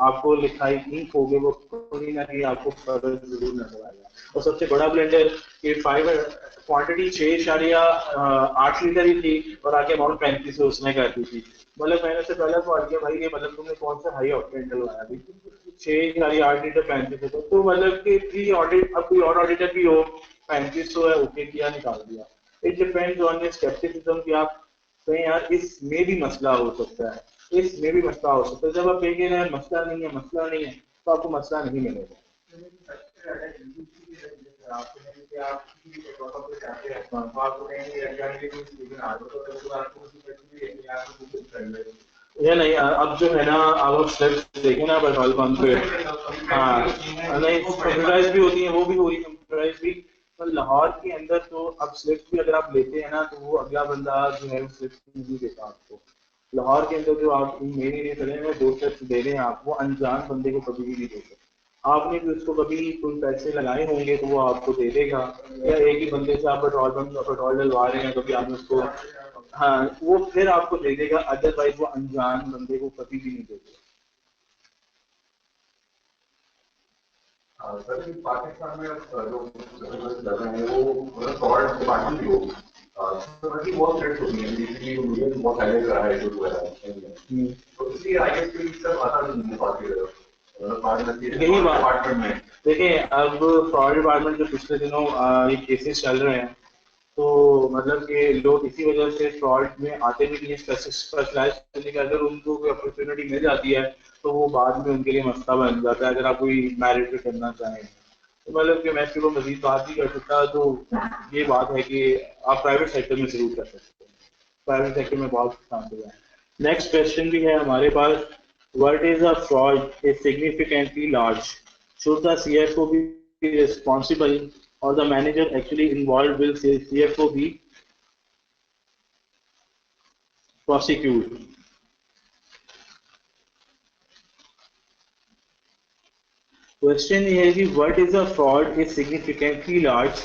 आपको लिखाई इंक होगी वो कहीं ना कहीं आपको फर्क जरूर नजर आएगा। और सबसे बड़ा ब्लेंडर ये 5 क्वांटिटी 6.8 लीटर ही थी और आगे अमाउंट 35 से उसने कर दी थी। मतलब मैंने से पहले सवाल किया भाई ये मतलब तुमने कौन सा हाई ऑक्टेन डलवाया थी, 6.8 लीटर 35 तो मतलब कि प्री ऑडिट अब कोई और ऑडिटर भी हो 3500 है ओके किया निकाल दिया। It depends on your scepticism कि आप कहें यार इसमें भी मसला हो सकता है, इसमें भी मसला हो सकता है। जब आप कहेंगे ना मसला नहीं है मसला नहीं है तो आपको मसला नहीं मिलेगा। ये नहीं अब जो है ना अब आप स्लिप्स देखें ना पेट्रोल पंप पे, हाँ नहीं कंप्यूटराइज भी होती है, वो भी हो रही है कंप्यूटराइज भी। तो लाहौर के अंदर तो अब स्लिप्स भी अगर आप लेते हैं ना तो वो अगला बंदा जो है स्लिप्स नहीं देता आपको। लाहौर के अंदर जो आप मेरे लिए चले हैं 2 स्लिप्स दे रहे हैं आप, वो अनजान बंदे को कभी भी नहीं देते। आपने भी उसको कभी कोई पैसे लगाए होंगे तो वो आपको दे देगा, या एक ही बंदे से आप पेट्रोल पंप का पेट्रोल डलवा रहे हैं कभी आपने उसको, हाँ वो फिर आपको दे देगा, अदरवाइज वो अनजान बंदे को कभी भी नहीं देगा। सर पाकिस्तान में जो कर रहे हैं वो मतलब फ्रॉड डिपार्टमेंट भी हो बहुत थ्रेट्स होती हैं, बेसिकली मुझे बहुत हाईलाइट करा है जो है तो इसलिए आई गेस कि सब आता नहीं पार्टी यही बात देखिए अब फ्रॉड डिपार्टमेंट जो पिछले दिनों ये केसेस चल रहे हैं तो मतलब कि लोग इसी वजह से फ्रॉड में आते भी नहीं है, स्पेशलाइज करने की अगर उनको कोई अपॉर्चुनिटी मिल जाती है तो वो बाद में उनके लिए मसला बन जाता है अगर आप कोई मैरिट करना चाहें। तो मतलब कि मैं सिर्फ मजीद बात नहीं कर सकता, तो ये बात है कि आप प्राइवेट सेक्टर में जरूर कर सकते हैं, प्राइवेट सेक्टर में बहुत चांसेस हैं। नेक्स्ट क्वेश्चन भी है हमारे पास, what is a fraud is significantly large, should the CFO be responsible or the manager actually involved will CFO be prosecute? Question ये है कि what is a fraud is significantly large,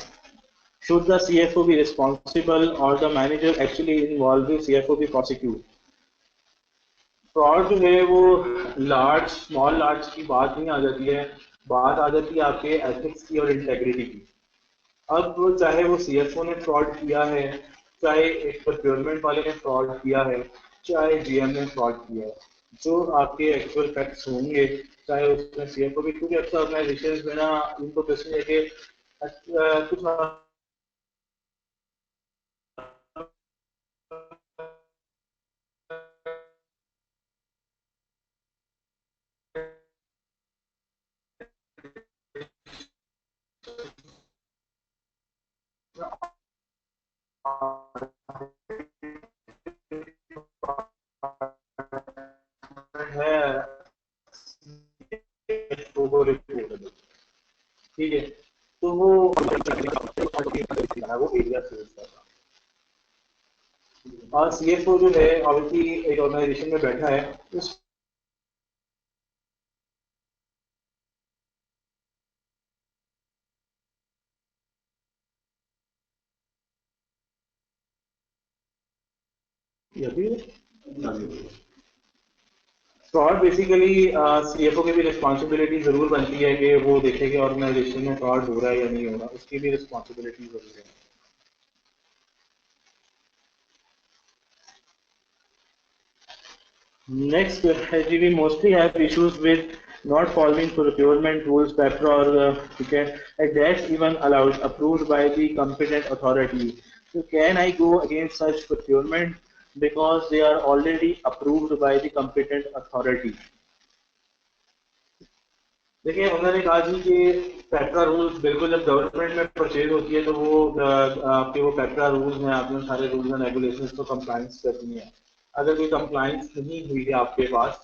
should the CFO be responsible or the manager actually involved will CFO be prosecute? Fraud जो है वो large small large की बात नहीं आ जाती है, बात आ जाती है आपके एथिक्स की और इंटेग्रिटी की। अब चाहे वो सीएफओ ने फ्रॉड किया है, चाहे एक प्रोक्योरमेंट वाले ने फ्रॉड किया है, चाहे जीएम ने फ्रॉड किया है, जो आपके एक्चुअल फैक्ट्स होंगे चाहे उसमें सीएफओ भी, क्योंकि अक्सर ऑर्गेनाइजेशन में ना इनको प्रश्न है कि कुछ है वो रिपोर्ट, ठीक है तो वो एरिया से और सीएफओ जो है ऑब्वियसली एक ऑर्गेनाइजेशन में बैठा है उस फ्रॉड बेसिकली सीएफओ की भी रिस्पॉन्सिबिलिटी जरूर बनती है कि वो देखे कि ऑर्गेनाइजेशन में फ्रॉड हो रहा है या नहीं हो रहा, उसकी भी रिस्पॉन्सिबिलिटी जरूर है। Next, we mostly have issues with not following procurement rules, PEPRA or okay, and that's even allowed, approved by the competent authority. So can I go against such procurement because they are already approved by the competent authority? देखिए उन्होंने कहा जी कि Petra rules बिल्कुल जब government में purchase होती है तो वो आपके वो पेट्रा रूल्स हैं, आपने सारे रूल्स एंड रेगुलेशंस को कंप्लाइंस करनी है। अगर कोई कंप्लाइंस नहीं हुई है आपके पास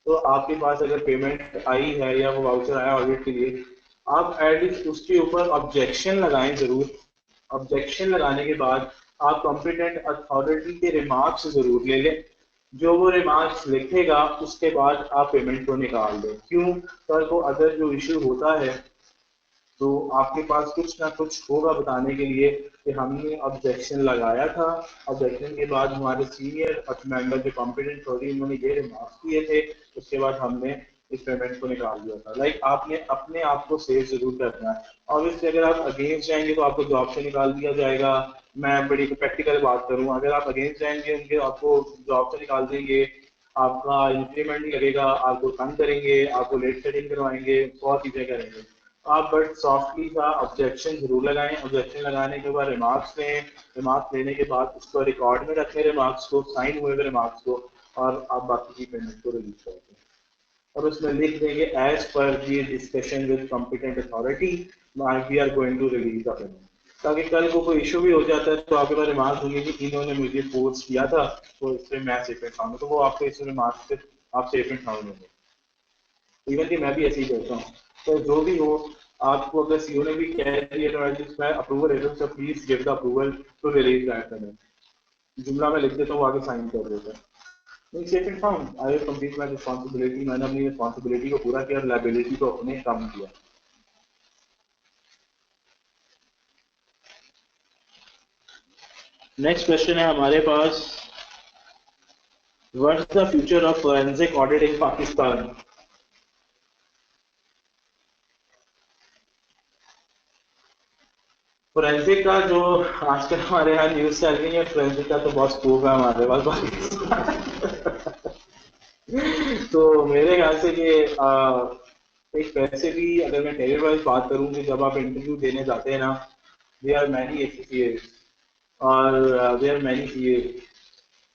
तो आपके पास अगर पेमेंट आई है या वो वाउचर आया ऑडिट के लिए, आप एटलीस्ट उसके ऊपर ऑब्जेक्शन लगाएं जरूर। ऑब्जेक्शन लगाने के बाद आप कॉम्पिटेंट अथॉरिटी के रिमार्क्स जरूर ले लें जो वो रिमार्क्स लिखेगा उसके बाद आप पेमेंट को निकाल दें। क्यों? कल को अगर जो इश्यू होता है तो आपके पास कुछ ना कुछ होगा बताने के लिए कि हमने ऑब्जेक्शन लगाया था, ऑब्जेक्शन के बाद हमारे सीनियर मेंबर जो कॉम्पिटेंट अथॉरिटी उन्होंने ये रिमार्क्स किए थे, उसके बाद हमने इस पेमेंट को निकाल दिया था। लाइक आपने अपने आप को सेव जरूर करना है। ऑब्वियसली अगर आप अगेंस्ट जाएंगे तो आपको जॉब से निकाल दिया जाएगा। मैं बड़ी प्रैक्टिकल बात करूँ, अगर आप अगेंस्ट जाएंगे उनके आपको जॉब से निकाल देंगे, आपका इंक्रीमेंट नहीं लगेगा, आपको तंग करेंगे, आपको लेट सेटिंग करवाएंगे, बहुत चीजें करेंगे। आप बट सॉफ्टली सा ऑब्जेक्शन जरूर लगाएं। ऑब्जेक्शन लगाने के बाद रिमार्क्स लें, रिमार्क्स लेने के बाद उसको रिकॉर्ड में रखें, रिमार्क्स को, साइन हुए हुए रिमार्क्स को, और आप बाकी की पेमेंट को रिलीज कर दें। और उसमें लिख देंगे as per the discussion with competent authority we are going to release the payment. ताकि कल को कोई इशू भी हो जाता है तो आपके पास रिमार्क्स होंगे कि इन्होंने मुझे फोर्स किया था तो इससे मैं सेफ एंड साउंड, तो वो आपको इस रिमार्क्स से आप सेफ एंड साउंड होंगे। इवन कि मैं भी ऐसे ही करता हूँ। तो जो भी हो, आपको अगर सीओ ने भी कह दिया तो एटलीस्ट मैं अप्रूवल लेता हूँ, so please give the approval to release that payment. जुमला में लिख देता हूँ, आगे साइन कर देता हूँ। नहीं, safe and sound, I have complete my responsibility, मैंने अपनी रिस्पांसिबिलिटी को पूरा किया और लायबिलिटी को अपने कम किया। नेक्स्ट क्वेश्चन है हमारे पास, what's the future of forensic audit in Pakistan? Forensic का जो आजकल हमारे यहाँ न्यूज चल रही है, फोरेंसिक का तो बहुत स्कोप है हमारे पास पाकिस्तान। तो मेरे ख्याल से ये एक वैसे भी अगर मैं करियर वाइज बात करूँ कि जब आप इंटरव्यू देने जाते हैं ना, दे आर मैनी एसीसीए और दे आर मैनी सीए।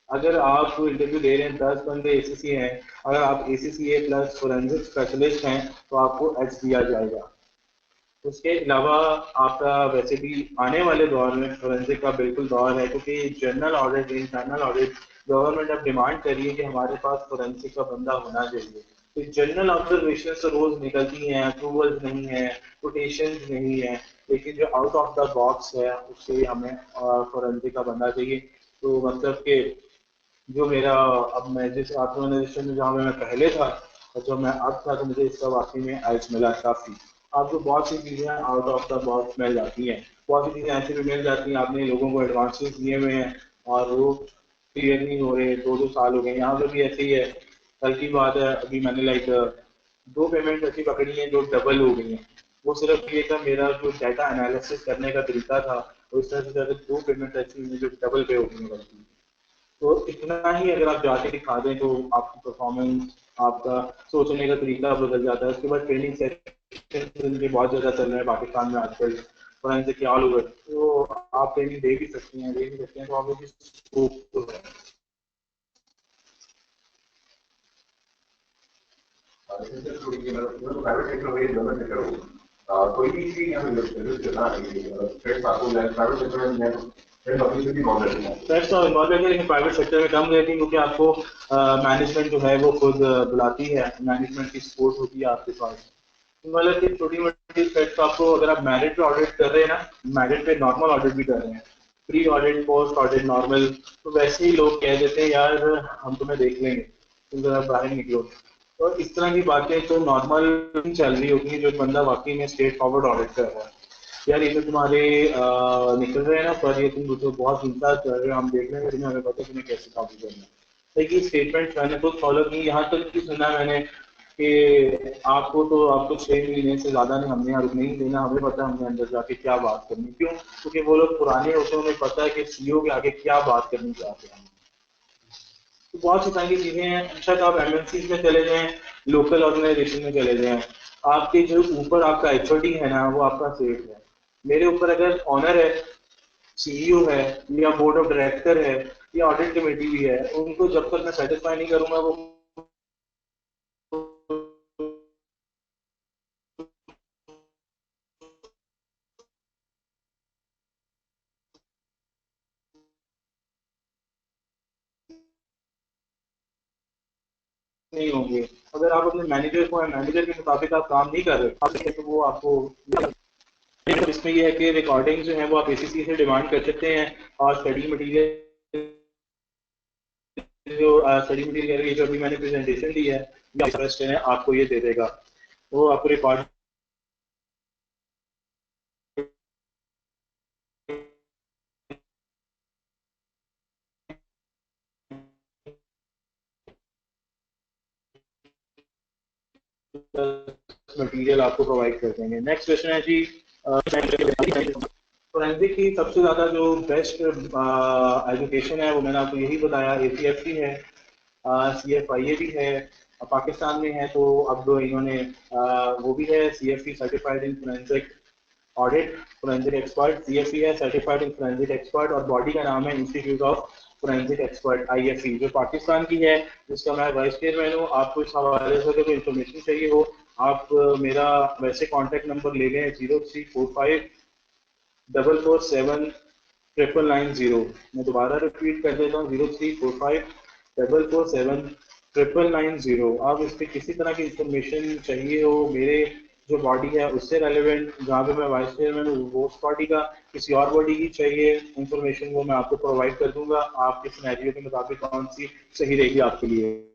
अगर आप इंटरव्यू दे रहे हैं, 10 बंदे एसीसीए हैं, अगर आप एसीसीए प्लस फोरेंसिक स्पेशलिस्ट हैं तो आपको एच दिया जाएगा। उसके अलावा आपका वैसे भी आने वाले दौर में फोरेंसिक का बिल्कुल दौर है, क्योंकि general audit, internal audit, government अब डिमांड कर रही है कि हमारे पास फोरेंसिक का बंदा होना चाहिए। तो जनरल ऑब्जर्वेशन तो रोज निकलती हैं, अप्रूवल्स नहीं है, कोटेशन नहीं है, लेकिन जो आउट ऑफ द बॉक्स है उससे हमें फोरेंसिक का बंदा चाहिए। तो मतलब कि जो मेरा, अब मैं जिस ऑर्गेनाइजेशन में जहाँ मैं पहले था और जो मैं अब था, तो मुझे इसका वाकई में एज मिला काफी। आपको बहुत सी चीजें आउट ऑफ द बॉक्स मिल जाती हैं, बहुत सी चीजें ऐसी भी मिल जाती हैं, आपने लोगों को एडवांसेस दिए हुए हैं और वो क्लियर नहीं हो रहे, 2-2 साल हो गए। यहाँ पर भी ऐसे ही है। कल की बात है, अभी मैंने लाइक 2 पेमेंट ऐसी पकड़ी है जो डबल हो गई हैं। वो सिर्फ ये था, मेरा जो डाटा एनालिसिस करने का तरीका था, उस तरह से अगर 2 पेमेंट ऐसी हुई जो डबल पे हो गई हैं। तो इतना ही अगर आप जाके दिखा दें तो आपकी परफॉर्मेंस, आपका सोचने का तरीका बदल जाता है। उसके बाद ट्रेनिंग सेक्शन बहुत ज़्यादा चल रहा है पाकिस्तान में आजकल, फोरेंसिक के ऑल ओवर, तो आप ट्रेनिंग दे भी सकती हैं, दे भी सकते हैं, तो आप स्कोप तो है। प्राइवेट सेक्टर में गवर्नमेंट सेक्टर हो, कोई भी चीज यहाँ पे ना फ्रेंड्स आपको प्राइवेट सेक्टर में फ्रेंड्स तो इन्वॉल्व रहते हैं, लेकिन प्राइवेट सेक्टर में कम रहती है, क्योंकि आपको मैनेजमेंट जो है वो खुद बुलाती है, मैनेजमेंट की सपोर्ट होती है आपके पास। मतलब कि छोटी मोटी थ्रेड्स आपको, अगर आप मेरिट पे ऑडिट कर रहे हैं ना, मेरिट पे नॉर्मल ऑडिट भी कर रहे हैं, pre audit, post audit, normal, तो वैसे ही लोग कह देते हैं यार हम तुम्हें देख लेंगे, तुम जरा बाहर निकलो। तो इस तरह की बातें तो नॉर्मल चल रही होती है, जो बंदा वाकई में स्ट्रेट फॉरवर्ड ऑडिट कर रहा है। यार ये तो तुम्हारे निकल रहे हैं ना, पर ये तुम मुझे बहुत चिंता कर रहे हो, हम देख लेंगे तुम्हें, हमें पता है तुम्हें कैसे काबू करना है। देखिए स्टेटमेंट मैंने खुद फॉलो की, यहाँ तक भी सुना मैंने कि आपको तो, आपको 6 महीने से ज्यादा नहीं हमने यहाँ रुकने नहीं देना, हमें पता है हमने अंदर जाके क्या बात करनी। क्यों? क्योंकि वो लोग पुराने होते हैं, उन्हें पता है कि सीईओ के आगे क्या बात करनी चाहते हैं। तो बहुत सी तरह की चीजें हैं। अच्छा तो आप एमएनसी में चले जाएं, लोकल ऑर्गेनाइजेशन में चले जाएं, आपके जो ऊपर आपका एचओडी है ना, वो आपका सेफ है। मेरे ऊपर अगर ऑनर है, सीईओ है, या बोर्ड ऑफ डायरेक्टर है, या ऑडिट कमेटी भी है, उनको जब तक मैं सेटिस्फाई नहीं करूंगा वो नहीं होंगे। अगर आप अपने मैनेजर को, मैनेजर के मुताबिक आप काम नहीं कर रहे तो वो आपको, इसमें यह है कि रिकॉर्डिंग जो है वो आप एसीसी से डिमांड कर सकते हैं, और स्टडी मटेरियल जो स्टडी मटेरियल जो अभी मैंने प्रेजेंटेशन दी है, क्वेश्चन है आपको ये दे देगा, वो आपको रिकॉर्ड मटेरियल आपको प्रोवाइड कर देंगे। नेक्स्ट क्वेश्चन है जी, फोरेंसिक की सबसे ज़्यादा जो बेस्ट एजुकेशन है वो मैंने आपको यही बताया, ACFC है, CFIA भी है, पाकिस्तान में है तो अब इन्होंने वो भी है, CFE सर्टिफाइड इन forensic audit forensic expert, CFE है सर्टिफाइड इन फोरेंसिक एक्सपर्ट, और बॉडी का नाम है institute of forensic expert IFE, जो पाकिस्तान की है, जिसका मैं वाइस चेयरमैन हूँ। आपको इस हवाले से कोई इन्फॉर्मेशन चाहिए हो, आप मेरा वैसे कॉन्टैक्ट नंबर ले लें 0345447990। मैं दोबारा रिपीट कर देता हूँ, 0345447990। आप इस पर किसी तरह की इंफॉर्मेशन चाहिए हो मेरे जो बॉडी है उससे रेलिवेंट, जहाँ पे मैं वाइस चेयरमैन हूँ वो उस बॉडी का, किसी और बॉडी की चाहिए इंफॉर्मेशन, वो मैं आपको प्रोवाइड कर दूंगा। आपके सिनेरियो के मुताबिक कौन सी सही रहेगी आपके लिए।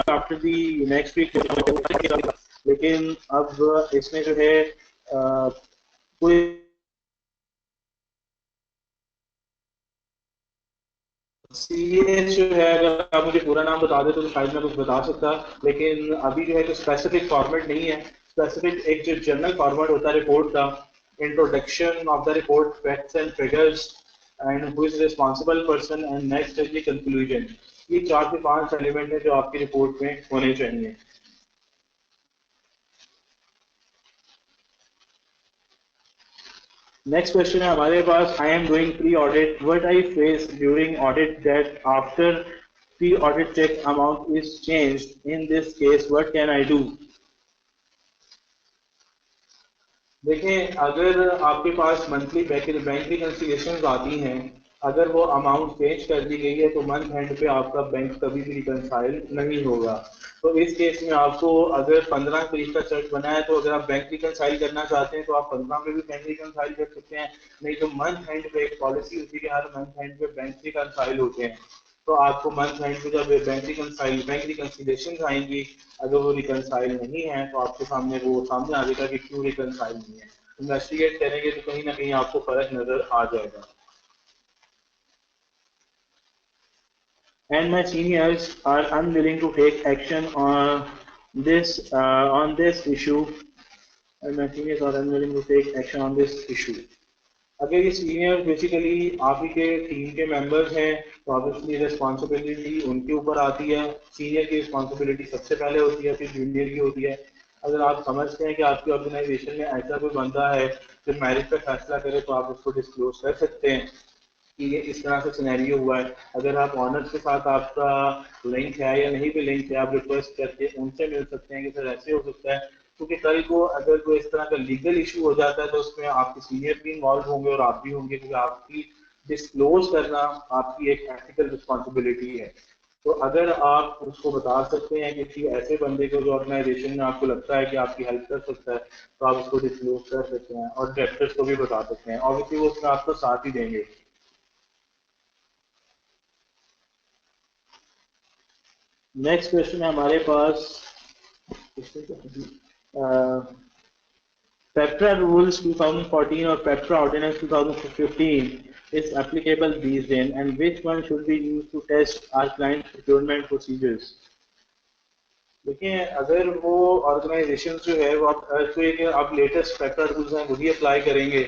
आफ्टर दी नेक्स्ट वीक, लेकिन अब इसमें जो है कोई सीए जो है, अगर आप मुझे पूरा नाम बता देते तो शायद मैं कुछ बता सकता, लेकिन अभी जो है तो स्पेसिफिक फॉर्मेट नहीं है। स्पेसिफिक एक जो जनरल फॉर्मेट होता है रिपोर्ट का, introduction of the report, facts and figures, and who is responsible person, and next is the conclusion. ये 4 से 5 एलिमेंट है जो आपकी रिपोर्ट में होने चाहिए। नेक्स्ट क्वेश्चन है हमारे पास, I am doing pre audit, what I face during audit that after pre audit check amount is changed, in this case what can I do. देखें, अगर आपके पास मंथली बैंक रिकंसिलिएशन आती हैं, अगर वो अमाउंट चेंज कर दी गई है तो मंथ एंड पे आपका बैंक कभी भी रिकंसाइल नहीं होगा। तो इस केस में आपको अगर 15 तारीख का चेक बना है तो अगर आप बैंक रिकंसाइल करना चाहते हैं तो आप 15 में भी बैंक रिकंसाइल कर सकते हैं, नहीं तो मंथ एंड पे एक पॉलिसी होती है कि हर मंथ एंड पे बैंक रिकंसाइल होते हैं। तो आपको मंथ एंड पे जब बैंक रिकंसिलेशन आएंगी, अगर वो रिकंसाइल नहीं है तो आपके सामने वो सामने आ जाएगा कि क्यों रिकंसाइल नहीं है। इन्वेस्टिगेट करेंगे तो कहीं ना कहीं आपको फर्क नजर आ जाएगा। And my seniors are unwilling to take action on this issue, and my seniors are unwilling to take action on this issue। अगर ये सीनियर बेसिकली आप ही के टीम के मेंबर्स हैं तो ऑब्वियसली रिस्पॉन्सिबिलिटी उनके ऊपर आती है। सीनियर की रिस्पॉन्सिबिलिटी सबसे पहले होती है, फिर जूनियर की होती है। अगर आप समझते हैं कि आपकी ऑर्गेनाइजेशन में ऐसा कोई बंदा है जो मेरिट पर फैसला करे तो आप उसको डिस्क्लोज कर सकते हैं कि ये इस तरह से सिनेरियो हुआ है। अगर आप ऑनर्स के साथ आपका लिंक है या नहीं भी लिंक है, आप रिक्वेस्ट करके उनसे मिल सकते हैं कि सर ऐसे हो सकता है, क्योंकि कल को अगर कोई इस तरह का लीगल इशू हो जाता है तो उसमें आपके सीनियर भी इन्वॉल्व होंगे और आप भी होंगे, क्योंकि आपकी डिस्क्लोज करना आपकी एक एथिकल रिस्पॉन्सिबिलिटी है। तो अगर आप उसको बता सकते हैं कि किसी ऐसे बंदे को जो ऑर्गेनाइजेशन में आपको लगता है कि आपकी हेल्प कर सकता है तो आप उसको डिस्क्लोज कर सकते हैं और डायरेक्टर्स को भी बता सकते हैं, ऑब्वियसली वो उसमें आपको साथ ही देंगे। नेक्स्ट क्वेश्चन है हमारे पास, पेट्रा रूल्स 2014 और Petra ordinance 2015 is applicable these days, and which one should be used to test our client procurement procedures। देखिए, अगर वो ऑर्गेनाइजेशन जो है वो आप लेटेस्ट पेट्रा रूल्स हैं वही अप्लाई करेंगे,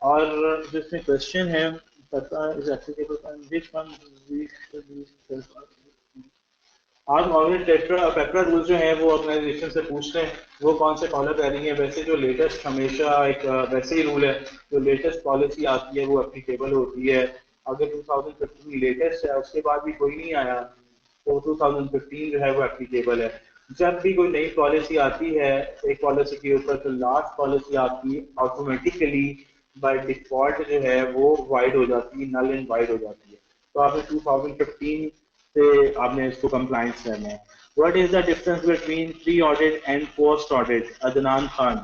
और जिसमें क्वेश्चन है PEPRA is applicable and which one we should use? आप नॉर्मल पेपरा रूल जो है वो ऑर्गेनाइजेशन से पूछ लें वो कौन से फॉलो कर रही है। वैसे जो लेटेस्ट हमेशा एक वैसे ही रूल है, जो लेटेस्ट पॉलिसी आती है वो एप्लीकेबल होती है। अगर 2015 लेटेस्ट है उसके बाद भी कोई नहीं आया तो 2015 जो है वो एप्लीकेबल है। जब भी कोई नई पॉलिसी आती है एक पॉलिसी के ऊपर तो लास्ट पॉलिसी आपकी ऑटोमेटिकली बाय डिफॉल्ट जो है वो वाइड हो जाती है, नल एंड वाइड हो जाती है। तो आपने 2015 से आपने इसको कंप्लाइंस करना है। What is the difference between pre audit and post audit? Adnan Khan.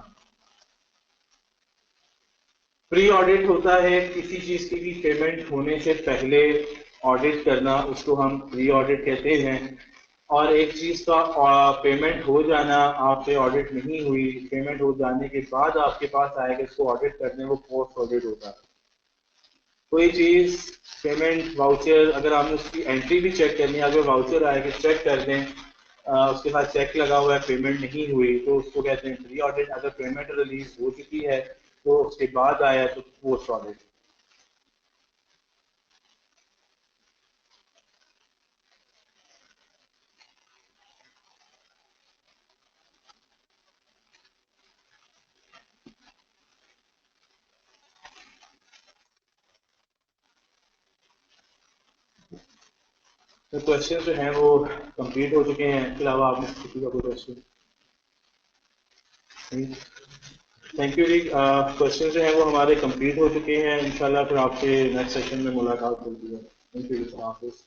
Pre audit होता है किसी चीज की भी पेमेंट होने से पहले ऑडिट करना, उसको हम प्री ऑडिट कहते हैं। और एक चीज का पेमेंट हो जाना, आपसे ऑडिट नहीं हुई, पेमेंट हो जाने के बाद आपके पास आएगा इसको ऑडिट करने, वो पोस्ट ऑडिट होता है। कोई चीज पेमेंट वाउचर अगर आपने उसकी एंट्री भी चेक करनी है, अगर वाउचर आएगा चेक कर दें, उसके बाद चेक लगा हुआ है पेमेंट नहीं हुई तो उसको कहते हैं प्री ऑडिट। अगर पेमेंट रिलीज हो चुकी है तो उसके बाद आया तो पोस्ट ऑडिट। तो क्वेश्चन जो हैं वो कंप्लीट हो चुके हैं, इसके अलावा आपने किसी का कोई क्वेश्चन? थैंक यू जी। क्वेश्चन जो हैं वो हमारे कंप्लीट हो चुके हैं। इंशाल्लाह फिर आपसे नेक्स्ट सेशन में मुलाकात होगी। थैंक यू जी। हाफिज।